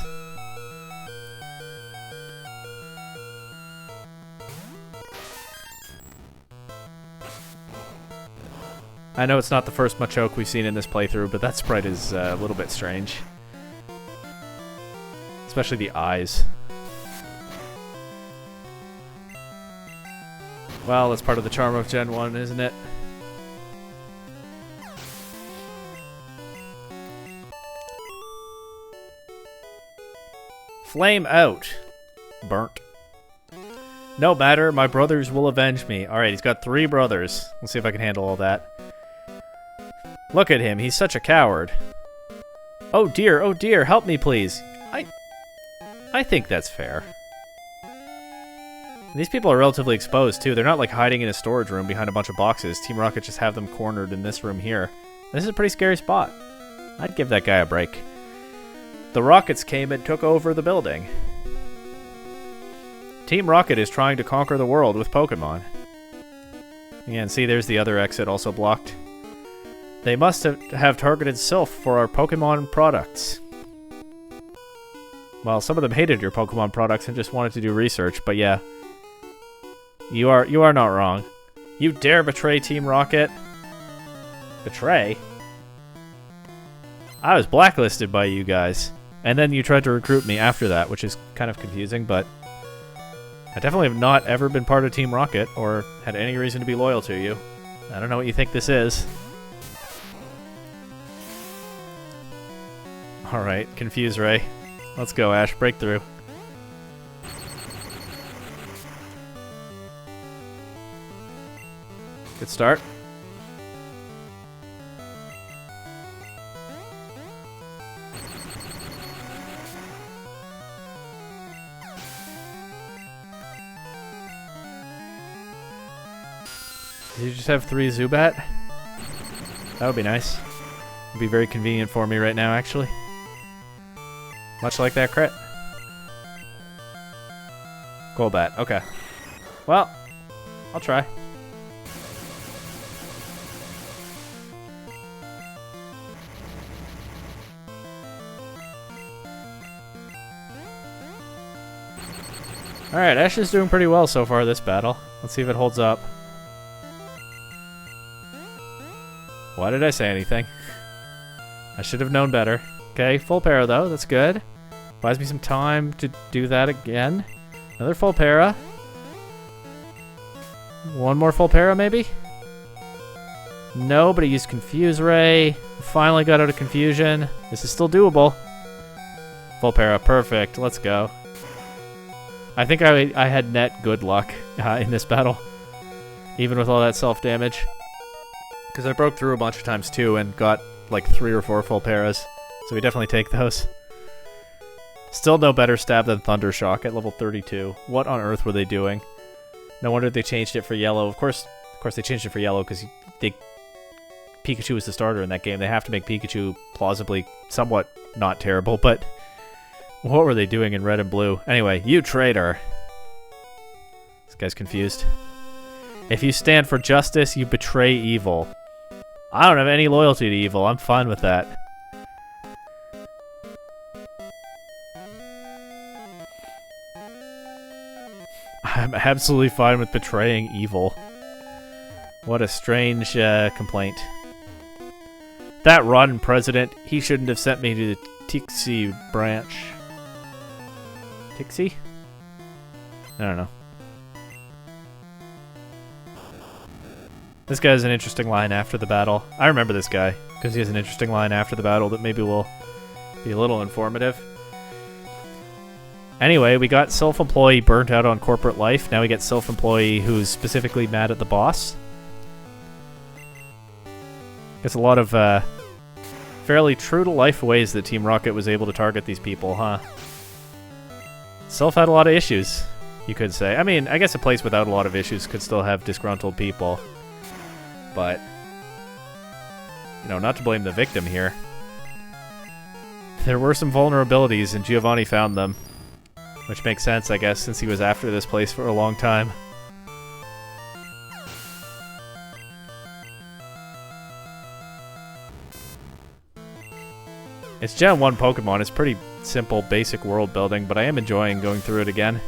I know it's not the first Machoke we've seen in this playthrough, but that sprite is a little bit strange. Especially the eyes. Well, that's part of the charm of Gen 1, isn't it? Flame out. Burnt. No matter, my brothers will avenge me. Alright, he's got 3 brothers. Let's see if I can handle all that. Look at him, he's such a coward. Oh dear, help me please. I think that's fair. These people are relatively exposed too. They're not like hiding in a storage room behind a bunch of boxes. Team Rocket just have them cornered in this room here. This is a pretty scary spot. I'd give that guy a break. The Rockets came and took over the building. Team Rocket is trying to conquer the world with Pokemon. Again, see, there's the other exit also blocked. They must have targeted Sylph for our Pokemon products. Well, some of them hated your Pokemon products and just wanted to do research, but yeah. You are not wrong. You dare betray Team Rocket? Betray? I was blacklisted by you guys. And then you tried to recruit me after that, which is kind of confusing, but I definitely have not ever been part of Team Rocket or had any reason to be loyal to you. I don't know what you think this is. Alright, Confuse Ray. Let's go, Ash. Breakthrough. Good start. Did you just have 3 Zubat? That would be nice. Would be very convenient for me right now, actually. Much like that crit. Golbat, okay. Well, I'll try. Alright, Ash is doing pretty well so far this battle. Let's see if it holds up. Why did I say anything? I should have known better. Okay, full para though, that's good. Buys me some time to do that again. Another full para. One more full para maybe? No, but he used Confuse Ray. Finally got out of confusion. This is still doable. Full para, perfect, let's go. I think I had net good luck in this battle. Even with all that self-damage. Because I broke through a bunch of times too and got like 3 or 4 full paras. So we definitely take those. Still no better stab than Thunder Shock at level 32. What on earth were they doing? No wonder they changed it for yellow. Of course they changed it for yellow because Pikachu is the starter in that game. They have to make Pikachu plausibly somewhat not terrible, but what were they doing in red and blue? Anyway, you traitor. This guy's confused. If you stand for justice, you betray evil. I don't have any loyalty to evil. I'm fine with that. I'm absolutely fine with betraying evil. What a strange complaint. That rotten president, he shouldn't have sent me to the Tixie branch. Tixie? I don't know. This guy has an interesting line after the battle. I remember this guy, because he has an interesting line after the battle that maybe will be a little informative. Anyway, we got self-employee burnt out on corporate life. Now we get self-employee who's specifically mad at the boss. It's a lot of fairly true-to-life ways that Team Rocket was able to target these people, huh? Self had a lot of issues, you could say. I mean, I guess a place without a lot of issues could still have disgruntled people. But, you know, not to blame the victim here. There were some vulnerabilities, and Giovanni found them. Which makes sense, I guess, since he was after this place for a long time. It's Gen 1 Pokemon. It's pretty simple, basic world building, but I am enjoying going through it again.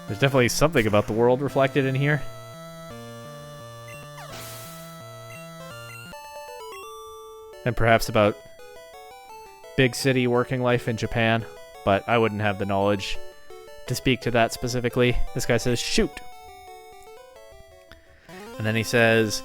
There's definitely something about the world reflected in here. And perhaps about big city working life in Japan, but I wouldn't have the knowledge to speak to that specifically. This guy says, shoot! And then he says,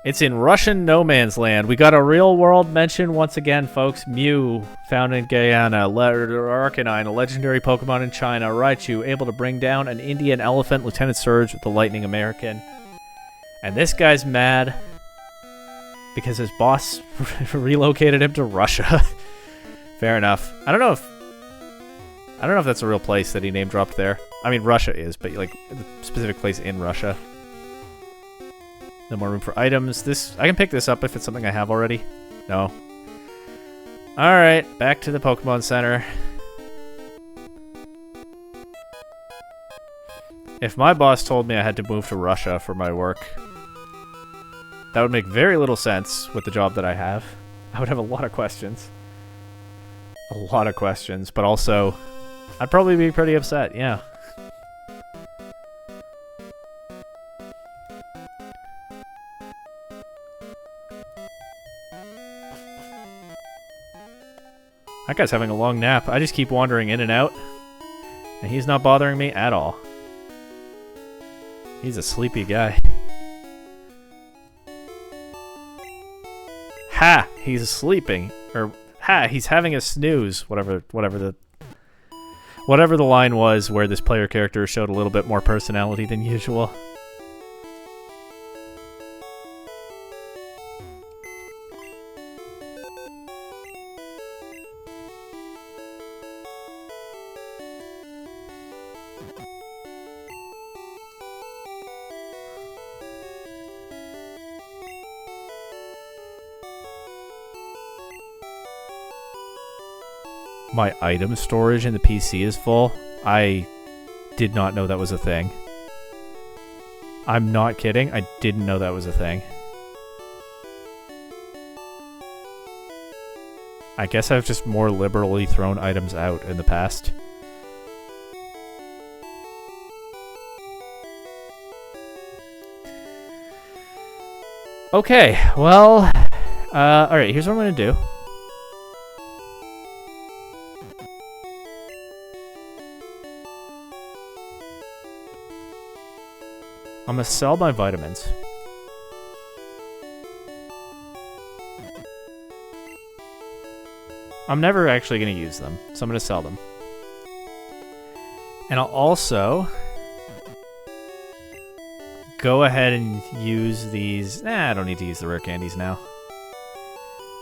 It's in Russian no man's land. We got a real world mention once again, folks. Mew, found in Guyana. Arcanine, a legendary Pokemon in China. Raichu, able to bring down an Indian elephant. Lieutenant Surge, the Lightning American. And this guy's mad because his boss relocated him to Russia. Fair enough. I don't know if that's a real place that he name dropped there. I mean, Russia is, but like the specific place in Russia. No more room for items. I can pick this up if it's something I have already. No. Alright, back to the Pokemon Center. If my boss told me I had to move to Russia for my work, that would make very little sense with the job that I have. I would have a lot of questions. A lot of questions, but also, I'd probably be pretty upset, yeah. That guy's having a long nap. I just keep wandering in and out, and he's not bothering me at all. He's a sleepy guy. Ha! He's sleeping. Or, ha! He's having a snooze. Whatever the line was where this player character showed a little bit more personality than usual. My item storage in the PC is full. I did not know that was a thing. I'm not kidding. I didn't know that was a thing. I guess I've just more liberally thrown items out in the past. Okay, well... alright, here's what I'm gonna do. I'm gonna sell my vitamins. I'm never actually gonna use them, so I'm gonna sell them. And I'll also go ahead and use these. I don't need to use the rare candies now.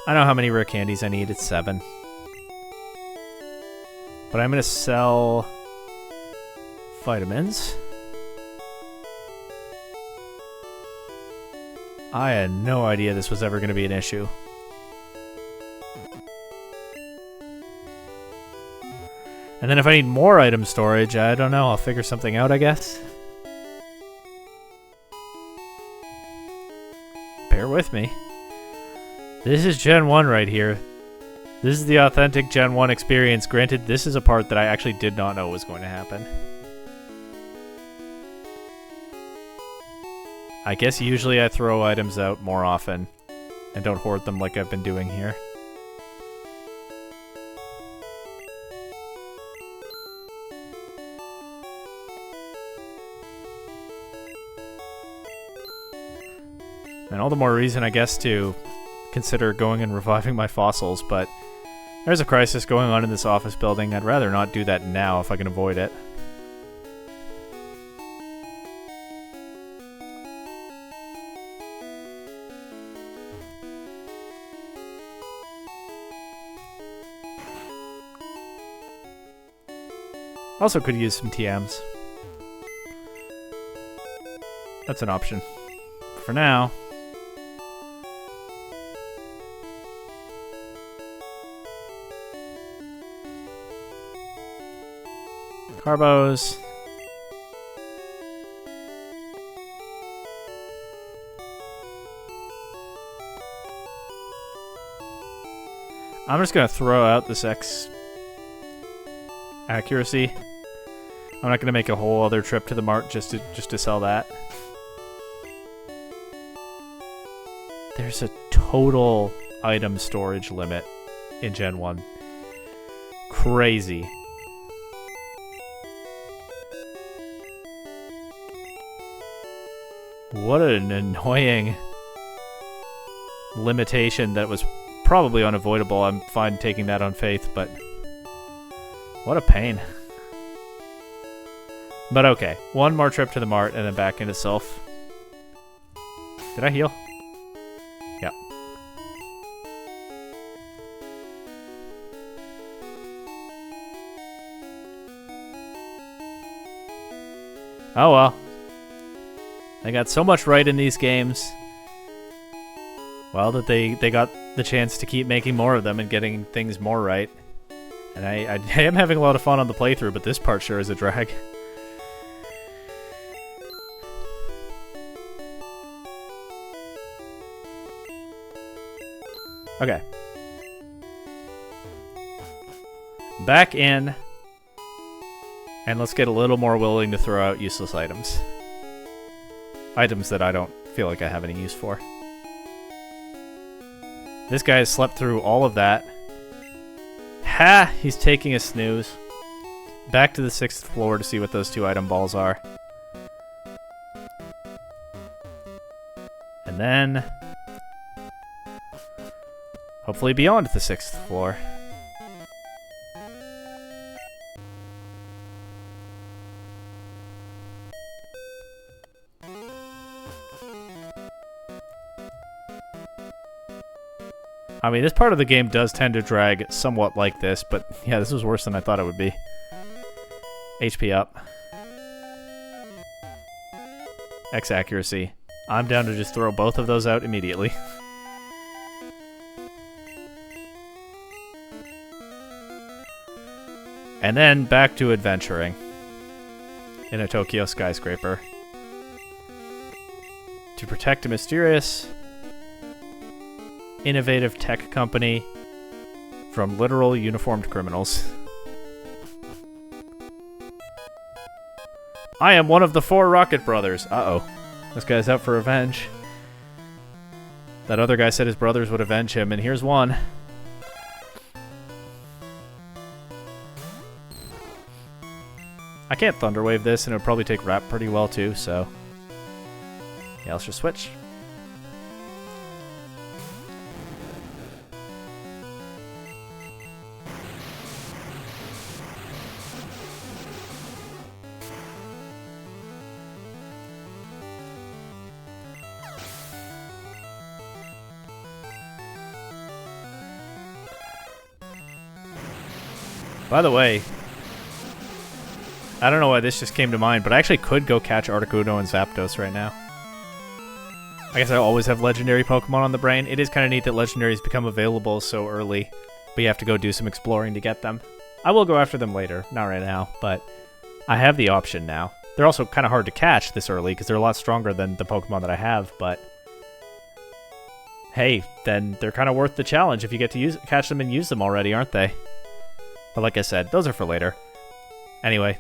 I know how many rare candies I need. It's 7. But I'm gonna sell vitamins. I had no idea this was ever going to be an issue. And then if I need more item storage, I don't know, I'll figure something out, I guess. Bear with me. This is Gen 1 right here. This is the authentic Gen 1 experience. Granted, this is a part that I actually did not know was going to happen. I guess usually I throw items out more often and don't hoard them like I've been doing here. And all the more reason, I guess, to consider going and reviving my fossils, but there's a crisis going on in this office building. I'd rather not do that now if I can avoid it. Also could use some TMs. That's an option. For now. Carbos. I'm just gonna throw out this X accuracy. I'm not gonna make a whole other trip to the mart just to sell that. There's a total item storage limit in Gen 1. Crazy. What an annoying limitation that was probably unavoidable. I'm fine taking that on faith, but what a pain. But okay, one more trip to the mart and then back into Sylph. Did I heal? Yeah. Oh well. They got so much right in these games. Well, that they got the chance to keep making more of them and getting things more right. And I am having a lot of fun on the playthrough, but this part sure is a drag. Okay. Back in. And let's get a little more willing to throw out useless items. Items that I don't feel like I have any use for. This guy has slept through all of that. Ha! He's taking a snooze. Back to the 6th floor to see what those 2 item balls are. And then hopefully beyond the 6th floor. I mean, this part of the game does tend to drag somewhat like this, but yeah, this was worse than I thought it would be. HP up. X accuracy. I'm down to just throw both of those out immediately. And then back to adventuring. In a Tokyo skyscraper. To protect a mysterious, innovative tech company from literal uniformed criminals. I am one of the 4 Rocket Brothers. Uh-oh. This guy's out for revenge. That other guy said his brothers would avenge him, and here's one. I can't Thunderwave this, and it would probably take Wrap pretty well too, so yeah, let's just switch. By the way, I don't know why this just came to mind, but I actually could go catch Articuno and Zapdos right now. I guess I always have legendary Pokemon on the brain. It is kind of neat that legendaries become available so early, but you have to go do some exploring to get them. I will go after them later, not right now, but I have the option now. They're also kind of hard to catch this early because they're a lot stronger than the Pokemon that I have, but hey, then they're kind of worth the challenge if you get to catch them and use them already, aren't they? But like I said, those are for later. Anyway,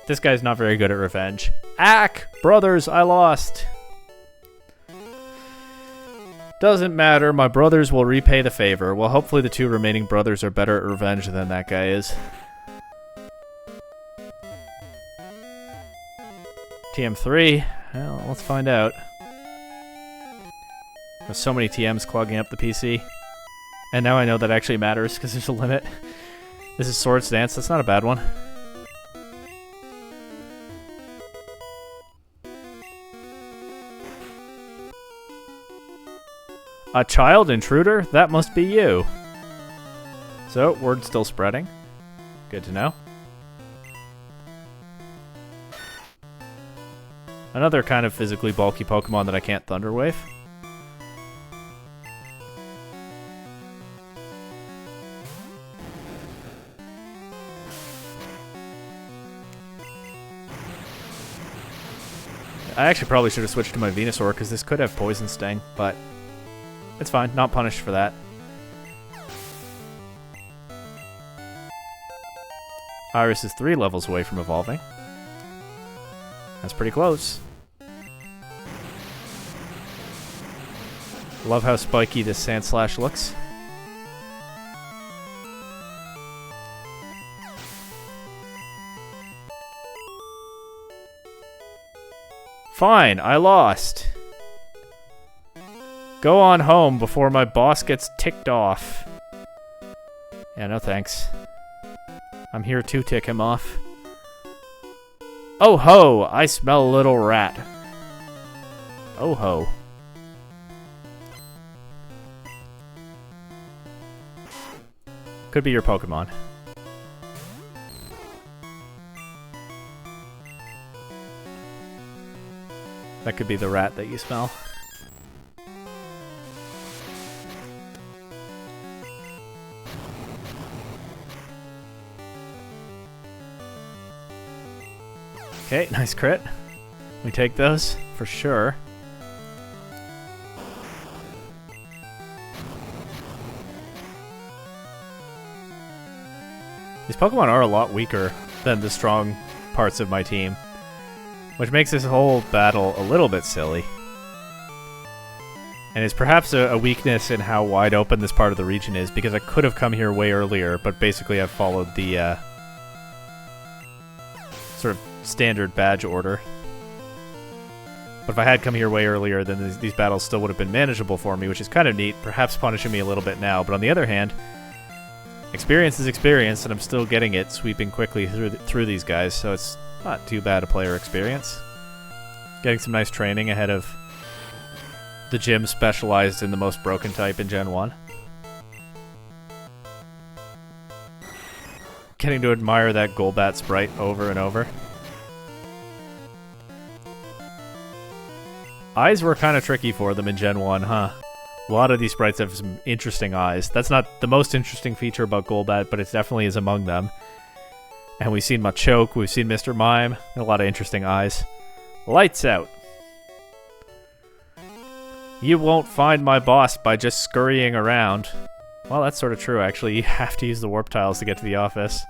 this guy's not very good at revenge. Ack! Brothers, I lost! Doesn't matter, my brothers will repay the favor. Well, hopefully the 2 remaining brothers are better at revenge than that guy is. TM3? Well, let's find out. There's so many TMs clogging up the PC. And now I know that actually matters, because there's a limit. This is Swords Dance, that's not a bad one. A child intruder? That must be you. So, word's still spreading. Good to know. Another kind of physically bulky Pokemon that I can't Thunder Wave. I actually probably should have switched to my Venusaur because this could have Poison Sting, but it's fine, not punished for that. Iris is 3 levels away from evolving. That's pretty close. Love how spiky this Sandslash looks. Fine, I lost. Go on home before my boss gets ticked off. Yeah, no thanks. I'm here to tick him off. Oh ho! I smell a little rat. Oh ho. Could be your Pokemon. That could be the rat that you smell. Okay, nice crit. We take those, for sure. These Pokemon are a lot weaker than the strong parts of my team, which makes this whole battle a little bit silly. And is perhaps a weakness in how wide open this part of the region is, because I could have come here way earlier, but basically I've followed the sort of standard badge order. But if I had come here way earlier, then these battles still would have been manageable for me, which is kind of neat, perhaps punishing me a little bit now. But on the other hand, experience is experience, and I'm still getting it sweeping quickly through these guys, so it's not too bad a player experience. Getting some nice training ahead of the gym specialized in the most broken type in Gen 1. Getting to admire that Golbat sprite over and over. Eyes were kind of tricky for them in Gen 1, huh? A lot of these sprites have some interesting eyes. That's not the most interesting feature about Golbat, but it definitely is among them. And we've seen Machoke, we've seen Mr. Mime, a lot of interesting eyes. Lights out. You won't find my boss by just scurrying around. Well, that's sort of true, actually. You have to use the warp tiles to get to the office.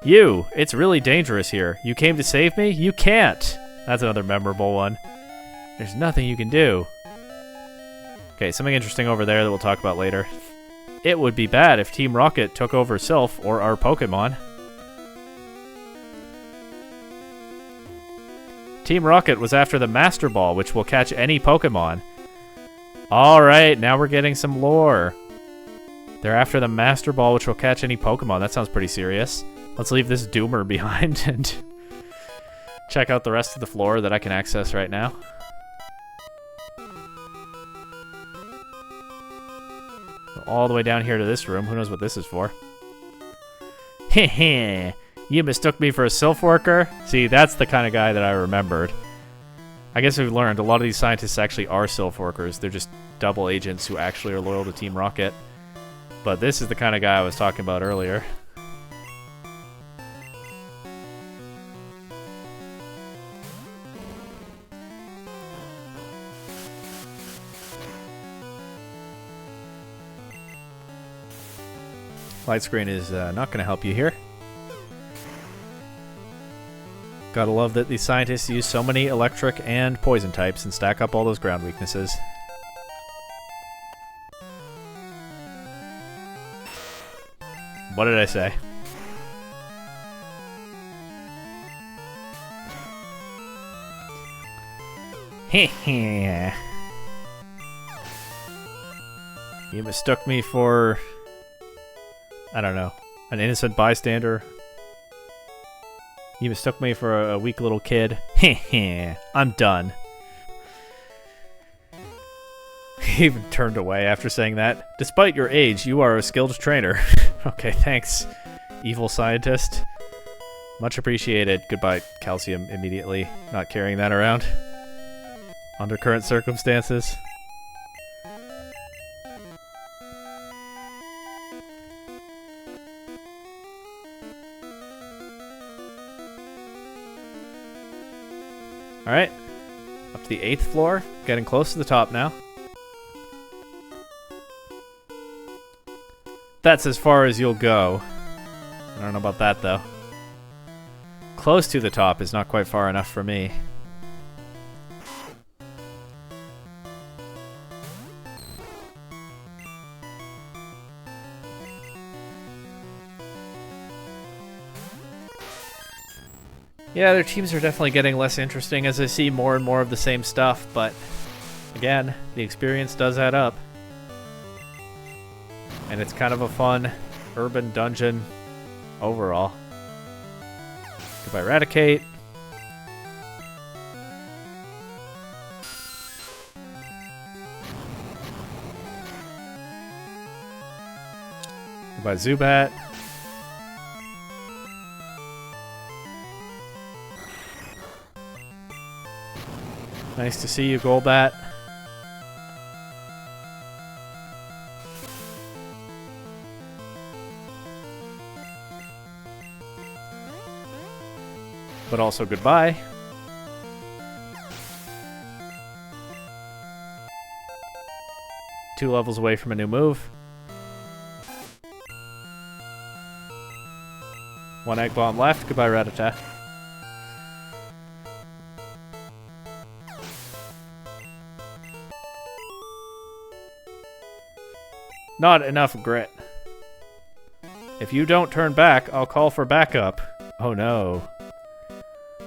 You! It's really dangerous here. You came to save me? You can't! That's another memorable one. There's nothing you can do. Okay, something interesting over there that we'll talk about later. It would be bad if Team Rocket took over Sylph or our Pokemon. Team Rocket was after the Master Ball, which will catch any Pokemon. Alright, now we're getting some lore. They're after the Master Ball, which will catch any Pokemon. That sounds pretty serious. Let's leave this Doomer behind and check out the rest of the floor that I can access right now. All the way down here to this room. Who knows what this is for? Heh. You mistook me for a Sylph worker? See, that's the kind of guy that I remembered. I guess we've learned a lot of these scientists actually are Sylph workers. They're just double agents who actually are loyal to Team Rocket. But this is the kind of guy I was talking about earlier. Light screen is not going to help you here. Gotta love that these scientists use so many electric and poison types and stack up all those ground weaknesses. What did I say? Heh. You mistook me for, I don't know, an innocent bystander. You mistook me for a weak little kid. Heh. I'm done. He even turned away after saying that. Despite your age, you are a skilled trainer. Okay, thanks, evil scientist. Much appreciated. Goodbye, Calcium, immediately. Not carrying that around. Under current circumstances. Alright, up to the 8th floor, getting close to the top now. That's as far as you'll go. I don't know about that, though. Close to the top is not quite far enough for me. Yeah, their teams are definitely getting less interesting as I see more and more of the same stuff, but Again, the experience does add up. And it's kind of a fun urban dungeon overall. Goodbye, Eradicate. Goodbye, Zubat. Nice to see you, Golbat. But also goodbye. Two levels away from a new move. One Egg Bomb left. Goodbye, Rattata. Not enough grit. If you don't turn back, I'll call for backup. Oh no.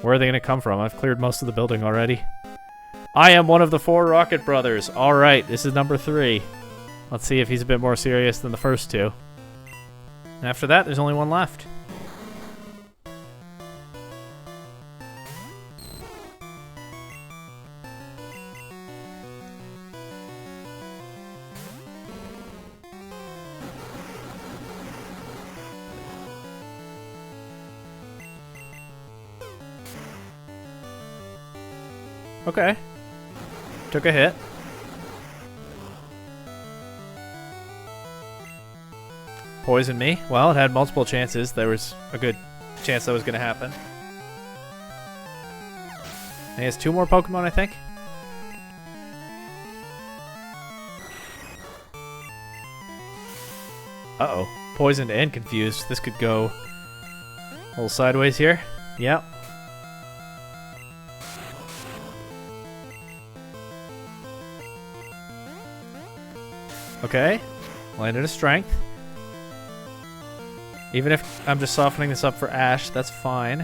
Where are they going to come from? I've cleared most of the building already. I am one of the 4 Rocket Brothers. Alright, this is number 3. Let's see if he's a bit more serious than the first 2. And after that, there's only one left. Okay. Took a hit. Poisoned me. Well, it had multiple chances. There was a good chance that was going to happen. And he has 2 more Pokemon, I think. Uh-oh. Poisoned and confused. This could go a little sideways here. Yep. Okay, landed a strength. Even if I'm just softening this up for Ash, that's fine.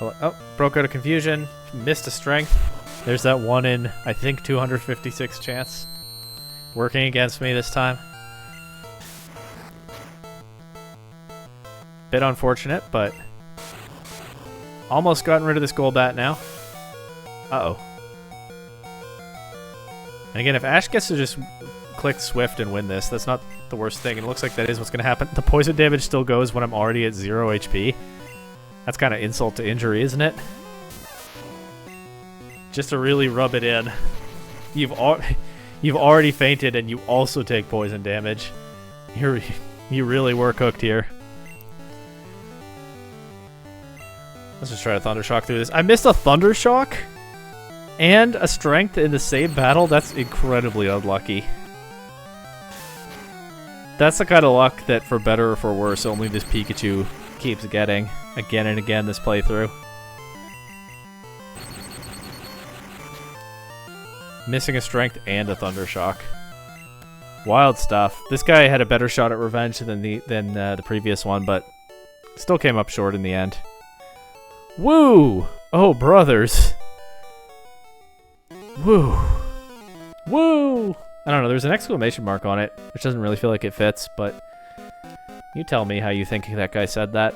Oh, broke out of confusion. Missed a strength. There's that 1 in, I think, 256 chance. Working against me this time. Bit unfortunate, but almost gotten rid of this Golbat now. Uh-oh. And again, if Ash gets to just click Swift and win this, that's not the worst thing. And it looks like that is what's going to happen. The poison damage still goes when I'm already at 0 HP. That's kind of insult to injury, isn't it? Just to really rub it in. You've already fainted and you also take poison damage. You really were cooked here. Let's just try to Thunder Shock through this. I missed a Thunder Shock? And a strength in the same battle? That's incredibly unlucky. That's the kind of luck that, for better or for worse, only this Pikachu keeps getting again and again this playthrough. Missing a strength and a Thunder Shock. Wild stuff. This guy had a better shot at revenge than the previous one, but still came up short in the end. Woo! Oh, brothers. Woo. Woo! I don't know, there's an exclamation mark on it, which doesn't really feel like it fits, but you tell me how you think that guy said that.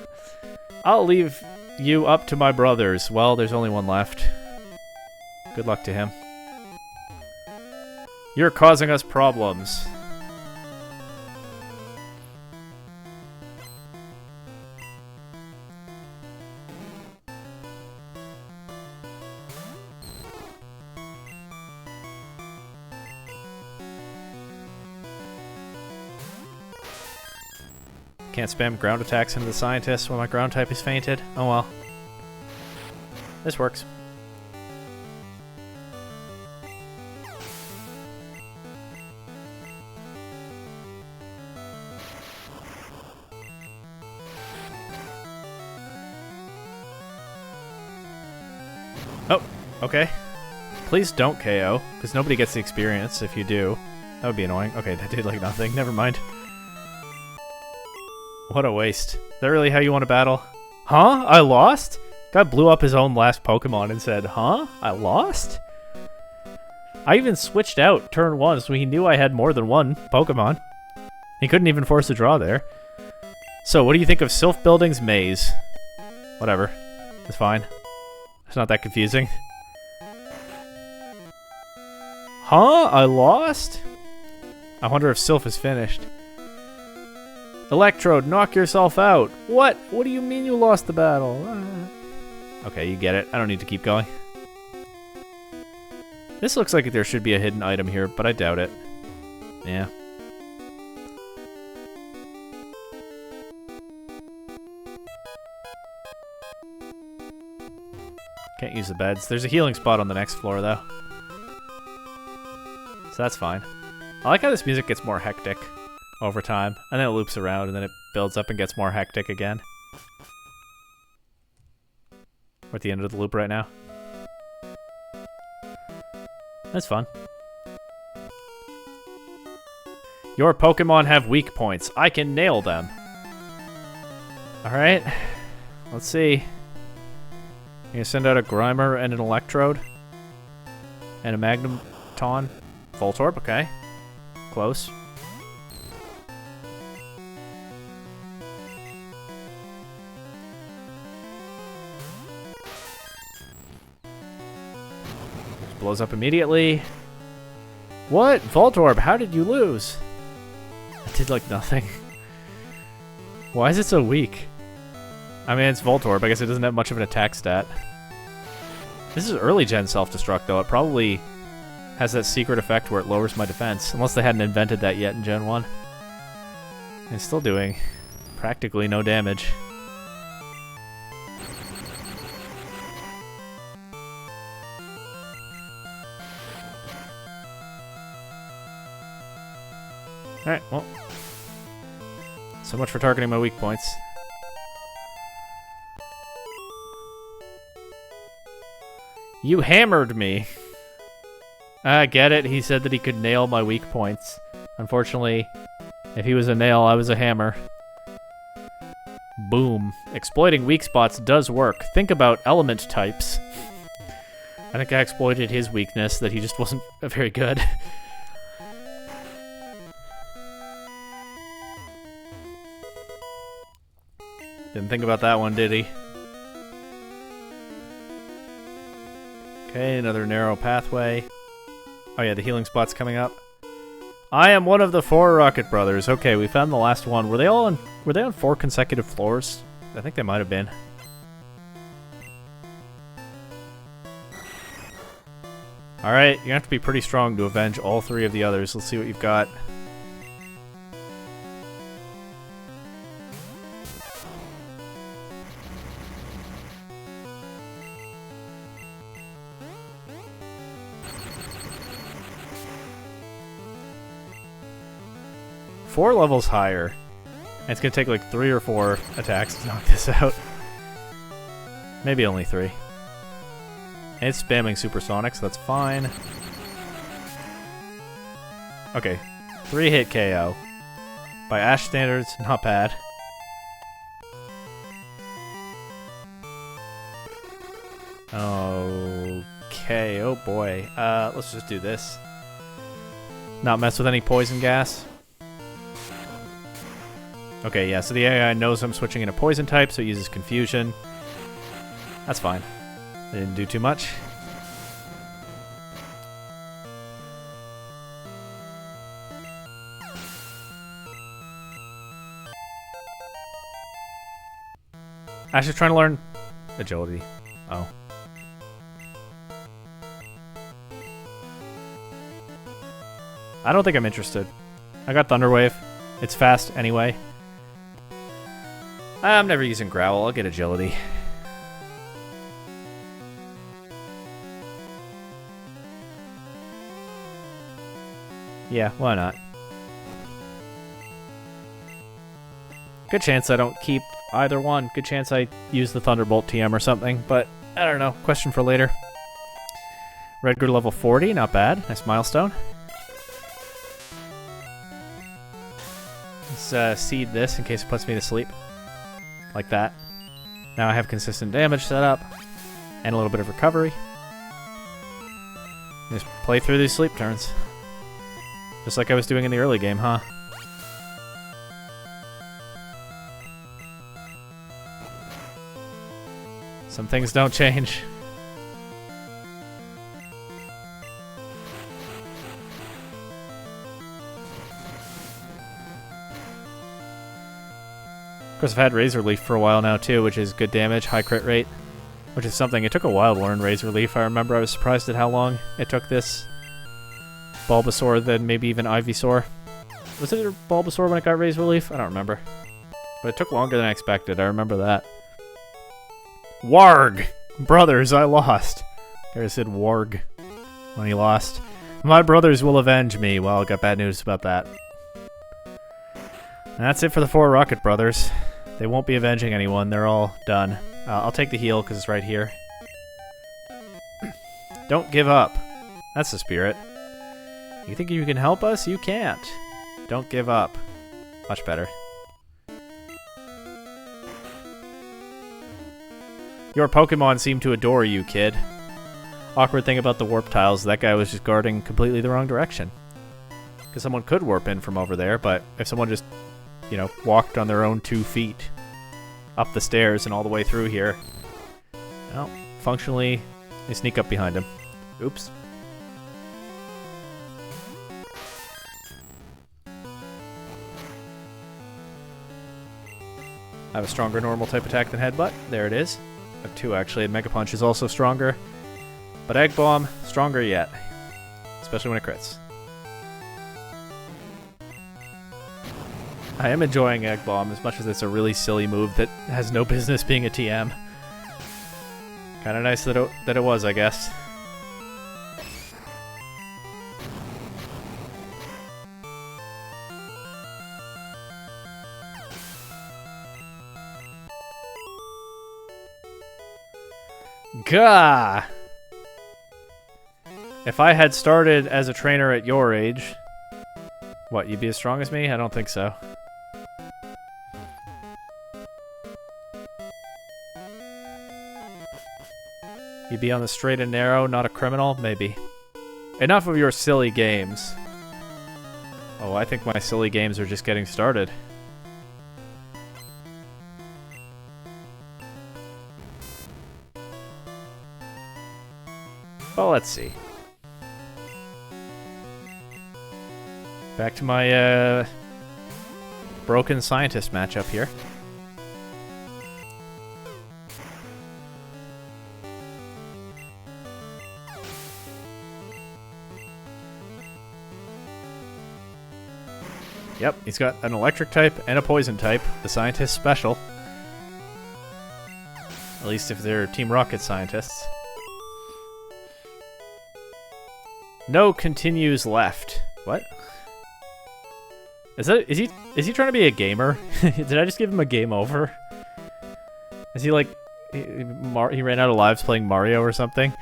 I'll leave you up to my brothers. Well, there's only one left. Good luck to him. You're causing us problems. Can't spam ground attacks into the scientist when my ground type is fainted. Oh well. This works. Oh, okay. Please don't KO, because nobody gets the experience if you do. That would be annoying. Okay, that did like nothing. Never mind. What a waste. Is that really how you want to battle? Huh? I lost? Guy blew up his own last Pokemon and said, huh? I lost? I even switched out turn 1 so he knew I had more than one Pokemon. He couldn't even force a draw there. So, what do you think of Sylph Building's maze? Whatever. It's fine. It's not that confusing. Huh? I lost? I wonder if Sylph is finished. Electrode, knock yourself out. What? What do you mean you lost the battle? Okay, you get it. I don't need to keep going. This looks like there should be a hidden item here, but I doubt it. Yeah. Can't use the beds. There's a healing spot on the next floor, though. So that's fine. I like how this music gets more hectic over time, and then it loops around, and then it builds up and gets more hectic again. We're at the end of the loop right now. That's fun. Your Pokemon have weak points. I can nail them. Alright. Let's see. You're gonna send out a Grimer and an Electrode. And a Magneton. Voltorb, okay. Close. Blows up immediately. What? Voltorb, how did you lose? I did like nothing. Why is it so weak? I mean, it's Voltorb. I guess it doesn't have much of an attack stat. This is early gen self-destruct, though. It probably has that secret effect where it lowers my defense. Unless they hadn't invented that yet in Gen 1. And it's still doing practically no damage. Alright, well. So much for targeting my weak points. You hammered me. I get it. He said that he could nail my weak points. Unfortunately, if he was a nail, I was a hammer. Boom. Exploiting weak spots does work. Think about element types. I think I exploited his weakness, that he just wasn't very good. Didn't think about that one, did he? Okay, another narrow pathway. Oh yeah, the healing spot's coming up. I am one of the 4 Rocket Brothers. Okay, we found the last one. Were they on 4 consecutive floors? I think they might have been. Alright, you're gonna have to be pretty strong to avenge all 3 of the others. Let's see what you've got. Four levels higher. And it's gonna take like 3 or 4 attacks to knock this out. Maybe only 3. And it's spamming Supersonic, so that's fine. Okay, 3-hit KO. By Ash standards, not bad. Okay, oh boy. Let's just do this. Not mess with any poison gas. Okay, yeah, so the AI knows I'm switching into poison type, so it uses confusion. That's fine. They didn't do too much. Ash is trying to learn agility. Oh. I don't think I'm interested. I got Thunder Wave. It's fast anyway. I'm never using Growl. I'll get agility. Yeah, why not? Good chance I don't keep either one. Good chance I use the Thunderbolt TM or something, but I don't know. Question for later. Redgar level 40, not bad. Nice milestone. Let's seed this in case it puts me to sleep. Like that. Now I have consistent damage set up. And a little bit of recovery. Just play through these sleep turns. Just like I was doing in the early game, huh? Some things don't change. Of course, I've had Razor Leaf for a while now too, which is good damage, high crit rate. Which is something, it took a while to learn Razor Leaf. I remember I was surprised at how long it took this Bulbasaur, then maybe even Ivysaur. Was it a Bulbasaur when it got Razor Leaf? I don't remember. But it took longer than I expected, I remember that. Warg! Brothers, I lost. I said Warg when he lost. My brothers will avenge me. Well, I got bad news about that. And that's it for the 4 Rocket Brothers. They won't be avenging anyone, they're all done. I'll take the heal because it's right here. Don't give up. That's the spirit. You think you can help us? You can't. Don't give up. Much better. Your Pokemon seem to adore you, kid. Awkward thing about the warp tiles, that guy was just guarding completely the wrong direction. Because someone could warp in from over there, but if someone just, you know, walked on their own 2 feet up the stairs and all the way through here, well, functionally, they sneak up behind him. Oops. I have a stronger normal type attack than Headbutt. There it is. I have 2 actually, and Mega Punch is also stronger. But Egg Bomb, stronger yet. Especially when it crits. I am enjoying Egg Bomb as much as it's a really silly move that has no business being a TM. Kinda nice that it was, I guess. Gah! If I had started as a trainer at your age... What, you'd be as strong as me? I don't think so. You'd be on the straight and narrow, not a criminal? Maybe. Enough of your silly games. Oh, I think my silly games are just getting started. Well, let's see. Back to my broken scientist matchup here. Yep, he's got an electric type and a poison type, the scientist special. At least if they're Team Rocket scientists. No continues left. What? Is he trying to be a gamer? Did I just give him a game over? Is he like he ran out of lives playing Mario or something?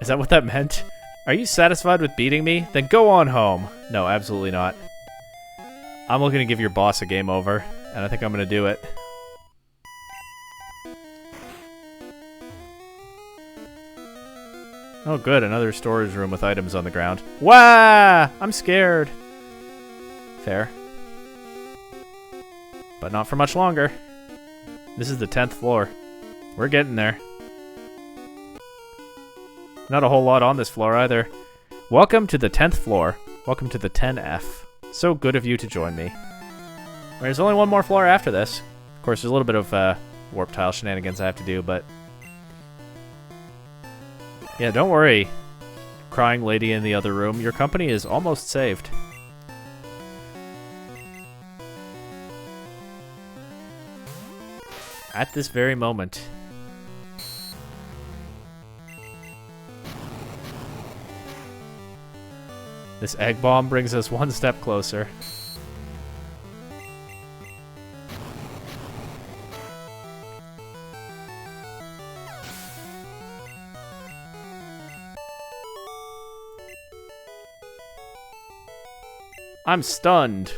Is that what that meant? Are you satisfied with beating me? Then go on home. No, absolutely not. I'm looking to give your boss a game over, and I think I'm gonna do it. Oh good, another storage room with items on the ground. Wah! I'm scared. Fair. But not for much longer. This is the 10th floor. We're getting there. Not a whole lot on this floor either. Welcome to the 10th floor. Welcome to the 10F. So good of you to join me. There's only one more floor after this. Of course, there's a little bit of warp tile shenanigans I have to do, but... Yeah, don't worry, crying lady in the other room. Your company is almost saved. At this very moment. This egg bomb brings us one step closer. I'm stunned.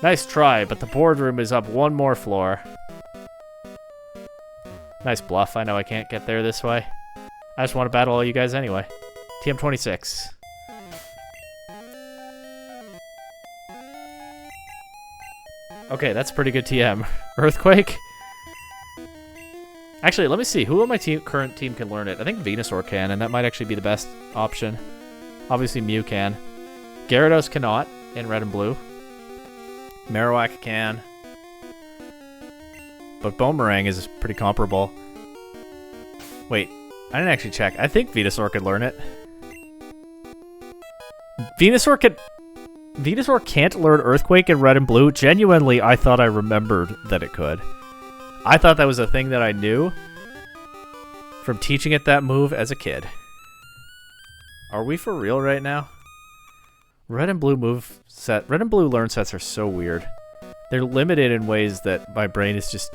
Nice try, but the boardroom is up one more floor. Nice bluff. I know I can't get there this way. I just want to battle all you guys anyway. TM26. Okay, that's pretty good TM. Earthquake? Actually, let me see. Who on my current team can learn it? I think Venusaur can, and that might actually be the best option. Obviously, Mew can. Gyarados cannot in red and blue. Marowak can. But Boomerang is pretty comparable. Wait, I didn't actually check. I think Venusaur could learn it. Venusaur can't learn Earthquake in red and blue. Genuinely, I thought I remembered that it could. I thought that was a thing that I knew from teaching it that move as a kid. Are we for real right now? Red and blue move set. Red and blue learn sets are so weird. They're limited in ways that my brain is just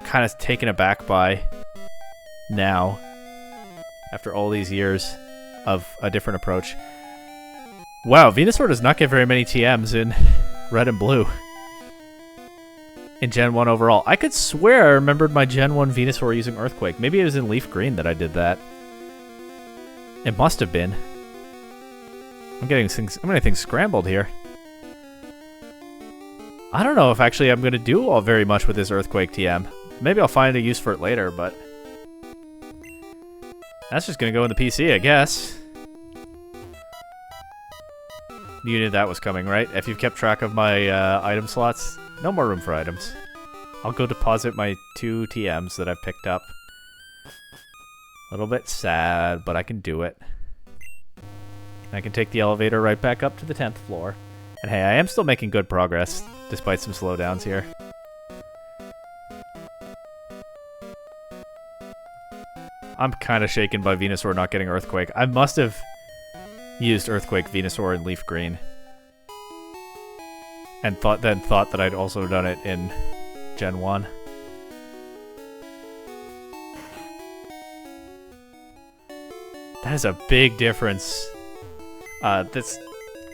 kind of taken aback by now after all these years of a different approach. Wow, Venusaur does not get very many TMs in red and blue. In Gen 1 overall. I could swear I remembered my Gen 1 Venusaur using Earthquake. Maybe it was in Leaf Green that I did that. It must have been. I'm getting things scrambled here. I don't know if actually I'm going to do all very much with this Earthquake TM. Maybe I'll find a use for it later, but that's just going to go in the PC, I guess. You knew that was coming, right? If you've kept track of my item slots, no more room for items. I'll go deposit my 2 TMs that I've picked up. A little bit sad, but I can do it. I can take the elevator right back up to the 10th floor. And hey, I am still making good progress, despite some slowdowns here. I'm kind of shaken by Venusaur not getting Earthquake. I must have used Earthquake Venusaur in Leaf Green. And thought that I'd also done it in Gen 1. That is a big difference. That's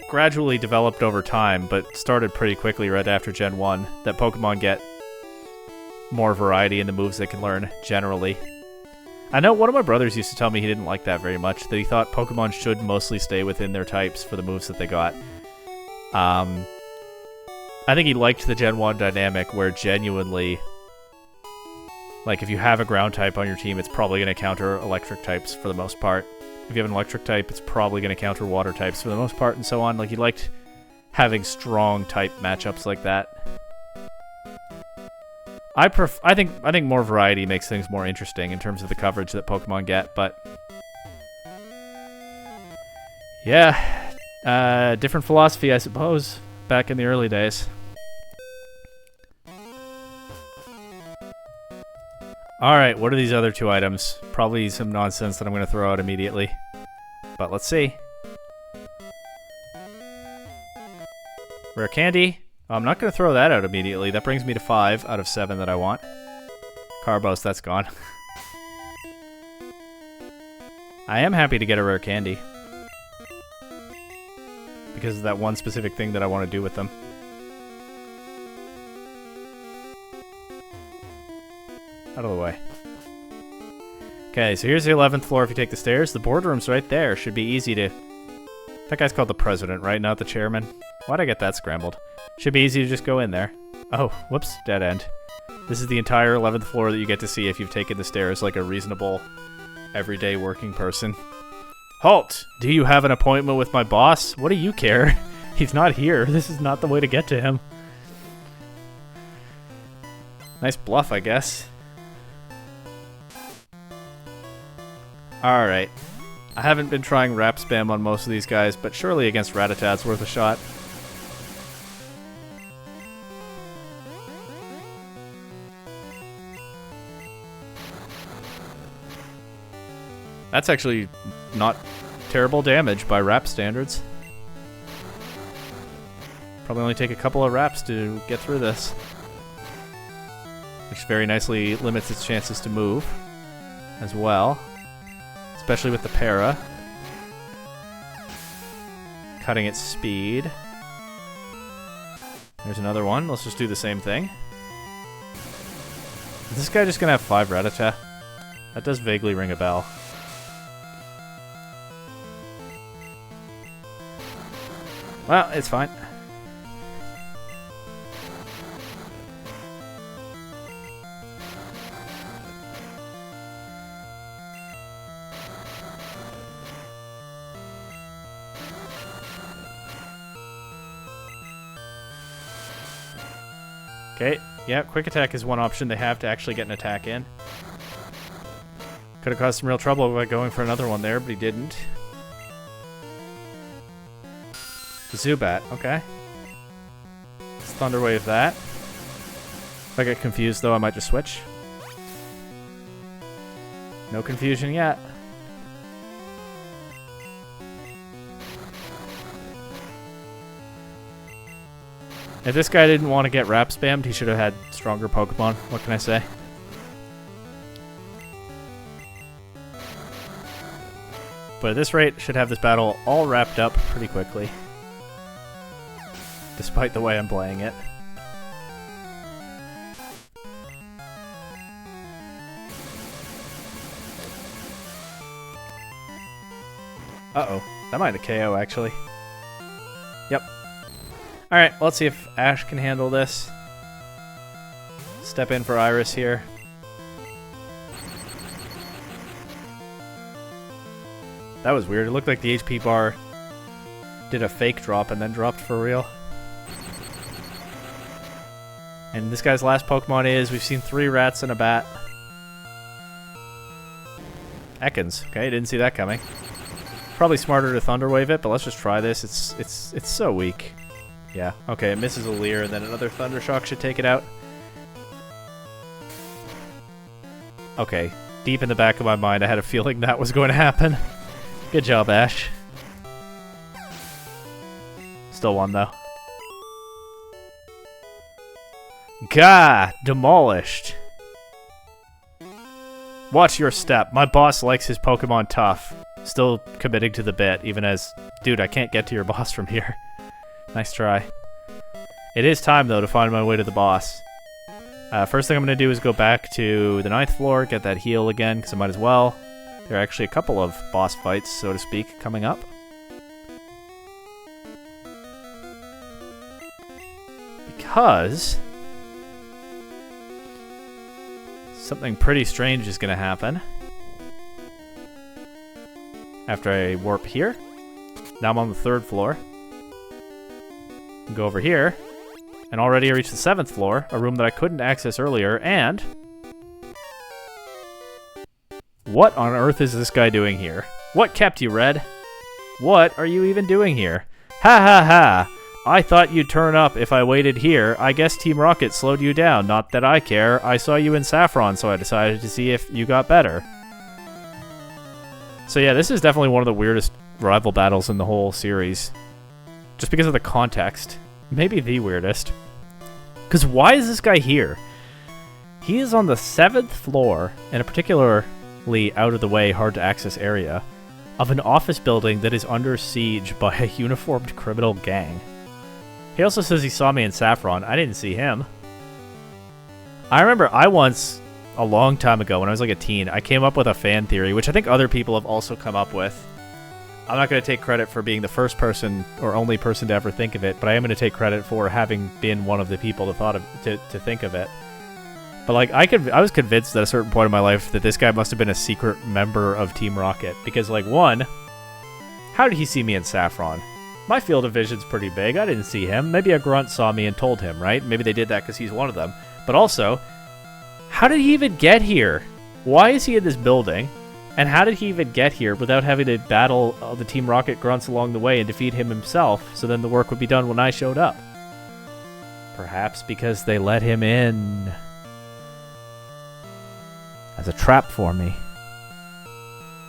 gradually developed over time, but started pretty quickly right after Gen 1. That Pokemon get more variety in the moves they can learn, generally. I know one of my brothers used to tell me he didn't like that very much, that he thought Pokemon should mostly stay within their types for the moves that they got. I think he liked the Gen 1 dynamic where genuinely, like, if you have a ground type on your team, it's probably going to counter electric types for the most part. If you have an electric type, it's probably going to counter water types for the most part, and so on. Like, he liked having strong type matchups like that. I think more variety makes things more interesting in terms of the coverage that Pokemon get, but yeah, different philosophy, I suppose, back in the early days. Alright, what are these other 2 items? Probably some nonsense that I'm going to throw out immediately. But let's see. Rare candy. Oh, I'm not going to throw that out immediately. That brings me to 5 out of 7 that I want. Carbos, that's gone. I am happy to get a rare candy. Because of that one specific thing that I want to do with them. Out of the way. Okay, so here's the 11th floor if you take the stairs. The boardroom's right there. Should be easy to... That guy's called the president, right? Not the chairman. Why'd I get that scrambled? Should be easy to just go in there. Oh, whoops. Dead end. This is the entire 11th floor that you get to see if you've taken the stairs like a reasonable, everyday working person. Halt! Do you have an appointment with my boss? What do you care? He's not here. This is not the way to get to him. Nice bluff, I guess. Alright. I haven't been trying rap spam on most of these guys, but surely against Rattatat's worth a shot. That's actually not terrible damage by rap standards. Probably only take a couple of raps to get through this. Which very nicely limits its chances to move as well. Especially with the para. Cutting its speed. There's another one. Let's just do the same thing. Is this guy just gonna have 5 Rattata? That does vaguely ring a bell. Well, it's fine. Okay, yeah, quick attack is one option they have to actually get an attack in. Could have caused some real trouble by going for another one there, but he didn't. Zubat, okay. Let's Thunder Wave that. If I get confused, though, I might just switch. No confusion yet. If this guy didn't want to get rap spammed, he should have had stronger Pokemon. What can I say? But at this rate, should have this battle all wrapped up pretty quickly. Despite the way I'm playing it. Uh-oh. That might have KO, actually. Yep. Alright, let's see if Ash can handle this. Step in for Iris here. That was weird. It looked like the HP bar did a fake drop and then dropped for real. And this guy's last Pokemon is, we've seen 3 rats and a bat. Ekans. Okay, didn't see that coming. Probably smarter to Thunder Wave it, but let's just try this. It's so weak. Yeah, okay, it misses a Leer, and then another Thunder Shock should take it out. Okay, deep in the back of my mind, I had a feeling that was going to happen. Good job, Ash. Still won, though. Gah! Demolished. Watch your step. My boss likes his Pokemon tough. Still committing to the bit, even as... Dude, I can't get to your boss from here. Nice try. It is time, though, to find my way to the boss. First thing I'm going to do is go back to the 9th floor, get that heal again, because I might as well. There are actually a couple of boss fights, so to speak, coming up. Because... something pretty strange is going to happen. After I warp here. Now I'm on the 3rd floor. Go over here, and already I reached the 7th floor, a room that I couldn't access earlier, and... what on earth is this guy doing here? What kept you, Red? What are you even doing here? Ha ha ha! I thought you'd turn up if I waited here. I guess Team Rocket slowed you down, not that I care. I saw you in Saffron, so I decided to see if you got better. So yeah, this is definitely one of the weirdest rival battles in the whole series. Just because of the context. Maybe the weirdest. Because why is this guy here? He is on the 7th floor, in a particularly out-of-the-way, hard-to-access area, of an office building that is under siege by a uniformed criminal gang. He also says he saw me in Saffron. I didn't see him. I remember I once, a long time ago, when I was like a teen, I came up with a fan theory, which I think other people have also come up with. I'm not going to take credit for being the first person or only person to ever think of it, but I am going to take credit for having been one of the people to think of it. But like, I was convinced at a certain point in my life that this guy must have been a secret member of Team Rocket, because like, one, how did he see me in Saffron? My field of vision's pretty big. I didn't see him. Maybe a grunt saw me and told him, right? Maybe they did that because he's one of them. But also, how did he even get here? Why is he in this building? And how did he even get here without having to battle the Team Rocket grunts along the way and defeat him himself, so then the work would be done when I showed up? Perhaps because they let him in as a trap for me.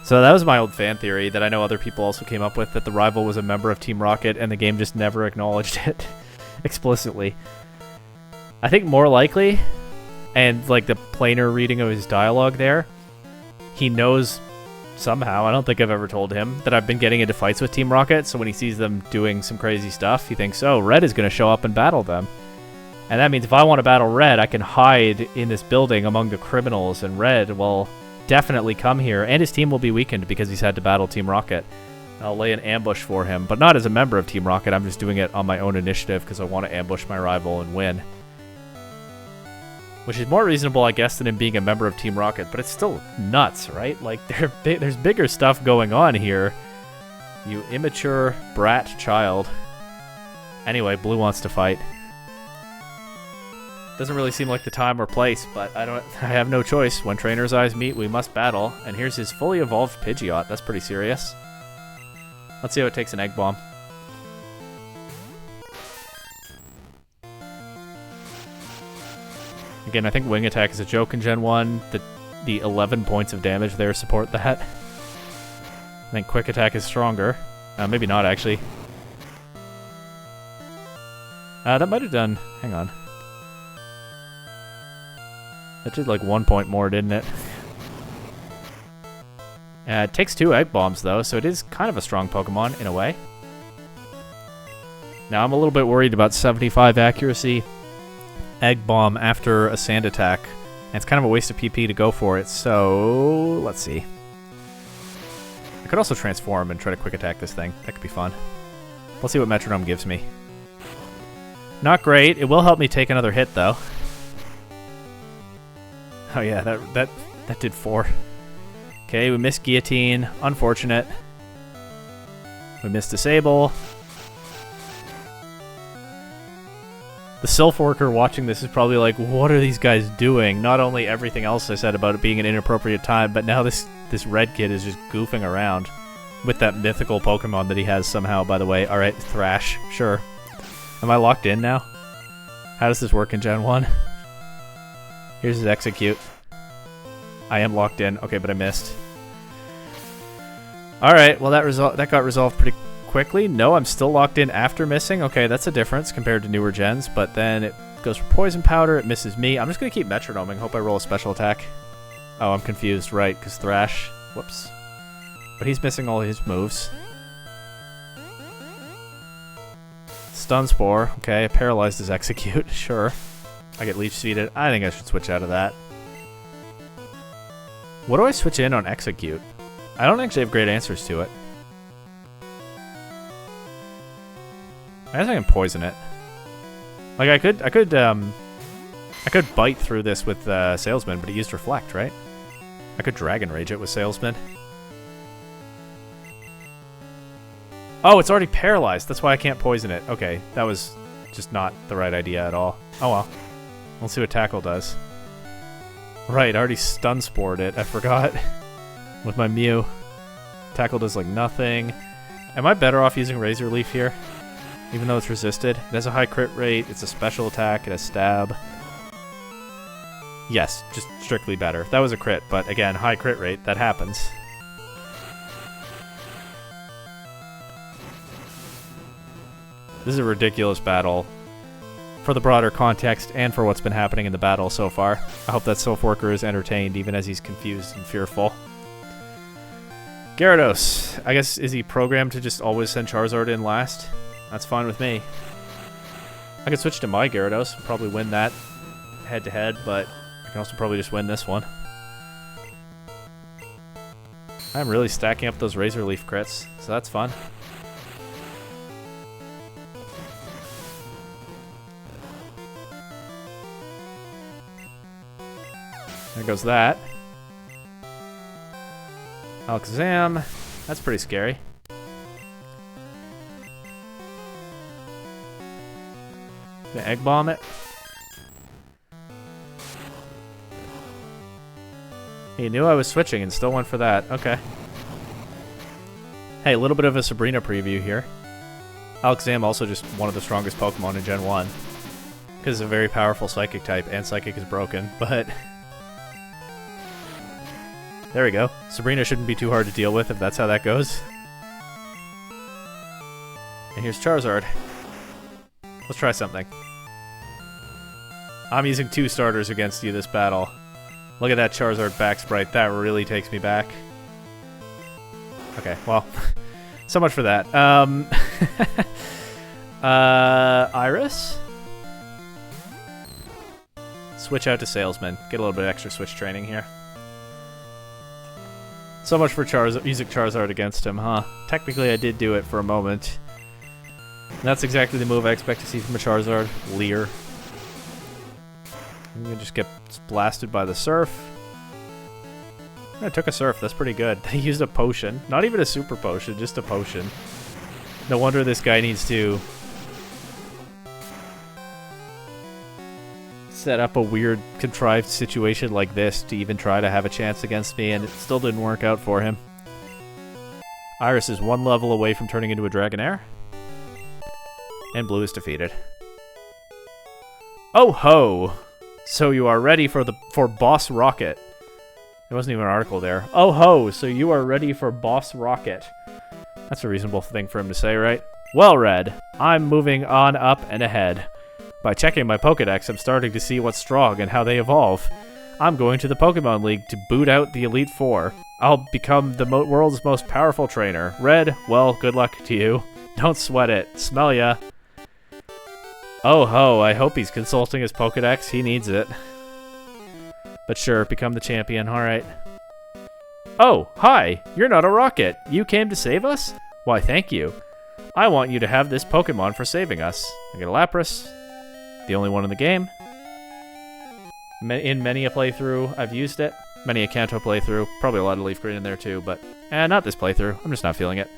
So that was my old fan theory that I know other people also came up with, that the rival was a member of Team Rocket and the game just never acknowledged it explicitly. I think more likely, and like the plainer reading of his dialogue there, he knows somehow, I don't think I've ever told him, that I've been getting into fights with Team Rocket, so when he sees them doing some crazy stuff, he thinks, oh, Red is going to show up and battle them. And that means if I want to battle Red, I can hide in this building among the criminals, and Red, well, definitely come here, and his team will be weakened because he's had to battle Team Rocket. I'll lay an ambush for him, but not as a member of Team Rocket. I'm just doing it on my own initiative because I want to ambush my rival and win. Which is more reasonable, I guess, than him being a member of Team Rocket, but it's still nuts, right? Like, there's bigger stuff going on here. You immature brat child. Anyway, Blue wants to fight. Doesn't really seem like the time or place, but I have no choice. When trainers' eyes meet, we must battle. And here's his fully evolved Pidgeot. That's pretty serious. Let's see how it takes an Egg Bomb. Again, I think Wing Attack is a joke in Gen 1. The 11 points of damage there support that. I think Quick Attack is stronger. Maybe not, actually. That might have done... Hang on. That did like 1 point more, didn't it? It takes 2 Egg Bombs, though, so it is kind of a strong Pokemon, in a way. Now, I'm a little bit worried about 75 accuracy Egg Bomb after a Sand Attack. And it's kind of a waste of PP to go for it, so... Let's see. I could also transform and try to Quick Attack this thing. That could be fun. Let's see what Metronome gives me. Not great. It will help me take another hit, though. Oh yeah, that did 4. Okay, we missed Guillotine. Unfortunate. We missed Disable. The Sylph Worker watching this is probably like, what are these guys doing? Not only everything else I said about it being an inappropriate time, but now this red kid is just goofing around with that mythical Pokemon that he has somehow, by the way. Alright, Thrash. Sure. Am I locked in now? How does this work in Gen 1? Here's his Execute. I am locked in. Okay, but I missed. Alright, well that got resolved pretty quickly. No, I'm still locked in after missing. Okay, that's a difference compared to newer gens, but then it goes for Poison Powder, it misses me. I'm just going to keep Metronoming, hope I roll a special attack. Oh, I'm confused, right, because Thrash. Whoops. But he's missing all his moves. Stun Spore. Okay, I paralyzed his Execute. Sure. I get Leech Seeded. I think I should switch out of that. What do I switch in on Execute? I don't actually have great answers to it. I guess I can poison it. Like I could bite through this with Salesman, but it used Reflect, right? I could Dragon Rage it with Salesman. Oh, it's already paralyzed. That's why I can't poison it. Okay, that was just not the right idea at all. Oh well. Let's see what Tackle does. Right, I already Stun Spored it. I forgot. With my Mew. Tackle does like nothing. Am I better off using Razor Leaf here? Even though it's resisted. It has a high crit rate. It's a special attack. It has Stab. Yes, just strictly better. That was a crit, but again, high crit rate. That happens. This is a ridiculous battle for the broader context and for what's been happening in the battle so far. I hope that Sylph Worker is entertained even as he's confused and fearful. Gyarados. I guess, is he programmed to just always send Charizard in last? That's fine with me. I could switch to my Gyarados and probably win that head-to-head, but I can also probably just win this one. I'm really stacking up those Razor Leaf crits, so that's fun. There goes that. Alakazam. That's pretty scary. Gonna Egg Bomb it. He knew I was switching and still went for that. Okay. Hey, a little bit of a Sabrina preview here. Alakazam also just one of the strongest Pokemon in Gen 1. Because it's a very powerful Psychic type, and Psychic is broken, but... There we go. Sabrina shouldn't be too hard to deal with if that's how that goes. And here's Charizard. Let's try something. I'm using 2 starters against you this battle. Look at that Charizard back sprite. That really takes me back. Okay, well, so much for that. Iris? Switch out to Salesman. Get a little bit of extra switch training here. So much for using Charizard against him, huh? Technically, I did do it for a moment. And that's exactly the move I expect to see from a Charizard. Leer. You just get blasted by the Surf. I took a Surf, that's pretty good. He used a potion. Not even a super potion, just a potion. No wonder this guy needs to set up a weird, contrived situation like this to even try to have a chance against me, and it still didn't work out for him. Iris is one level away from turning into a Dragonair. And Blue is defeated. Oh ho! So you are ready for Boss Rocket. There wasn't even an article there. Oh ho, so you are ready for Boss Rocket. That's a reasonable thing for him to say, right? Well, Red, I'm moving on up and ahead. By checking my Pokedex, I'm starting to see what's strong and how they evolve. I'm going to the Pokemon League to boot out the Elite Four. I'll become the world's most powerful trainer. Red, well, good luck to you. Don't sweat it. Smell ya. Oh ho, I hope he's consulting his Pokedex. He needs it. But sure, become the champion, alright. Oh, hi! You're not a rocket! You came to save us? Why, thank you. I want you to have this Pokemon for saving us. I get a Lapras. The only one in the game. In many a playthrough, I've used it. Many a Kanto playthrough. Probably a lot of Leaf Green in there too, but... not this playthrough. I'm just not feeling it.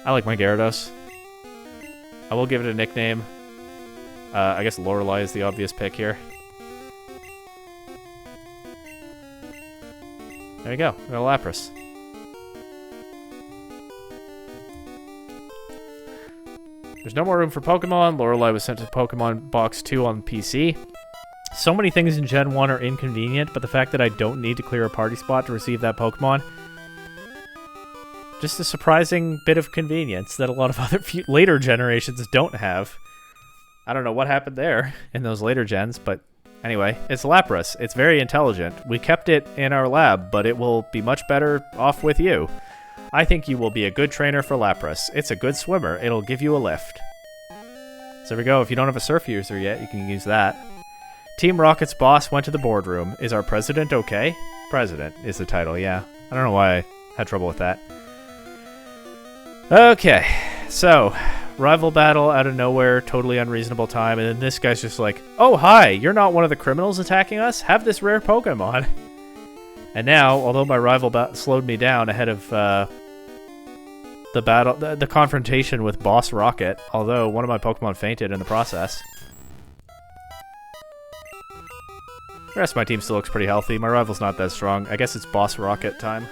I like my Gyarados. I will give it a nickname. I guess Lorelei is the obvious pick here. There you go. We got a Lapras. There's no more room for Pokemon. Lorelei was sent to Pokemon Box 2 on PC. So many things in Gen 1 are inconvenient, but the fact that I don't need to clear a party spot to receive that Pokemon... just a surprising bit of convenience that a lot of other later generations don't have. I don't know what happened there in those later gens, but anyway, it's Lapras. It's very intelligent. We kept it in our lab, but it will be much better off with you. I think you will be a good trainer for Lapras. It's a good swimmer. It'll give you a lift. So there we go. If you don't have a Surf user yet, you can use that. Team Rocket's boss went to the boardroom. Is our president okay? President is the title, yeah. I don't know why I had trouble with that. Okay, so... rival battle out of nowhere, totally unreasonable time, and then this guy's just like, oh hi, you're not one of the criminals attacking us? Have this rare Pokemon. And now, although my rival slowed me down ahead of the confrontation with Boss Rocket, although one of my Pokemon fainted in the process. The rest of my team still looks pretty healthy. My rival's not that strong. I guess it's Boss Rocket time.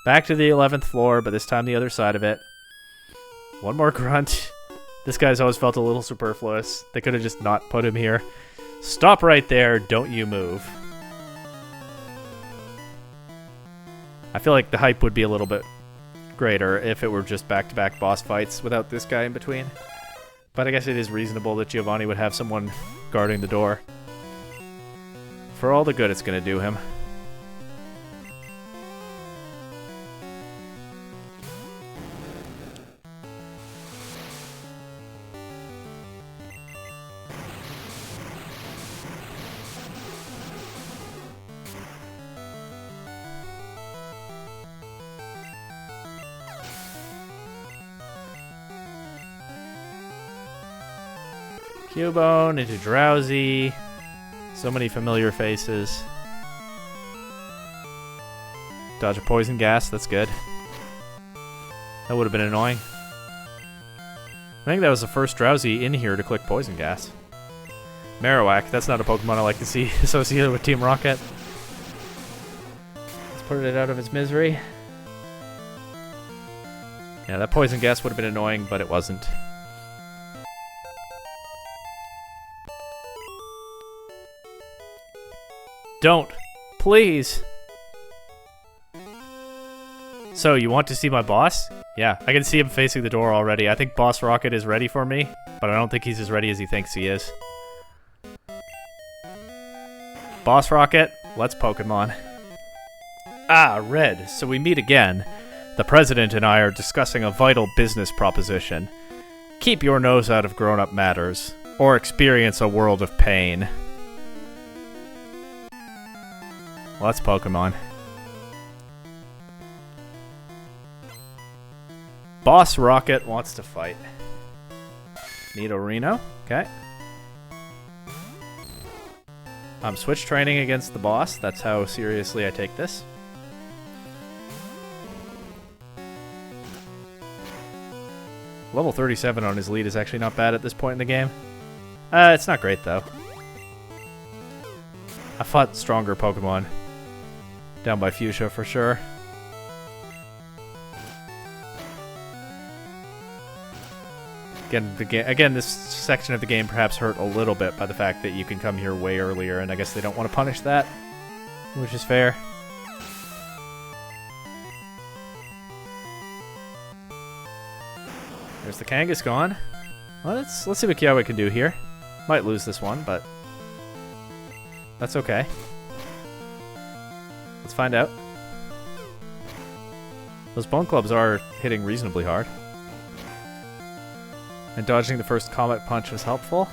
Back to the 11th floor, but this time the other side of it. One more grunt. This guy's always felt a little superfluous. They could have just not put him here. Stop right there. Don't you move. I feel like the hype would be a little bit greater if it were just back-to-back boss fights without this guy in between. But I guess it is reasonable that Giovanni would have someone guarding the door. For all the good it's going to do him. Cubone into Drowsy. So many familiar faces. Dodge a poison gas, that's good. That would have been annoying. I think that was the first Drowsy in here to click poison gas. Marowak, that's not a Pokemon I like to see associated with Team Rocket. Let's put it out of its misery. Yeah, that poison gas would have been annoying, but it wasn't. Don't. Please. So, you want to see my boss? Yeah, I can see him facing the door already. I think Boss Rocket is ready for me, but I don't think he's as ready as he thinks he is. Boss Rocket, let's Pokemon. Ah, Red, so we meet again. The President and I are discussing a vital business proposition. Keep your nose out of grown-up matters, or experience a world of pain. Let's Pokemon. Boss Rocket wants to fight. Nidorino. Okay. I'm switch training against the boss. That's how seriously I take this. Level 37 on his lead is actually not bad at this point in the game. It's not great, though. I fought stronger Pokemon. Down by Fuchsia, for sure. Again, this section of the game perhaps hurt a little bit by the fact that you can come here way earlier, and I guess they don't want to punish that, which is fair. There's the Kangaskhan. Well, let's see what Kiawe can do here. Might lose this one, but that's okay. Let's find out. Those Bone Clubs are hitting reasonably hard. And dodging the first Comet Punch was helpful.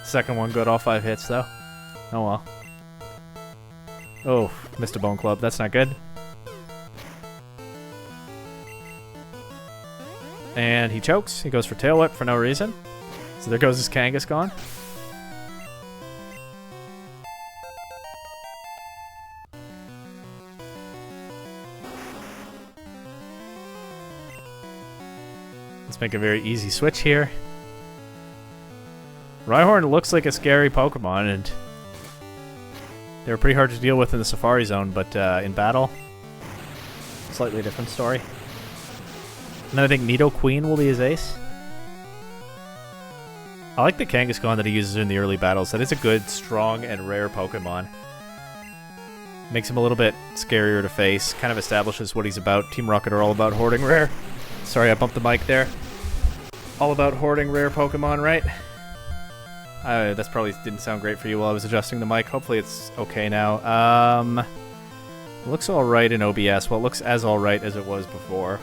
Second one good, all 5 hits though. Oh well. Oh, missed a Bone Club, that's not good. And he chokes, he goes for Tail Whip for no reason. So there goes his Kangaskhan. Let's make a very easy switch here. Rhyhorn looks like a scary Pokemon, and they were pretty hard to deal with in the Safari Zone, but in battle, slightly different story. And then I think Nidoqueen will be his ace. I like the Kangaskhan that he uses in the early battles. That is a good, strong, and rare Pokemon. Makes him a little bit scarier to face. Kind of establishes what he's about. Team Rocket are all about hoarding rare. Sorry, I bumped the mic there. All about hoarding rare Pokemon, right? That's probably didn't sound great for you while I was adjusting the mic. Hopefully it's okay now. Looks alright in OBS. Well, it looks as alright as it was before.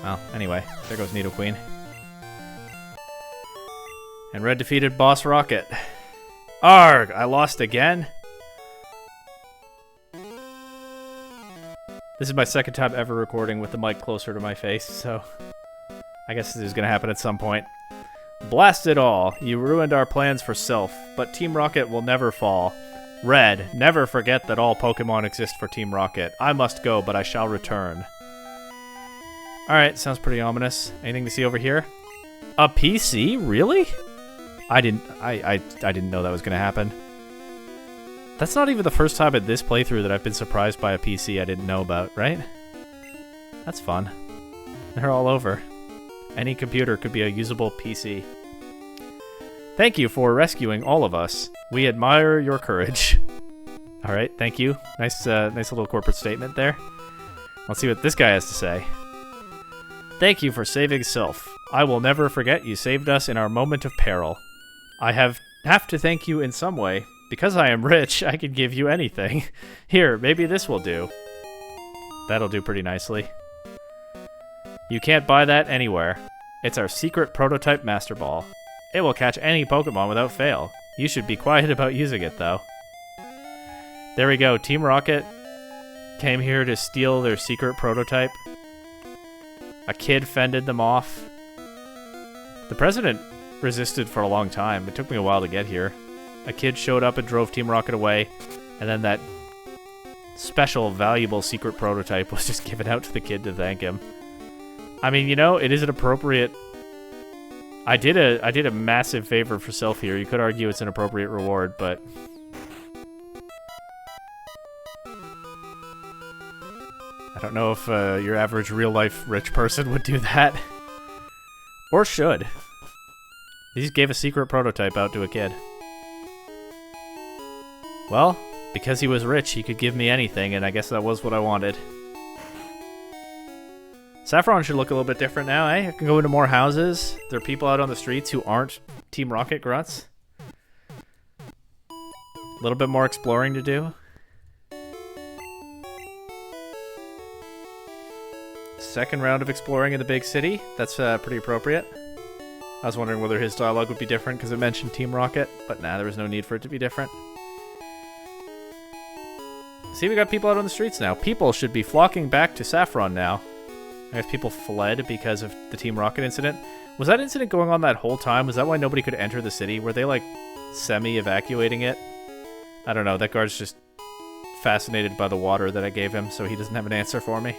Well, anyway, there goes Nidoqueen. And Red defeated Boss Rocket. Arg! I lost again? This is my second time ever recording with the mic closer to my face, so I guess this is going to happen at some point. Blast it all. You ruined our plans for Sylph, but Team Rocket will never fall. Red, never forget that all Pokemon exist for Team Rocket. I must go, but I shall return. Alright, sounds pretty ominous. Anything to see over here? A PC? Really? I didn't know that was going to happen. That's not even the first time in this playthrough that I've been surprised by a PC I didn't know about, right? That's fun. They're all over. Any computer could be a usable PC. Thank you for rescuing all of us. We admire your courage. Alright, thank you. Nice little corporate statement there. Let's see what this guy has to say. Thank you for saving Sylph. I will never forget you saved us in our moment of peril. I have to thank you in some way. Because I am rich, I can give you anything. Here, maybe this will do. That'll do pretty nicely. You can't buy that anywhere. It's our secret prototype Master Ball. It will catch any Pokemon without fail. You should be quiet about using it, though. There we go. Team Rocket came here to steal their secret prototype. A kid fended them off. The president resisted for a long time. It took me a while to get here. A kid showed up and drove Team Rocket away, and then that special, valuable secret prototype was just given out to the kid to thank him. I mean, you know, it is an appropriate... I did a massive favor for Sylph here. You could argue it's an appropriate reward, but... I don't know if your average real-life rich person would do that. Or should. He just gave a secret prototype out to a kid. Well, because he was rich, he could give me anything, and I guess that was what I wanted. Saffron should look a little bit different now, eh? I can go into more houses. There are people out on the streets who aren't Team Rocket grunts. A little bit more exploring to do. Second round of exploring in the big city. That's pretty appropriate. I was wondering whether his dialogue would be different because it mentioned Team Rocket, but nah, there was no need for it to be different. See, we got people out on the streets now. People should be flocking back to Saffron now. I guess people fled because of the Team Rocket incident. Was that incident going on that whole time? Was that why nobody could enter the city? Were they, like, semi-evacuating it? I don't know. That guard's just fascinated by the water that I gave him, so he doesn't have an answer for me.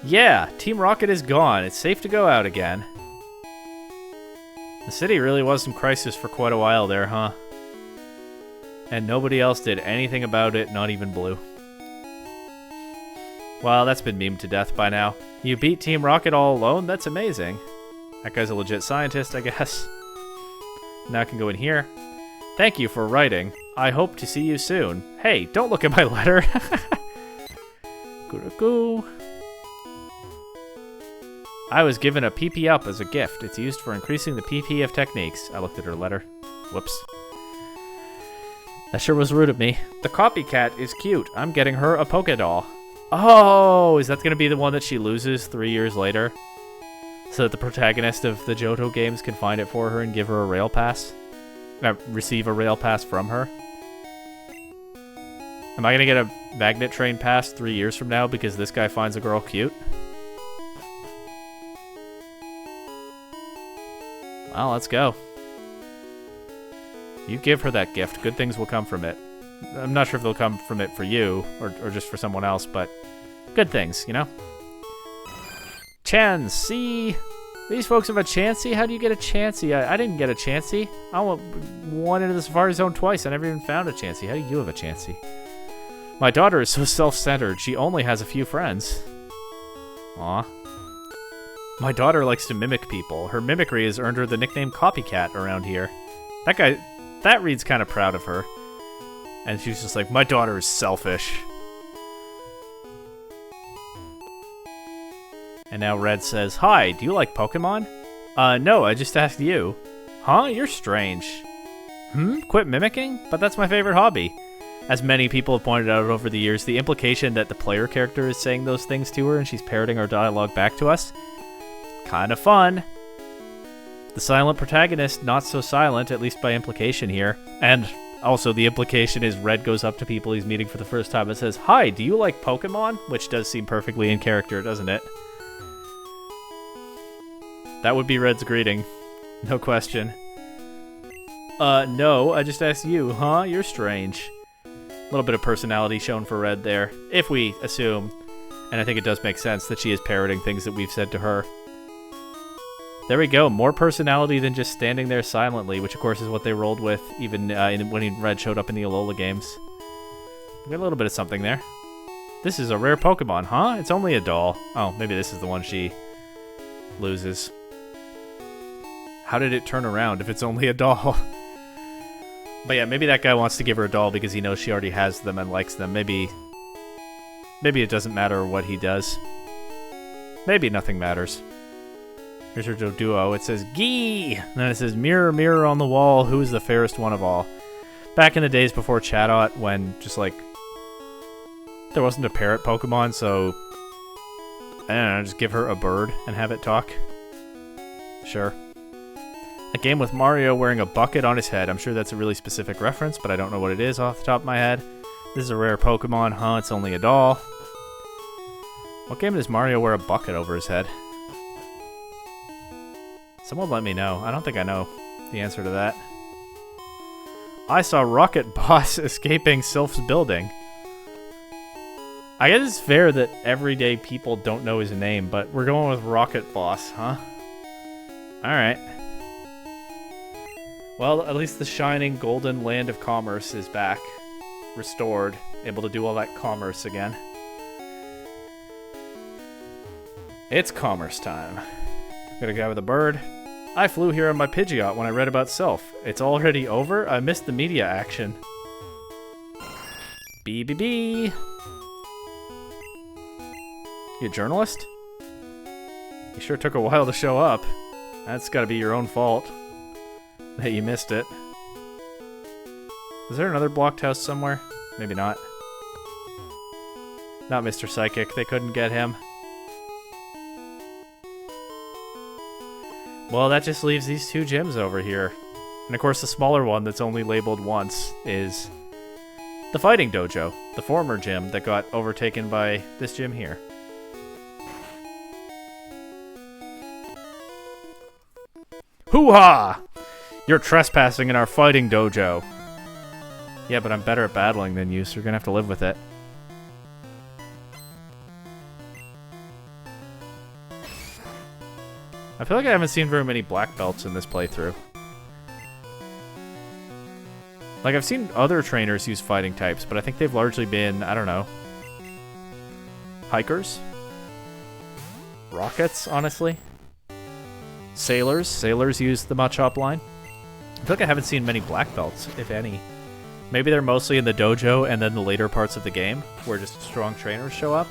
Yeah, Team Rocket is gone. It's safe to go out again. The city really was in crisis for quite a while there, huh? And nobody else did anything about it, not even Blue. Well, that's been memed to death by now. You beat Team Rocket all alone? That's amazing. That guy's a legit scientist, I guess. Now I can go in here. Thank you for writing. I hope to see you soon. Hey, don't look at my letter. Goo. I was given a PP up as a gift. It's used for increasing the PP of techniques. I looked at her letter. Whoops. That sure was rude of me. The copycat is cute. I'm getting her a Poké Doll. Oh, is that going to be the one that she loses 3 years later? So that the protagonist of the Johto games can find it for her and give her a rail pass? Receive a rail pass from her? Am I going to get a magnet train pass 3 years from now because this guy finds a girl cute? Well, let's go. You give her that gift. Good things will come from it. I'm not sure if they'll come from it for you or just for someone else, but good things, you know? Chansey! These folks have a Chansey? How do you get a Chansey? I didn't get a Chansey. I went one into the Safari Zone twice. I never even found a Chansey. How do you have a Chansey? My daughter is so self-centered. She only has a few friends. Aw. My daughter likes to mimic people. Her mimicry has earned her the nickname Copycat around here. That reads kind of proud of her. And she's just like, my daughter is selfish. And now Red says, hi, do you like Pokemon? No, I just asked you. Huh? You're strange. Quit mimicking? But that's my favorite hobby. As many people have pointed out over the years, the implication that the player character is saying those things to her and she's parroting our dialogue back to us. Kind of fun. The silent protagonist, not so silent, at least by implication here. And also the implication is Red goes up to people he's meeting for the first time and says, hi, do you like Pokemon? Which does seem perfectly in character, doesn't it? That would be Red's greeting. No question. No, I just asked you, huh? You're strange. A little bit of personality shown for Red there. If we assume, and I think it does make sense, that she is parroting things that we've said to her. There we go, more personality than just standing there silently, which of course is what they rolled with even when Red showed up in the Alola games. We got a little bit of something there. This is a rare Pokemon, huh? It's only a doll. Oh, maybe this is the one she loses. How did it turn around if it's only a doll? But yeah, maybe that guy wants to give her a doll because he knows she already has them and likes them. Maybe it doesn't matter what he does. Maybe nothing matters. Here's her duo. It says, Gee! And then it says, mirror, mirror on the wall, who is the fairest one of all? Back in the days before Chatot, when just like, there wasn't a parrot Pokemon, so, I don't know, just give her a bird and have it talk. Sure. A game with Mario wearing a bucket on his head. I'm sure that's a really specific reference, but I don't know what it is off the top of my head. This is a rare Pokemon, huh? It's only a doll. What game does Mario wear a bucket over his head? Someone let me know. I don't think I know the answer to that. I saw Rocket Boss escaping Sylph's building. I guess it's fair that everyday people don't know his name, but we're going with Rocket Boss, huh? Alright. Well, at least the shining golden land of commerce is back. Restored. Able to do all that commerce again. It's commerce time. Got a guy with a bird. I flew here on my Pidgeot when I read about Sylph. It's already over? I missed the media action. BBB. You a journalist? You sure took a while to show up. That's gotta be your own fault. That you missed it. Is there another blocked house somewhere? Maybe not. Not Mr. Psychic. They couldn't get him. Well, that just leaves these two gyms over here. And of course, the smaller one that's only labeled once is the Fighting Dojo, the former gym that got overtaken by this gym here. Hoo-ha! You're trespassing in our Fighting Dojo. Yeah, but I'm better at battling than you, so you're gonna have to live with it. I feel like I haven't seen very many black belts in this playthrough. Like, I've seen other trainers use fighting types, but I think they've largely been, I don't know, hikers? Rockets, honestly? Sailors? Sailors use the Machop line. I feel like I haven't seen many black belts, if any. Maybe they're mostly in the dojo and then the later parts of the game, where just strong trainers show up.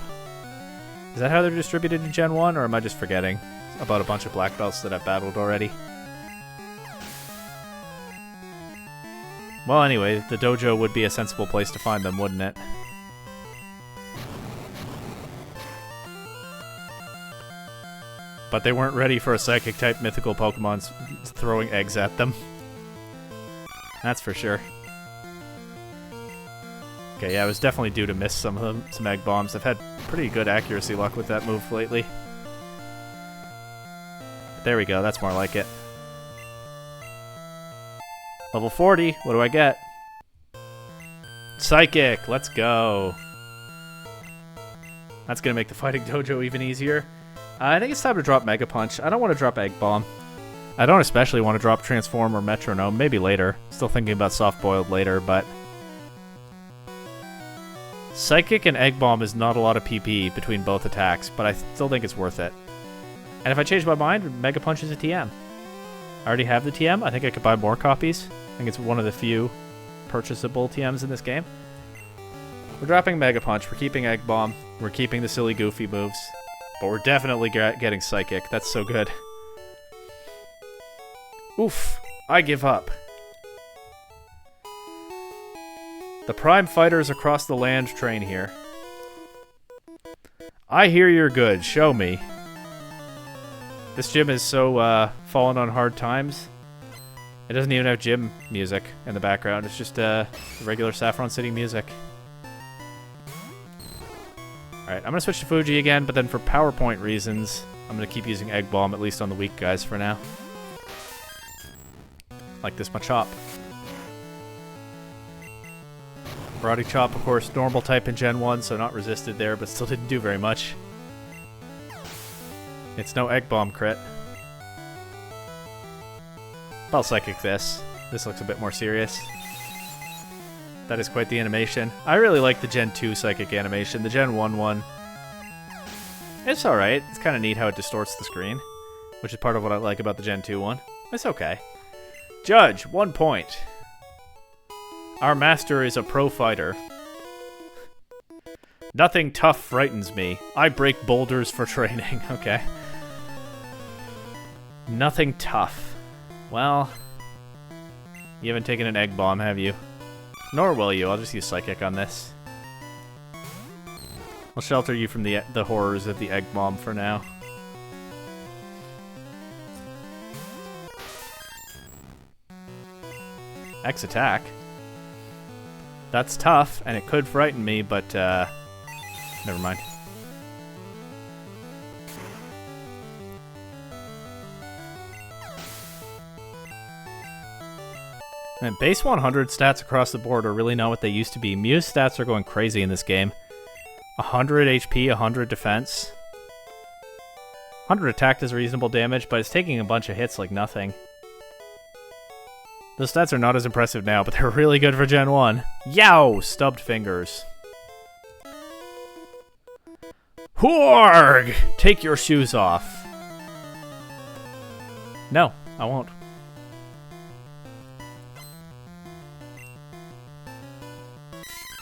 Is that how they're distributed in Gen 1, or am I just forgetting about a bunch of black belts that I've battled already? Well, anyway, the dojo would be a sensible place to find them, wouldn't it? But they weren't ready for a Psychic-type mythical Pokemon throwing eggs at them. That's for sure. Okay, yeah, I was definitely due to miss some of them, some Egg Bombs. I've had pretty good accuracy luck with that move lately. There we go, that's more like it. Level 40, what do I get? Psychic, let's go. That's gonna make the Fighting Dojo even easier. I think it's time to drop Mega Punch. I don't want to drop Egg Bomb. I don't especially want to drop Transform or Metronome, maybe later. Still thinking about Soft Boiled later, but Psychic and Egg Bomb is not a lot of PP between both attacks, but I still think it's worth it. And if I change my mind, Mega Punch is a TM. I already have the TM. I think I could buy more copies. I think it's one of the few purchasable TMs in this game. We're dropping Mega Punch. We're keeping Egg Bomb. We're keeping the silly goofy moves. But we're definitely getting Psychic. That's so good. Oof. I give up. The Prime Fighters across the land train here. I hear you're good. Show me. This gym is so fallen on hard times. It doesn't even have gym music in the background. It's just regular Saffron City music. Alright, I'm going to switch to Fuji again, but then for PowerPoint reasons, I'm going to keep using Egg Bomb, at least on the weak guys for now. Like this Machop. Karate Chop, of course, normal type in Gen 1, so not resisted there, but still didn't do very much. It's no Egg Bomb crit. I'll Psychic this. This looks a bit more serious. That is quite the animation. I really like the Gen 2 Psychic animation. The Gen 1 one, it's alright. It's kind of neat how it distorts the screen, which is part of what I like about the Gen 2 one. It's okay. Judge, 1 point. Our master is a pro fighter. Nothing tough frightens me. I break boulders for training. Okay. Nothing tough. Well, you haven't taken an Egg Bomb, have you? Nor will you. I'll just use Psychic on this. I'll shelter you from the horrors of the Egg Bomb for now. X attack. That's tough, and it could frighten me, but never mind. And base 100 stats across the board are really not what they used to be. Mew's stats are going crazy in this game. 100 HP, 100 defense. 100 attack does reasonable damage, but it's taking a bunch of hits like nothing. Those stats are not as impressive now, but they're really good for Gen 1. Yow! Stubbed fingers. Horg! Take your shoes off. No, I won't.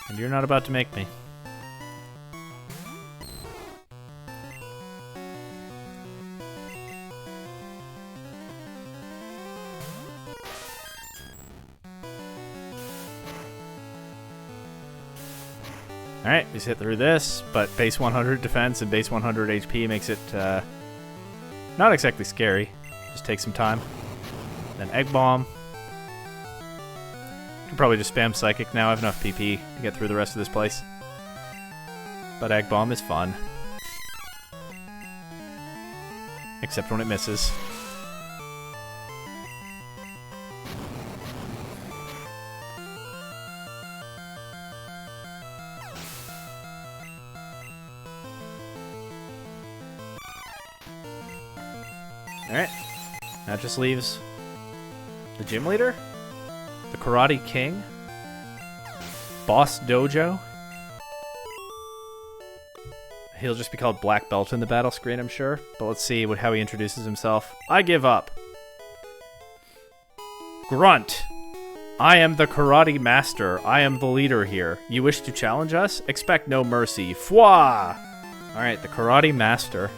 And you're not about to make me. Alright, we just hit through this, but base 100 defense and base 100 HP makes it not exactly scary. Just take some time. Then Egg Bomb. Can probably just spam Psychic now. I have enough PP to get through the rest of this place. But Egg Bomb is fun. Except when it misses. Alright. That just leaves the gym leader, the Karate King, Boss Dojo. He'll just be called Black Belt in the battle screen, I'm sure. But let's see how he introduces himself. I give up. Grunt. I am the Karate Master. I am the leader here. You wish to challenge us? Expect no mercy. Fwa! Alright, the Karate Master.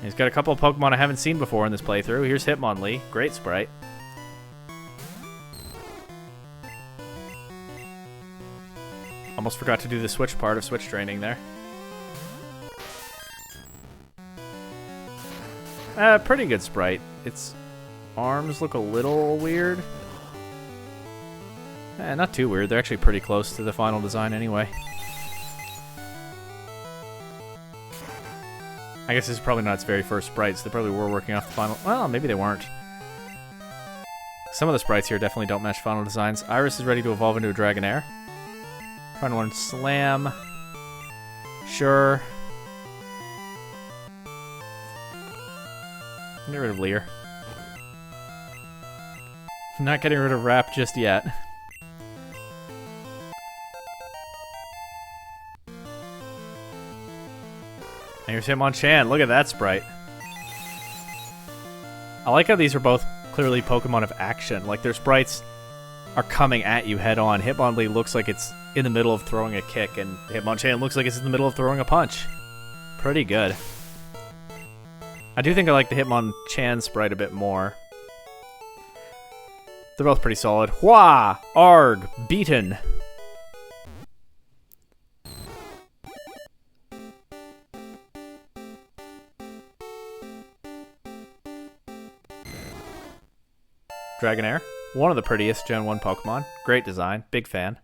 He's got a couple of Pokemon I haven't seen before in this playthrough. Here's Hitmonlee. Great sprite. Almost forgot to do the switch part of switch training there. Pretty good sprite. Its arms look a little weird. Not too weird. They're actually pretty close to the final design anyway. I guess this is probably not its very first sprites. They probably were working off the final... Well, maybe they weren't. Some of the sprites here definitely don't match final designs. Iris is ready to evolve into a Dragonair. Trying to learn Slam. Sure. Get rid of Leer. Not getting rid of Wrap just yet. And here's Hitmonchan. Look at that sprite. I like how these are both clearly Pokemon of action. Like, their sprites are coming at you head on. Hitmonlee looks like it's in the middle of throwing a kick, and Hitmonchan looks like it's in the middle of throwing a punch. Pretty good. I do think I like the Hitmonchan sprite a bit more. They're both pretty solid. Hua! Arg! Beaten! Dragonair. One of the prettiest Gen 1 Pokemon. Great design. Big fan.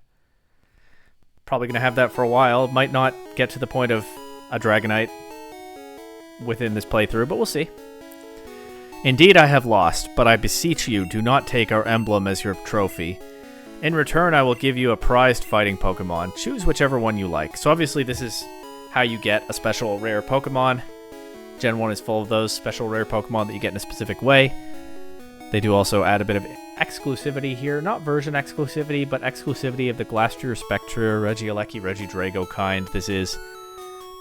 Probably going to have that for a while. Might not get to the point of a Dragonite within this playthrough, but we'll see. Indeed, I have lost, but I beseech you, do not take our emblem as your trophy. In return, I will give you a prized fighting Pokemon. Choose whichever one you like. So obviously this is how you get a special rare Pokemon. Gen 1 is full of those special rare Pokemon that you get in a specific way. They do also add a bit of exclusivity here. Not version exclusivity, but exclusivity of the Glastrier, Spectre, Regieleki, Regidrago kind. This is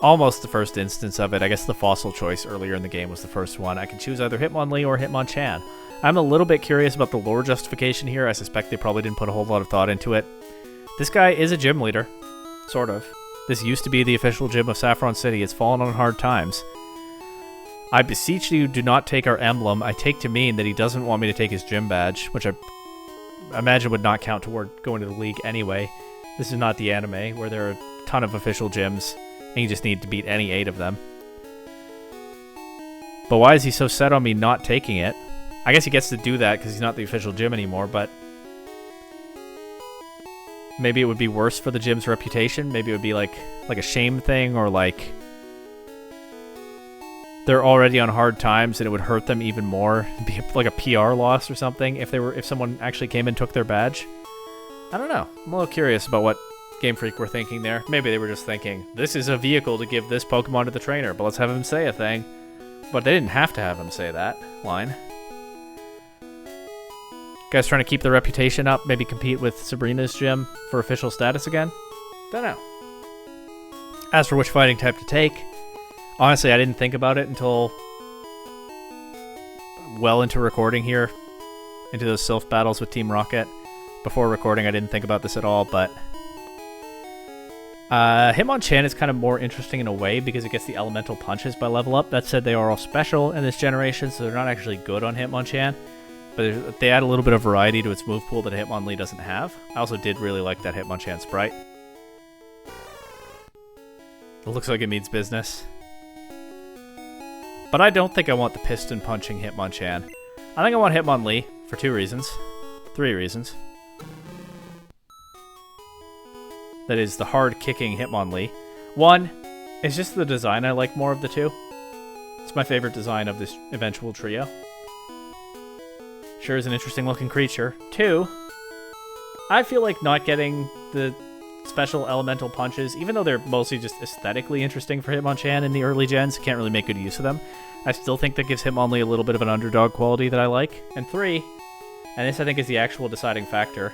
almost the first instance of it. I guess the fossil choice earlier in the game was the first one. I can choose either Hitmonlee or Hitmonchan. I'm a little bit curious about the lore justification here. I suspect they probably didn't put a whole lot of thought into it. This guy is a gym leader. Sort of. This used to be the official gym of Saffron City. It's fallen on hard times. I beseech you, do not take our emblem. I take to mean that he doesn't want me to take his gym badge, which I imagine would not count toward going to the league anyway. This is not the anime, where there are a ton of official gyms, and you just need to beat any 8 of them. But why is he so set on me not taking it? I guess he gets to do that because he's not the official gym anymore, but maybe it would be worse for the gym's reputation. Maybe it would be like a shame thing, or like they're already on hard times and it would hurt them even more. It'd be like a PR loss or something if someone actually came and took their badge. I don't know. I'm a little curious about what Game Freak were thinking there. Maybe they were just thinking, this is a vehicle to give this Pokemon to the trainer, but let's have him say a thing. But they didn't have to have him say that line. Guys trying to keep their reputation up, maybe compete with Sabrina's gym for official status again? Don't know. As for which fighting type to take, honestly, I didn't think about it until well into recording here, into those Sylph battles with Team Rocket. Before recording, I didn't think about this at all, but Hitmonchan is kind of more interesting in a way because it gets the elemental punches by level up. That said, they are all special in this generation, so they're not actually good on Hitmonchan, but they add a little bit of variety to its move pool that Hitmonlee doesn't have. I also did really like that Hitmonchan sprite. It looks like it means business. But I don't think I want the piston punching Hitmonchan. I think I want Hitmonlee for 2 reasons. 3 reasons. That is the hard kicking Hitmonlee. 1, it's just the design I like more of the 2. It's my favorite design of this eventual trio. Sure is an interesting looking creature. 2, I feel like not getting the special elemental punches, even though they're mostly just aesthetically interesting for Hitmonchan in the early gens, can't really make good use of them. I still think that gives Hitmonlee a little bit of an underdog quality that I like. And 3, and this I think is the actual deciding factor.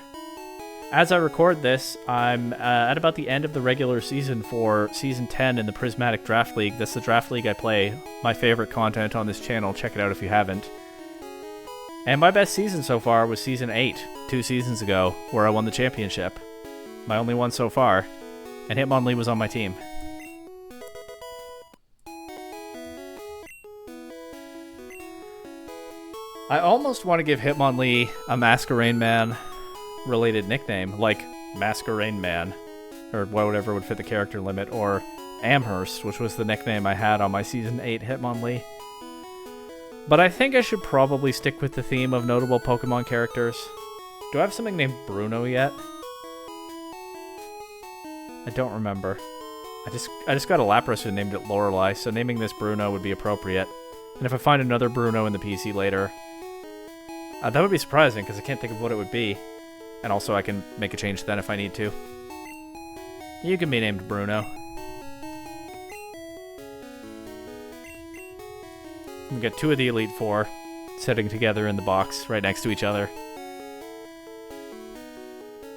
As I record this, I'm at about the end of the regular season for Season 10 in the Prismatic Draft League. That's the draft league I play. My favorite content on this channel. Check it out if you haven't. And my best season so far was Season 8, 2 seasons ago, where I won the championship. My only one so far. And Hitmonlee was on my team. I almost want to give Hitmonlee a Masquerain Man related nickname, like Masquerain Man, or whatever would fit the character limit, or Amherst, which was the nickname I had on my Season 8 Hitmonlee. But I think I should probably stick with the theme of notable Pokemon characters. Do I have something named Bruno yet? I don't remember. I just got a Lapras and named it Lorelei, so naming this Bruno would be appropriate. And if I find another Bruno in the PC later, that would be surprising, because I can't think of what it would be. And also I can make a change then if I need to. You can be named Bruno. We get 2 of the Elite Four sitting together in the box right next to each other.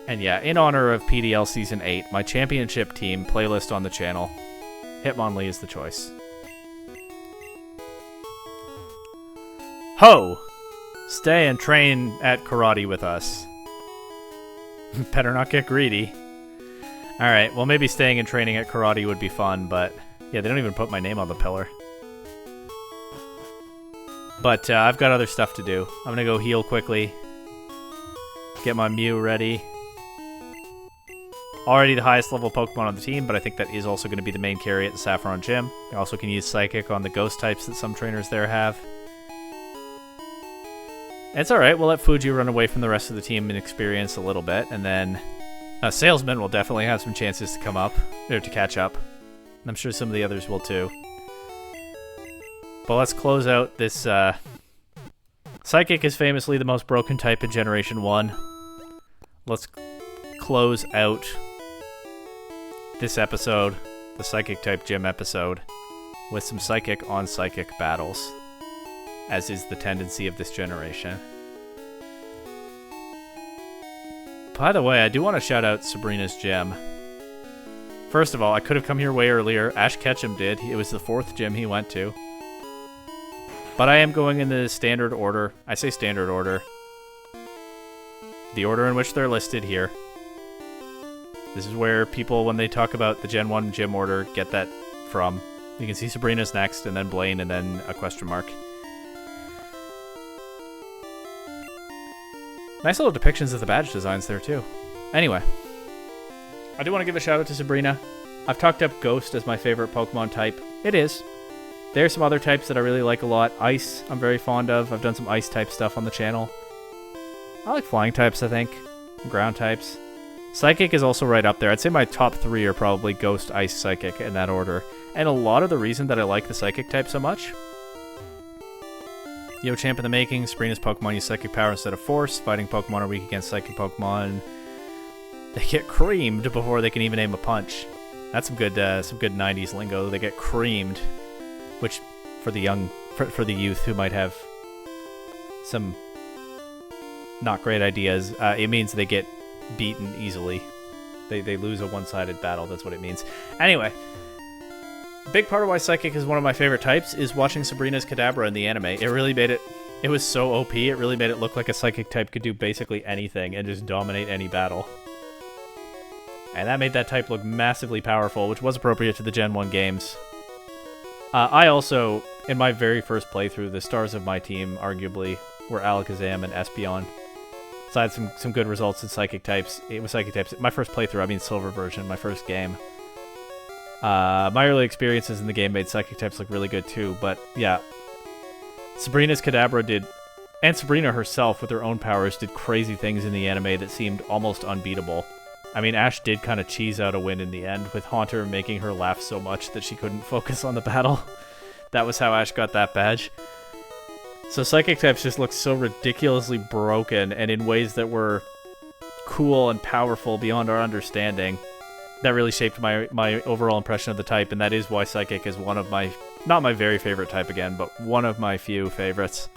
And yeah, in honor of PDL Season 8, my championship team playlist on the channel, Hitmonlee is the choice. Ho! Stay and train at karate with us. Better not get greedy. Alright, well maybe staying and training at karate would be fun, but yeah, they don't even put my name on the pillar. But I've got other stuff to do. I'm gonna go heal quickly. Get my Mew ready. Already the highest level Pokemon on the team, but I think that is also going to be the main carry at the Saffron Gym. You also can use Psychic on the Ghost types that some trainers there have. It's alright, we'll let Fuji run away from the rest of the team and experience a little bit, and then Salesman will definitely have some chances to come up, or to catch up. And I'm sure some of the others will too. But let's close out this, Psychic is famously the most broken type in Generation 1. Let's close out this episode, the Psychic type gym episode, with some Psychic on Psychic battles, as is the tendency of this generation. By the way, I do want to shout out Sabrina's gym. First of all, I could have come here way earlier. Ash Ketchum did. It was the 4th gym he went to. But I am going in the standard order. I say standard order. The order in which they're listed here. This is where people, when they talk about the Gen 1 gym order, get that from. You can see Sabrina's next, and then Blaine, and then a question mark. Nice little depictions of the badge designs there, too. Anyway, I do want to give a shout out to Sabrina. I've talked up Ghost as my favorite Pokemon type. It is. There's some other types that I really like a lot. Ice, I'm very fond of. I've done some Ice type stuff on the channel. I like Flying types, I think. Ground types. Psychic is also right up there. I'd say my top 3 are probably Ghost, Ice, Psychic in that order. And a lot of the reason that I like the Psychic type so much... Yo Champ in the making, Sabrina's Pokemon use Psychic power instead of Force. Fighting Pokemon are weak against Psychic Pokemon. They get creamed before they can even aim a punch. That's some good 90s lingo. They get creamed. Which, for the youth who might have some not great ideas, it means they get beaten easily. They lose a one-sided battle, that's what it means. Anyway, a big part of why Psychic is one of my favorite types is watching Sabrina's Kadabra in the anime. It really made it was so OP, it really made it look like a Psychic type could do basically anything and just dominate any battle. And that made that type look massively powerful, which was appropriate to the Gen 1 games. I also, in my very first playthrough, the stars of my team, arguably, were Alakazam and Espeon. So I had some good results in Psychic types. It was Psychic types. My first playthrough, I mean Silver version, my first game. My early experiences in the game made psychic types look really good too, but yeah. Sabrina's Kadabra did, and Sabrina herself with her own powers did crazy things in the anime that seemed almost unbeatable. I mean, Ash did kind of cheese out a win in the end, with Haunter making her laugh so much that she couldn't focus on the battle. That was how Ash got that badge. So psychic types just looked so ridiculously broken, and in ways that were cool and powerful beyond our understanding. That really shaped my overall impression of the type, and that is why psychic is one of my, not my very favorite type again, but one of my few favorites.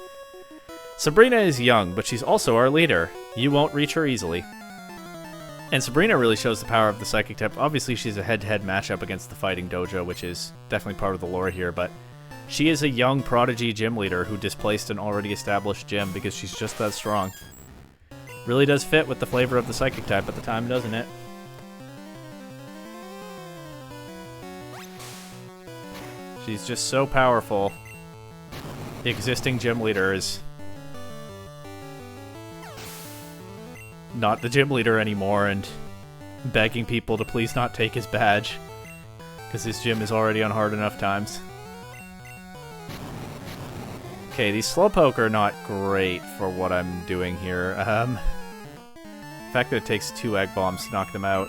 Sabrina is young, but she's also our leader. You won't reach her easily. And Sabrina really shows the power of the psychic type. Obviously, she's a head-to-head matchup against the Fighting Dojo, which is definitely part of the lore here, but she is a young prodigy gym leader who displaced an already established gym because she's just that strong. Really does fit with the flavor of the psychic type at the time, doesn't it? She's just so powerful. The existing gym leader is not the gym leader anymore and begging people to please not take his badge because his gym is already on hard enough times. Okay, these Slowpoke are not great for what I'm doing here. The fact that it takes 2 Egg Bombs to knock them out.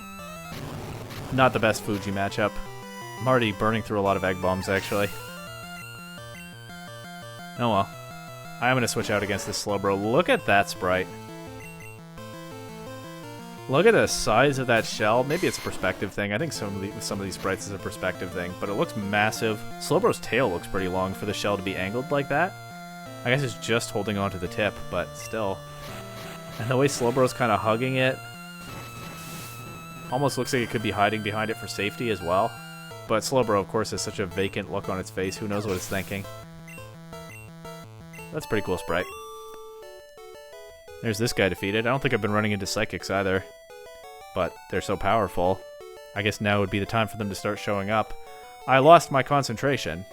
Not the best Fuji matchup. I'm already burning through a lot of Egg Bombs, actually. Oh well. I'm going to switch out against this Slowbro. Look at that sprite. Look at the size of that shell. Maybe it's a perspective thing. I think some of these sprites is a perspective thing, but it looks massive. Slowbro's tail looks pretty long for the shell to be angled like that. I guess it's just holding on to the tip, but still. And the way Slowbro's kind of hugging it almost looks like it could be hiding behind it for safety as well. But Slowbro, of course, has such a vacant look on its face. Who knows what it's thinking? That's a pretty cool sprite. There's this guy defeated. I don't think I've been running into Psychics either. But they're so powerful. I guess now would be the time for them to start showing up. I lost my concentration.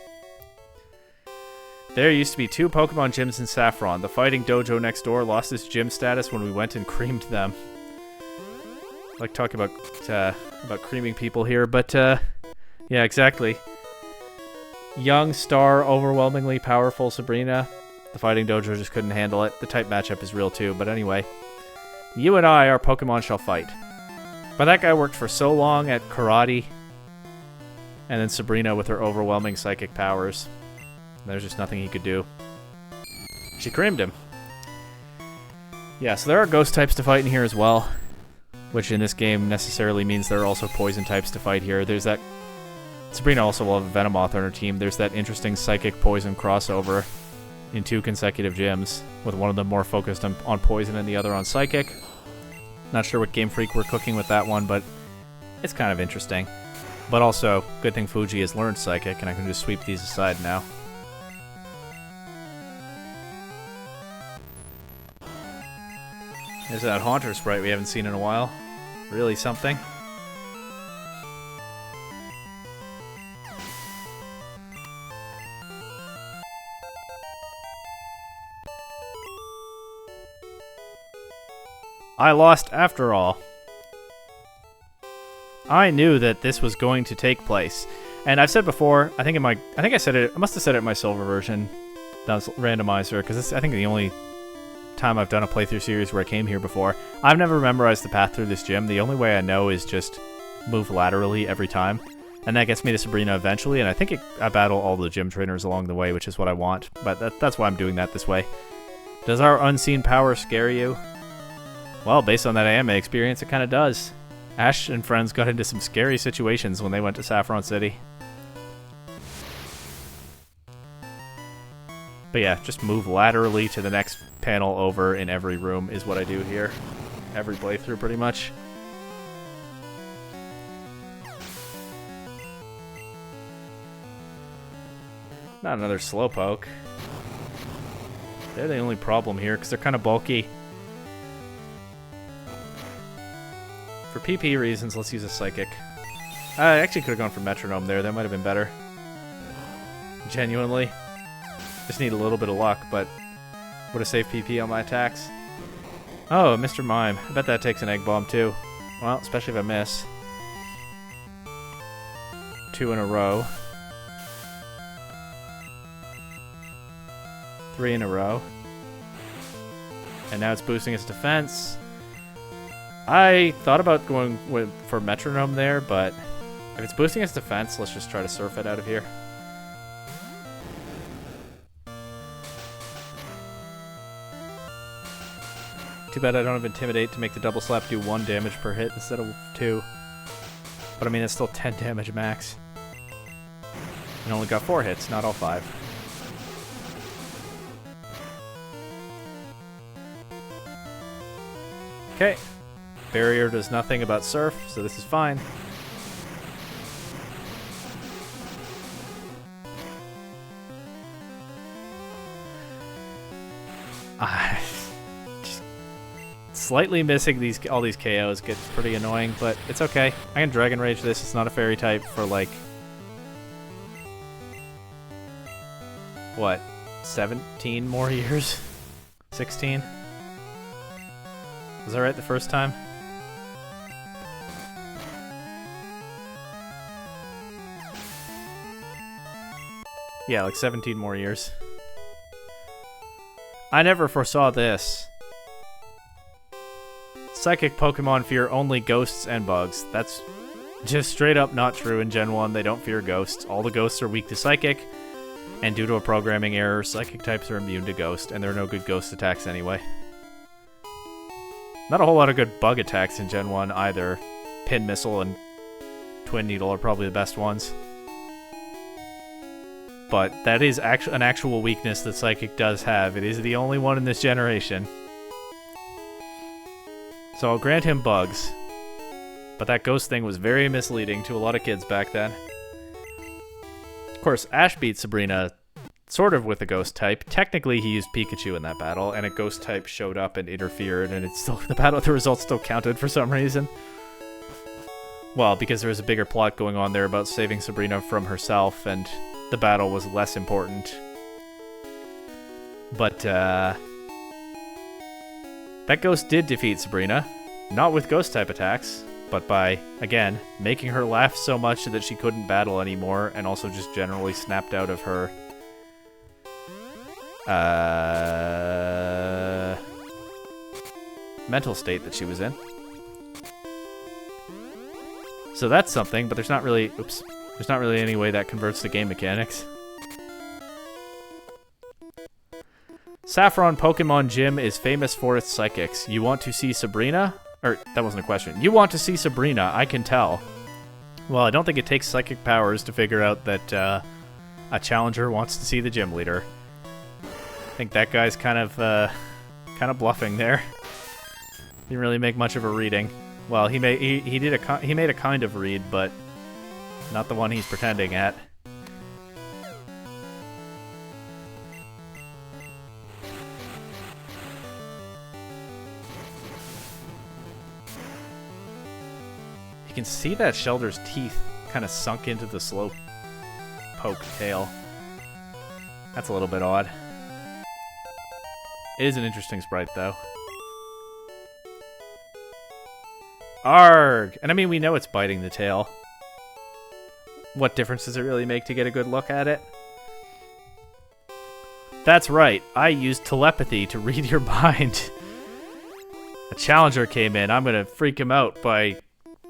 There used to be 2 Pokemon gyms in Saffron. The Fighting Dojo next door lost its gym status when we went and creamed them. I like talking about creaming people here, but yeah, exactly. Young, star, overwhelmingly powerful Sabrina. The Fighting Dojo just couldn't handle it. The type matchup is real too, but anyway. You and I, our Pokemon shall fight. But that guy worked for so long at karate. And then Sabrina with her overwhelming psychic powers. There's just nothing he could do. She creamed him. Yeah, so there are ghost types to fight in here as well. Which in this game necessarily means there are also poison types to fight here. There's that... Sabrina also will have a Venomoth on her team. There's that interesting psychic-poison crossover in 2 consecutive gyms, with one of them more focused on poison and the other on psychic. Not sure what Game Freak we're cooking with that one, but it's kind of interesting. But also, good thing Fuji has learned psychic, and I can just sweep these aside now. There's that Haunter sprite we haven't seen in a while. Really something. I lost after all. I knew that this was going to take place. And I've said before, I think I said it, I must have said it in my silver version. That was randomizer, because it's, I think, the only time I've done a playthrough series where I came here before. I've never memorized the path through this gym. The only way I know is just move laterally every time. And that gets me to Sabrina eventually, and I think I battle all the gym trainers along the way, which is what I want. But that's why I'm doing that this way. Does our unseen power scare you? Well, based on that anime experience, it kind of does. Ash and friends got into some scary situations when they went to Saffron City. But yeah, just move laterally to the next panel over in every room is what I do here. Every playthrough, pretty much. Not another Slowpoke. They're the only problem here, because they're kind of bulky. For PP reasons, let's use a Psychic. I actually could have gone for Metronome there. That might have been better. Genuinely. Just need a little bit of luck, but would have saved PP on my attacks. Oh, Mr. Mime. I bet that takes an Egg Bomb, too. Well, especially if I miss. 2 in a row. 3 in a row. And now it's boosting its defense. I thought about going for metronome there, but if it's boosting its defense, let's just try to surf it out of here. Too bad I don't have Intimidate to make the double slap do 1 damage per hit instead of 2. But I mean, it's still 10 damage max. And only got 4 hits, not all 5. Okay. Barrier does nothing about Surf, so this is fine. Just slightly missing all these KOs gets pretty annoying, but it's okay. I can Dragon Rage this. It's not a fairy type for like... what? 17 more years? 16? Was I right the first time? Yeah, like 17 more years. I never foresaw this. Psychic Pokemon fear only ghosts and bugs. That's just straight up not true in Gen 1. They don't fear ghosts. All the ghosts are weak to Psychic, and due to a programming error, Psychic types are immune to Ghost, and there are no good Ghost attacks anyway. Not a whole lot of good bug attacks in Gen 1 either. Pin Missile and Twin Needle are probably the best ones. But that is an actual weakness that Psychic does have. It is the only one in this generation. So I'll grant him bugs. But that ghost thing was very misleading to a lot of kids back then. Of course, Ash beat Sabrina sort of with a ghost type. Technically, he used Pikachu in that battle, and a ghost type showed up and interfered, and it's still the results still counted for some reason. Well, because there was a bigger plot going on there about saving Sabrina from herself, and the battle was less important. But, that ghost did defeat Sabrina. Not with ghost-type attacks, but by, again, making her laugh so much that she couldn't battle anymore, and also just generally snapped out of her mental state that she was in. So that's something, but there's not really any way that converts the game mechanics. Saffron Pokemon Gym is famous for its psychics. You want to see Sabrina? Or, that wasn't a question. You want to see Sabrina, I can tell. Well, I don't think it takes psychic powers to figure out that a challenger wants to see the gym leader. I think that guy's kind of bluffing there. Didn't really make much of a reading. Well, he made a kind of read, but not the one he's pretending at. You can see that Shelter's teeth kind of sunk into the slow poke tail. That's a little bit odd. It is an interesting sprite, though. Arg! And I mean, we know it's biting the tail. What difference does it really make to get a good look at it? That's right, I used telepathy to read your mind. A challenger came in. I'm gonna freak him out by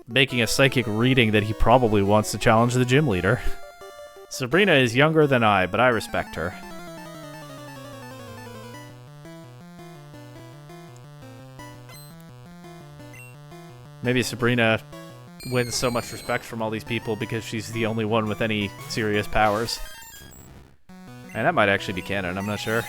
making a psychic reading that he probably wants to challenge the gym leader. Sabrina is younger than I, but I respect her. Maybe Sabrina wins so much respect from all these people because she's the only one with any serious powers. And that might actually be canon, I'm not sure.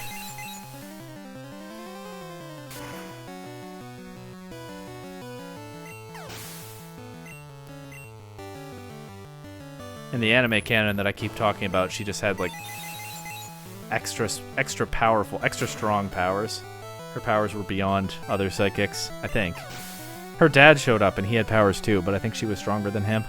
In the anime canon that I keep talking about, she just had like extra powerful, extra strong powers. Her powers were beyond other psychics, I think. Her dad showed up and he had powers too, but I think she was stronger than him.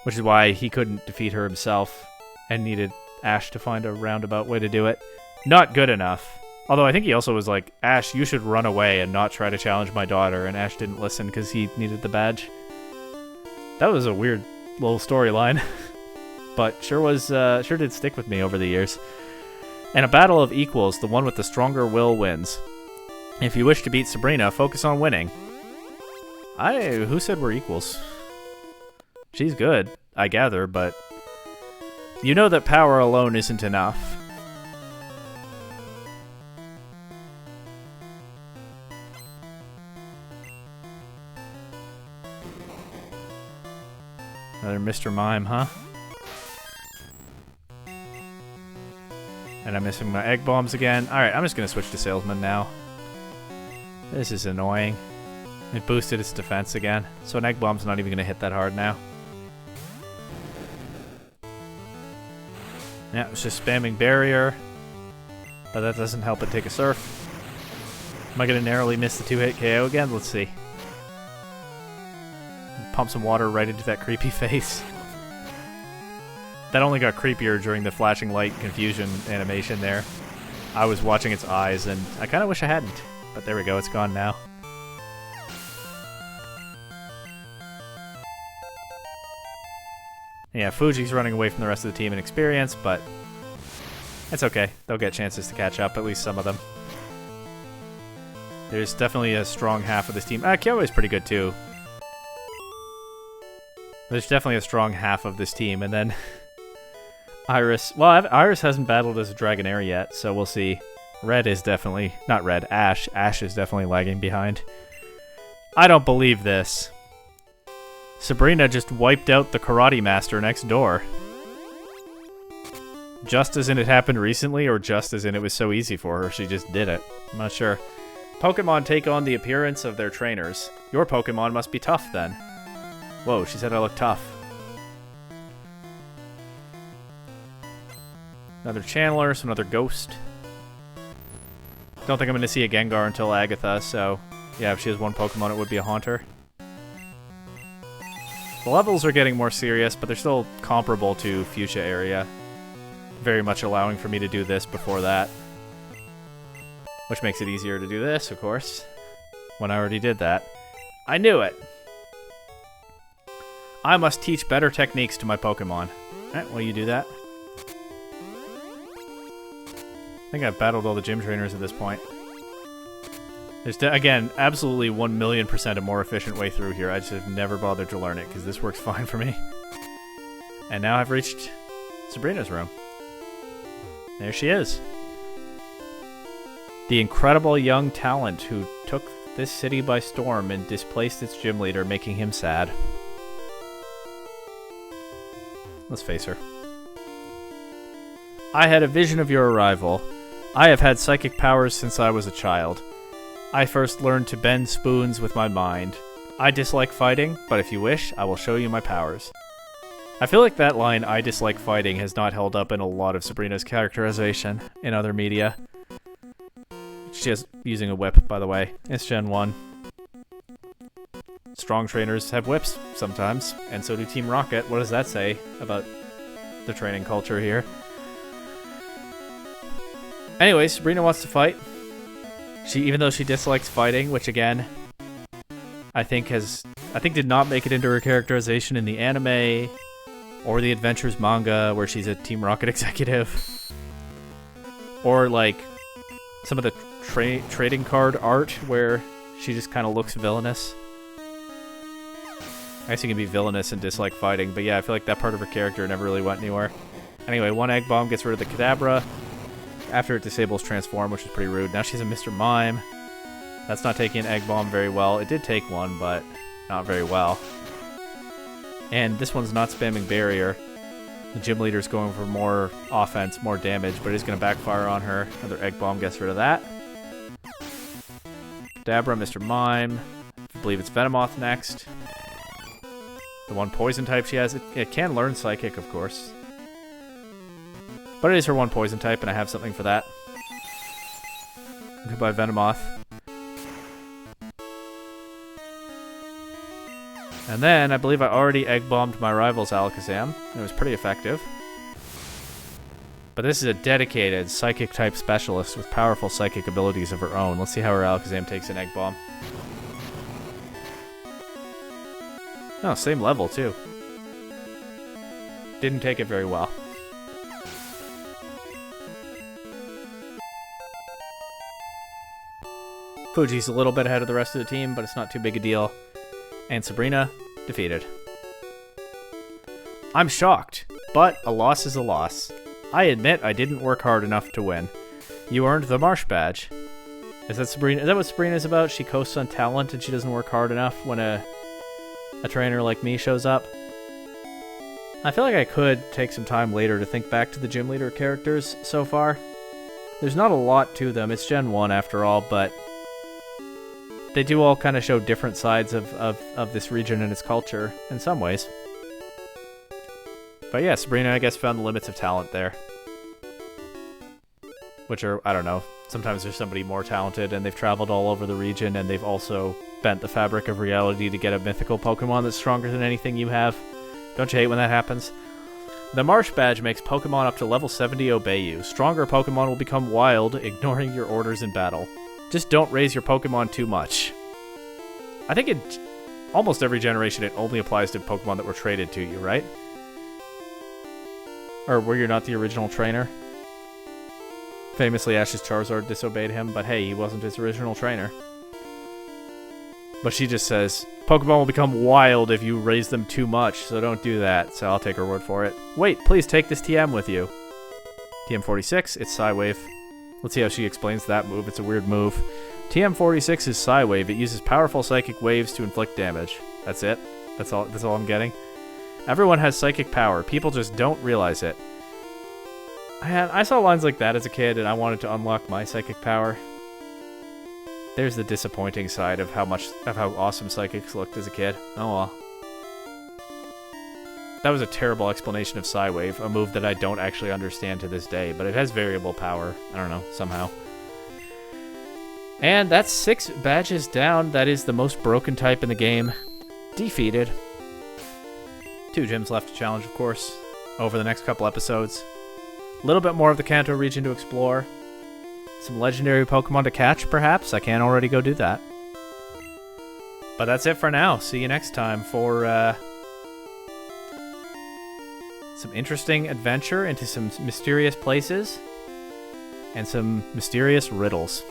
Which is why he couldn't defeat her himself and needed Ash to find a roundabout way to do it. Not good enough. Although I think he also was like, Ash, you should run away and not try to challenge my daughter, and Ash didn't listen because he needed the badge. That was a weird little storyline, but sure did stick with me over the years. In a battle of equals, the one with the stronger will wins. If you wish to beat Sabrina, focus on winning. Who said we're equals? She's good, I gather, but you know that power alone isn't enough. Another Mr. Mime, huh? And I'm missing my egg bombs again. Alright, I'm just gonna switch to Salesman now. This is annoying. It boosted its defense again, so an egg bomb's not even gonna hit that hard now. Yeah, it's just spamming barrier, but that doesn't help it take a surf. Am I gonna narrowly miss the 2-hit KO again? Let's see. Pump some water right into that creepy face. That only got creepier during the flashing light confusion animation there. I was watching its eyes, and I kind of wish I hadn't. But there we go, it's gone now. Yeah, Fuji's running away from the rest of the team in experience, but it's okay. They'll get chances to catch up, at least some of them. There's definitely a strong half of this team. Kyoi's pretty good too. There's definitely a strong half of this team, and then Iris. Well, Iris hasn't battled as a Dragonair yet, so we'll see. Red is definitely... Not Red, Ash. Ash is definitely lagging behind. I don't believe this. Sabrina just wiped out the Karate Master next door. Just as in it happened recently, or just as in it was so easy for her, she just did it. I'm not sure. Pokemon take on the appearance of their trainers. Your Pokemon must be tough, then. Whoa, she said I look tough. Another Channeler, so another Ghost. Don't think I'm going to see a Gengar until Agatha, so yeah, if she has one Pokemon, it would be a Haunter. The levels are getting more serious, but they're still comparable to Fuchsia area. Very much allowing for me to do this before that. Which makes it easier to do this, of course, when I already did that. I knew it! I must teach better techniques to my Pokemon. Alright, will you do that? I think I've battled all the gym trainers at this point. There's, again, absolutely 1,000,000% a more efficient way through here. I just have never bothered to learn it, because this works fine for me. And now I've reached Sabrina's room. There she is. The incredible young talent who took this city by storm and displaced its gym leader, making him sad. Let's face her. I had a vision of your arrival. I have had psychic powers since I was a child. I first learned to bend spoons with my mind. I dislike fighting, but if you wish, I will show you my powers. I feel like that line, I dislike fighting, has not held up in a lot of Sabrina's characterization in other media. She is using a whip, by the way. It's Gen 1. Strong trainers have whips sometimes, and so do Team Rocket. What does that say about the training culture here? Anyway, Sabrina wants to fight. Even though she dislikes fighting, which again, I think did not make it into her characterization in the anime or the Adventures manga, where she's a Team Rocket executive, or like some of the trading card art where she just kind of looks villainous. I guess you can be villainous and dislike fighting, but yeah, I feel like that part of her character never really went anywhere. Anyway, one Egg Bomb gets rid of the Kadabra after it disables Transform, which is pretty rude. Now she's a Mr. Mime. That's not taking an Egg Bomb very well. It did take one, but not very well. And this one's not spamming Barrier. The gym leader's going for more offense, more damage, but it is going to backfire on her. Another Egg Bomb gets rid of that. Kadabra, Mr. Mime. I believe it's Venomoth next. The one poison type she has, it can learn Psychic, of course. But it is her one poison type, and I have something for that. Goodbye, Venomoth. And then, I believe I already egg-bombed my rival's Alakazam, and it was pretty effective. But this is a dedicated psychic-type specialist with powerful psychic abilities of her own. Let's see how her Alakazam takes an Egg Bomb. Oh, same level, too. Didn't take it very well. Fuji's a little bit ahead of the rest of the team, but it's not too big a deal. And Sabrina, defeated. I'm shocked, but a loss is a loss. I admit I didn't work hard enough to win. You earned the Marsh Badge. Is that Sabrina? Is that what Sabrina's about? She coasts on talent and she doesn't work hard enough when a trainer like me shows up? I feel like I could take some time later to think back to the gym leader characters so far. There's not a lot to them. It's Gen 1 after all, but they do all kind of show different sides of this region and its culture in some ways. But yeah, Sabrina, I guess, found the limits of talent there. Which are, I don't know, sometimes there's somebody more talented and they've traveled all over the region and they've also bent the fabric of reality to get a mythical Pokemon that's stronger than anything you have. Don't you hate when that happens? The Marsh Badge makes Pokemon up to level 70 obey you. Stronger Pokemon will become wild, ignoring your orders in battle. Just don't raise your Pokemon too much. I think in almost every generation it only applies to Pokemon that were traded to you, right? Or were you not the original trainer? Famously, Ash's Charizard disobeyed him, but hey, he wasn't his original trainer. But she just says, Pokemon will become wild if you raise them too much, so don't do that, so I'll take her word for it. Wait, please take this TM with you. TM46, it's Psywave. Let's see how she explains that move. It's a weird move. TM46 is Psywave. It uses powerful psychic waves to inflict damage. That's it? That's all I'm getting? Everyone has psychic power. People just don't realize it. I saw lines like that as a kid, and I wanted to unlock my psychic power. There's the disappointing side of how awesome psychics looked as a kid. Oh well. That was a terrible explanation of Psywave, a move that I don't actually understand to this day, but it has variable power. I don't know, somehow. And that's 6 badges down. That is the most broken type in the game. Defeated. 2 gyms left to challenge, of course, over the next couple episodes. A little bit more of the Kanto region to explore. Some legendary Pokemon to catch, perhaps. I can't already go do that. But that's it for now. See you next time for some interesting adventure into some mysterious places and some mysterious riddles.